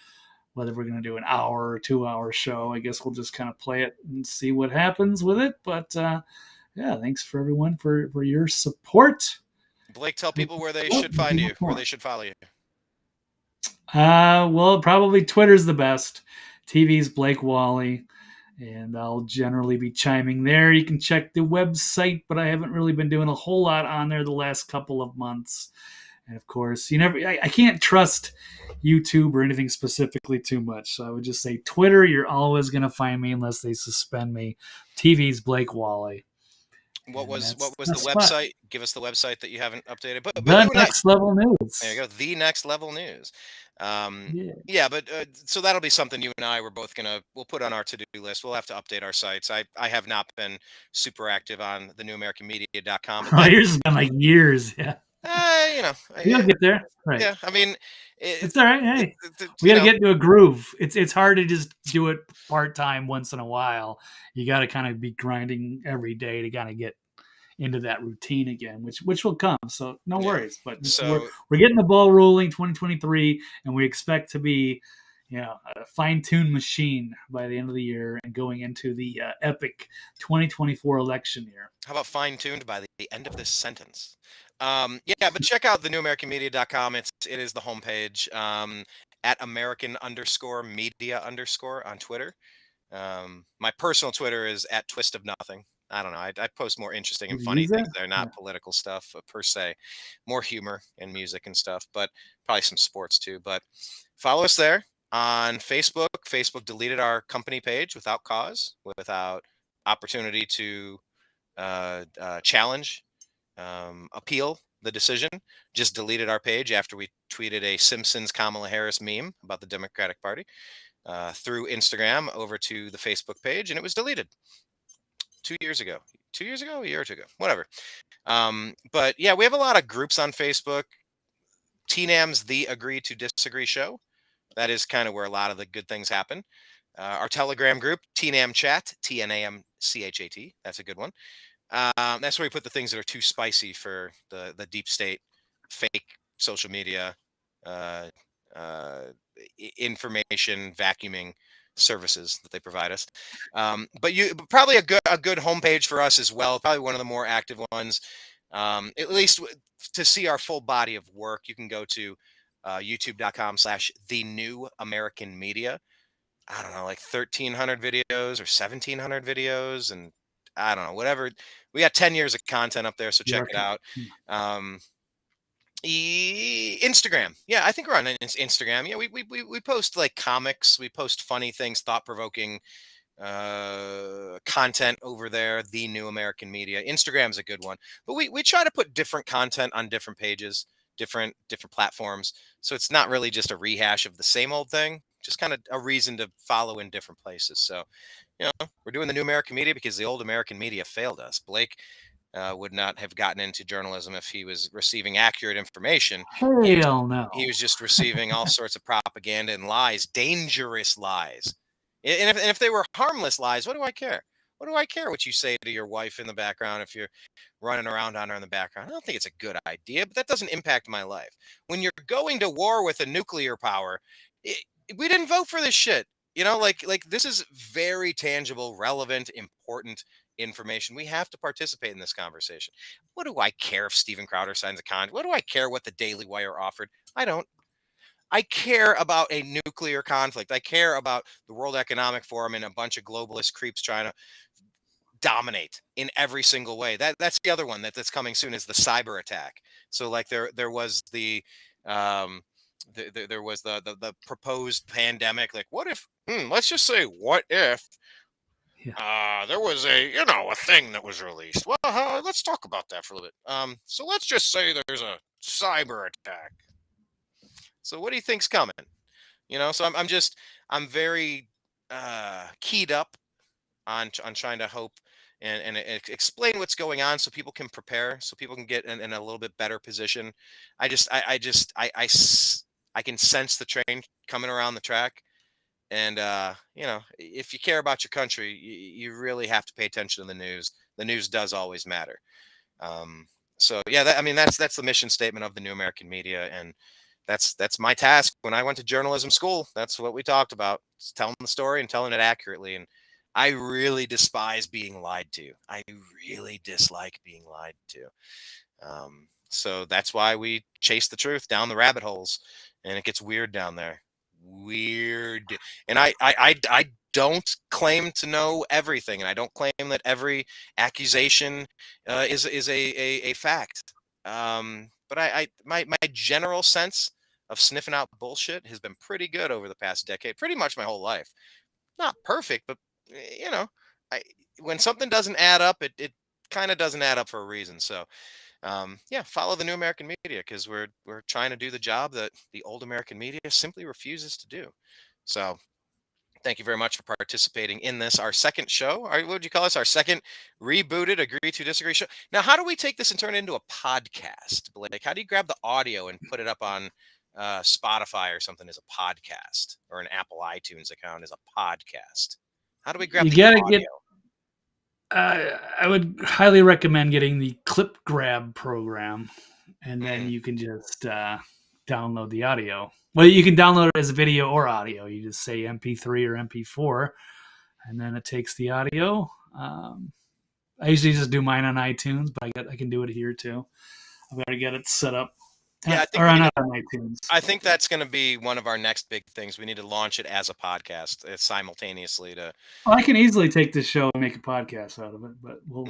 whether we're going to do an hour or 2 hour show. I guess we'll just kind of play it and see what happens with it. But yeah, thanks for everyone for your support. Blake, tell people where they Oh, should find you, where more. they should follow you. Well, probably Twitter's the best. TV's Blake Wally, and I'll generally be chiming there. You can check the website, but I haven't really been doing a whole lot on there the last couple of months. And of course, I can't trust YouTube or anything specifically too much. So I would just say Twitter, you're always going to find me unless they suspend me. TV's Blake Wally. What was the spot. website? Give us the website that you haven't updated. But The you and Next Level News. There you go. The Next Level News. Yeah, but so that'll be something you and I were both we'll put on our to-do list. We'll have to update our sites. I have not been super active on the newamericanmedia.com. Oh, yours has been like years. Yeah. You'll get there. Right. Yeah. I mean, it's all right. Hey, we got to get into a groove. It's hard to just do it part-time once in a while. You got to kind of be grinding every day to kind of get into that routine again, which will come. So no worries. But we're getting the ball rolling 2023, and we expect to be, a fine-tuned machine by the end of the year and going into the epic 2024 election year. How about fine-tuned by the end of this sentence? Yeah, but check out thenewamericanmedia.com. It is the homepage, at American_media_ on Twitter. My personal Twitter is at Twist of Nothing. I don't know. I post more interesting and funny things that are not political stuff per se, more humor and music and stuff, but probably some sports too. But follow us there on Facebook. Facebook deleted our company page without cause, without opportunity to challenge, appeal the decision. Just deleted our page after we tweeted a Simpsons Kamala Harris meme about the Democratic Party through Instagram over to the Facebook page, and it was deleted 2 years ago. 2 years ago, a year or two ago, whatever. But yeah, we have a lot of groups on Facebook. TNAM's The Agree to Disagree Show. That is kind of where a lot of the good things happen. Our Telegram group, TNAM Chat, TNAMCHAT. That's a good one. That's where we put the things that are too spicy for the deep state, fake social media, information vacuuming services that they provide us. But probably a good homepage for us as well. Probably one of the more active ones. At least to see our full body of work, you can go to youtube.com/thenewamericanmedia. I don't know, like 1,300 videos or 1,700 videos, and I don't know, whatever. We got 10 years of content up there, so check it out. Instagram. Yeah, I think we're on Instagram. Yeah, we post like comics. We post funny things, thought-provoking content over there. The New American Media. Instagram's a good one. But we try to put different content on different pages, different platforms. So it's not really just a rehash of the same old thing, just kind of a reason to follow in different places. So, we're doing the New American Media because the old American media failed us. Blake would not have gotten into journalism if he was receiving accurate information. Hell no. He was just receiving all sorts of propaganda and lies, dangerous lies. And if they were harmless lies, what do I care? What do I care what you say to your wife in the background if you're running around on her in the background? I don't think it's a good idea, but that doesn't impact my life. When you're going to war with a nuclear power, we didn't vote for this shit. Like this is very tangible, relevant, important information. We have to participate in this conversation. What do I care if Steven Crowder signs a contract? What do I care what the Daily Wire offered? I don't. I care about a nuclear conflict. I care about the World Economic Forum and a bunch of globalist creeps trying to dominate in every single way. That's the other one that's coming soon is the cyber attack. So like there was the there was the proposed pandemic. Like what if? Let's just say what if there was a thing that was released. Well, let's talk about that for a little bit. So let's just say there's a cyber attack. So what do you think's coming? So I'm very keyed up on trying to hope and explain what's going on so people can prepare, so people can get in a little bit better position. I can sense the train coming around the track. And, if you care about your country, you really have to pay attention to the news. The news does always matter. So yeah, that's the mission statement of the New American Media. And that's my task when I went to journalism school. That's what we talked about, telling the story and telling it accurately. And I really despise being lied to. I really dislike being lied to. So that's why we chase the truth down the rabbit holes, and it gets weird down there. Weird. And I don't claim to know everything, and I don't claim that every accusation is a fact. But my general sense of sniffing out bullshit has been pretty good over the past decade, pretty much my whole life. Not perfect, but you know, I when something doesn't add up, it kind of doesn't add up for a reason. So yeah, follow the new American media because we're trying to do the job that the old American media simply refuses to do. So thank you very much for participating in this, our second show. What would you call this? Our second rebooted Agree to Disagree show. Now, how do we take this and turn it into a podcast, Blake? How do you grab the audio and put it up on Spotify or something as a podcast, or an Apple iTunes account as a podcast? How do we grab You the gotta audio? get. I would highly recommend getting the Clip Grab program, and then you can just download the audio. Well, you can download it as video or audio. You just say MP3 or MP4, and then it takes the audio. I usually just do mine on iTunes, but I can do it here too. I've got to get it set up. Yeah, Or not on iTunes. I think that's going to be one of our next big things. We need to launch it as a podcast simultaneously to. Well, I can easily take this show and make a podcast out of it, but we'll.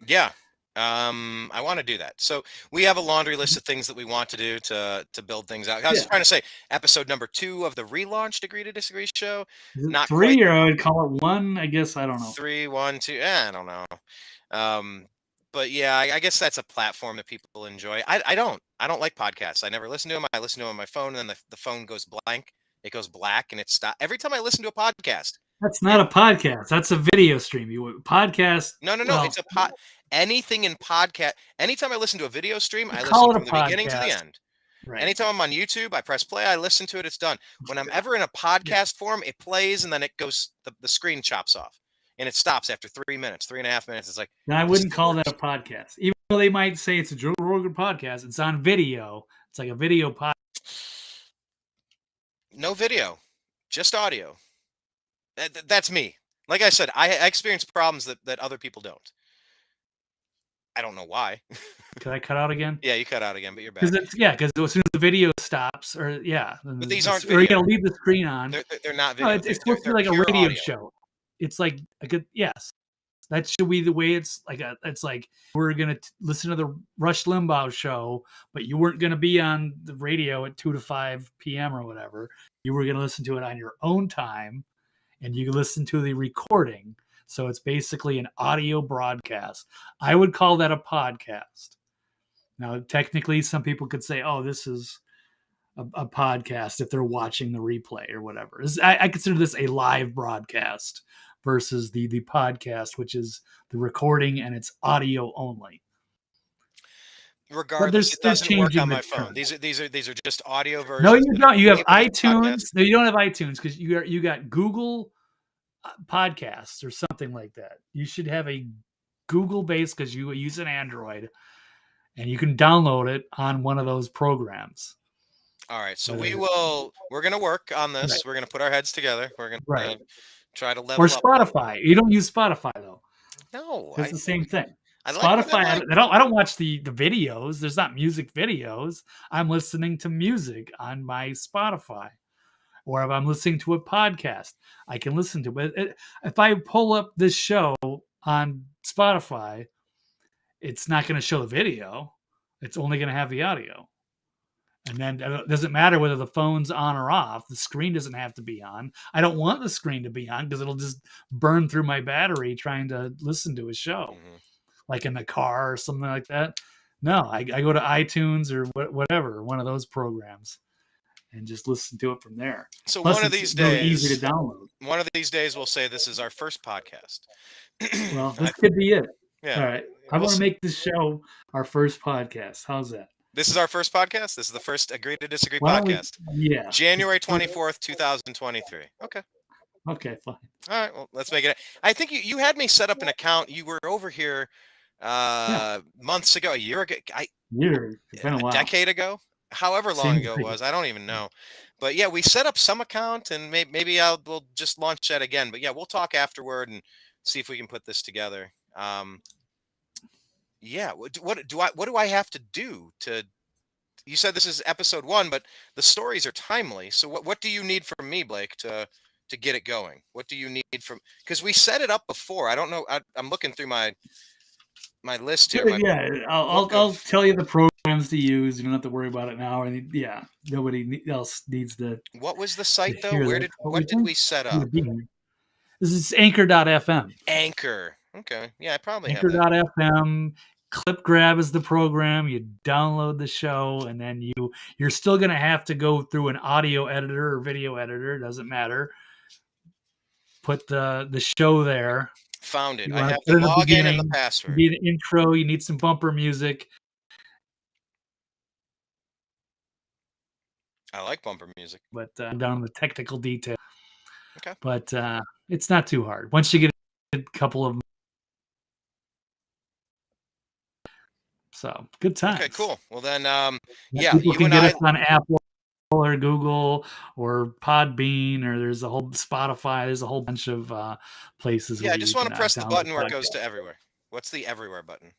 Yeah. I want to do that. So we have a laundry list of things that we want to do to build things out. I was trying to say episode number 2 of the relaunched Agree to Disagree show. Is it Not 3 quite. or I would call it 1. I guess I don't know. 3, 1, 2. I don't know. But yeah, I guess that's a platform that people enjoy. I don't like podcasts. I never listen to them. I listen to them on my phone, and then the phone goes blank. It goes black, and it stops every time I listen to a podcast. That's not a podcast. That's a video stream. You podcast. No. Well, it's a anything in podcast. Anytime I listen to a video stream, I call listen it from a the beginning to the podcast. end. Right. Anytime I'm on YouTube, I press play, I listen to it, it's done. When I'm ever in a podcast form, it plays and then it goes, the screen chops off. And it stops after 3 minutes, 3.5 minutes. It's like, And I wouldn't call that a podcast. Even though they might say it's a Joe Rogan podcast, it's on video. It's like a video podcast. No video, just audio. That's me. Like I said, I experience problems that other people don't. I don't know why. Could I cut out again? Yeah, you cut out again, but you're back. Because as soon as the video stops, or but these aren't video. Or you gotta leave the screen on. They're not video. No, it's supposed to be like a radio show. It's like a good yes. That should be the way it's like we're gonna listen to the Rush Limbaugh show, but you weren't gonna be on the radio at 2 to 5 p.m. or whatever. You were gonna listen to it on your own time, and you listen to the recording. So it's basically an audio broadcast. I would call that a podcast. Now, technically, some people could say, "Oh, this is a podcast," if they're watching the replay or whatever. I consider this a live broadcast versus the podcast, which is the recording and it's audio only. Regardless, it doesn't work on my phone. These are just audio versions. No, you don't. You have iTunes. No, you don't have iTunes because you got Google Podcasts or something like that. You should have a Google base because you use an Android, and you can download it on one of those programs. All right, so we're going to work on this. Right. We're going to put our heads together. We're going to try to level up. Or Spotify. You don't use Spotify though. No, it's the same thing. Spotify. I don't watch the videos. There's not music videos. I'm listening to music on my Spotify, or if I'm listening to a podcast, I can listen to it. If I pull up this show on Spotify, it's not going to show the video. It's only going to have the audio. And then it doesn't matter whether the phone's on or off. The screen doesn't have to be on. I don't want the screen to be on because it'll just burn through my battery trying to listen to a show, like in the car or something like that. No, I go to iTunes or whatever, one of those programs, and just listen to it from there. So plus one of these days, really easy to download. One of these days, we'll say this is our first podcast. Well, this could be it. Yeah. All right. I want to make this show our first podcast. How's that? This is our first podcast. This is the first Agree to Disagree podcast. Yeah. January 24th, 2023. Okay. Okay, fine. All right. Well, let's make it. I think you had me set up an account. You were over here months ago, a year ago. It's been a while. Decade ago. however long Seems ago it like was. I don't even know. But yeah, we set up some account, and maybe we'll just launch that again. But yeah, we'll talk afterward and see if we can put this together. Yeah, what do I have to do to? You said this is episode 1, but the stories are timely. So what do you need from me, Blake, to get it going? What do you need from? Because we set it up before. I don't know. I'm looking through my list here, my yeah. book I'll of tell you the programs to use. You don't have to worry about it now. And yeah, else needs to what was the site though? hear that. What did we set up? This is Anchor.fm. Anchor. Okay. Yeah, I probably have that. Anchor.fm. Clip Grab is the program. You download the show, and then you're still going to have to go through an audio editor or video editor. Doesn't matter. Put the show there. Found it. You I want have to the put it in the login and the beginning. password. Be the intro. You need some bumper music. I like bumper music. But down the technical detail. Okay. But it's not too hard. Once you get a couple of so good times. Okay, cool. Well then, Yeah, yeah, people you can and get I. us on Apple or Google or Podbean, or there's a whole Spotify. There's a whole bunch of places Yeah, where I you just want can to press the download button where it goes podcasts. to everywhere. What's the everywhere button?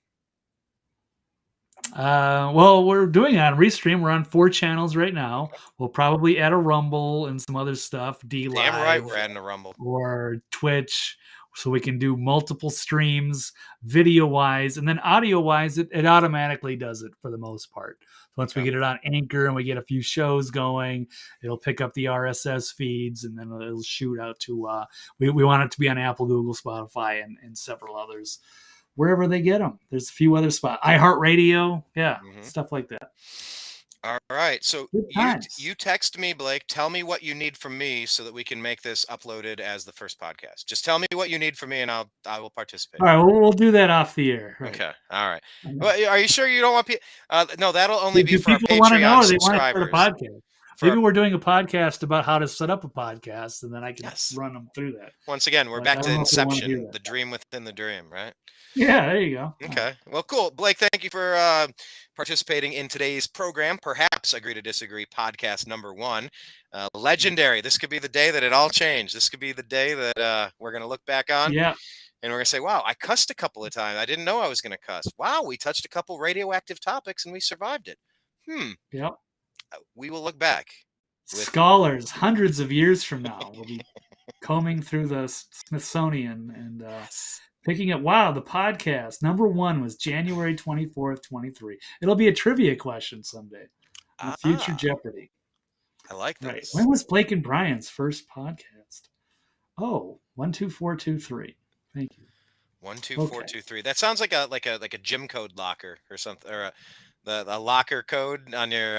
Well, we're doing it on Restream. We're on 4 channels right now. We'll probably add a Rumble and some other stuff, D Damn right, Live we're adding a Rumble. or Twitch, so we can do multiple streams video wise, and then audio wise it automatically does it for the most part. Once we Okay. get it on Anchor and we get a few shows going, it'll pick up the RSS feeds, and then it'll shoot out to we want it to be on Apple, Google, Spotify, and several others wherever they get them. There's a few other spots, iHeartRadio, yeah, stuff like that. All right. So Good times. you text me, Blake. Tell me what you need from me so that we can make this uploaded as the first podcast. Just tell me what you need from me, and I will participate. All right, we'll do that off the air. Right. Okay. All right. Well, are you sure you don't want people? No, that'll only be Do for our people want to know, Patreon or they want to start a subscribers. podcast? Maybe we're doing a podcast about how to set up a podcast, and then I can run them through that. Once again, we're back to Inception, the dream within the dream, right? Yeah, there you go. Okay. Well, cool. Blake, thank you for participating in today's program. Perhaps Agree to Disagree podcast number 1. Legendary. This could be the day that it all changed. This could be the day that we're going to look back on. Yeah. And we're going to say, wow, I cussed a couple of times. I didn't know I was going to cuss. Wow, we touched a couple radioactive topics and we survived it. Yep. We will look back. Scholars, hundreds of years from now, will be combing through the Smithsonian and picking up, wow, the podcast number 1 was January 24th, 23. It'll be a trivia question someday. Future Jeopardy. I like this. Right. When was Blake and Brian's first podcast? Oh, 12423. Thank you. 12423. That sounds like a gym code locker or something, or a locker code on your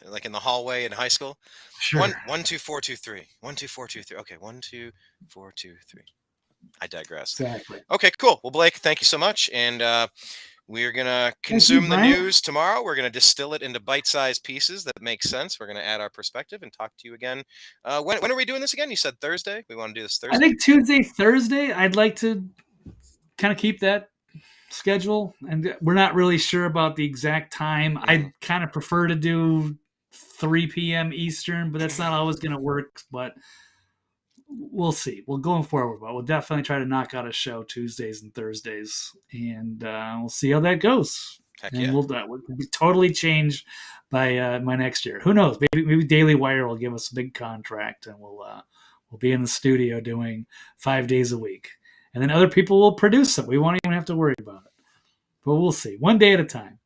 like in the hallway in high school. Sure. 12423. 12423. Okay, 12423. I digress. Exactly. Okay, cool. Well, Blake, thank you so much, and we're gonna consume the news tomorrow. We're gonna distill it into bite-sized pieces that make sense. We're gonna add our perspective and talk to you again. When are we doing this again? You said Thursday. We want to do this Thursday. I think Tuesday, Thursday. I'd like to kind of keep that schedule, and we're not really sure about the exact time. I kind of prefer to do 3 p.m. Eastern, but that's not always going to work. But we'll see. We'll going forward, but we'll definitely try to knock out a show Tuesdays and Thursdays, and we'll see how that goes. Heck and yeah. we'll be totally changed by my next year. Who knows? Maybe Daily Wire will give us a big contract, and we'll be in the studio doing 5 days a week. And then other people will produce it. We won't even have to worry about it. But we'll see. One day at a time.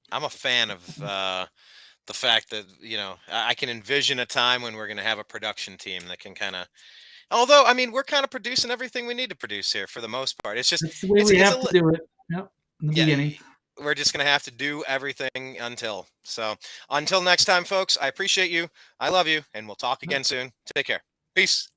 I'm a fan of the fact that, I can envision a time when we're going to have a production team that can kind of, although, I mean, we're kind of producing everything we need to produce here for the most part. It's just, that's the way we have to do it. Yep. In the beginning. We're just going to have to do everything until next time, folks, I appreciate you. I love you. And we'll talk again soon. Take care. Peace.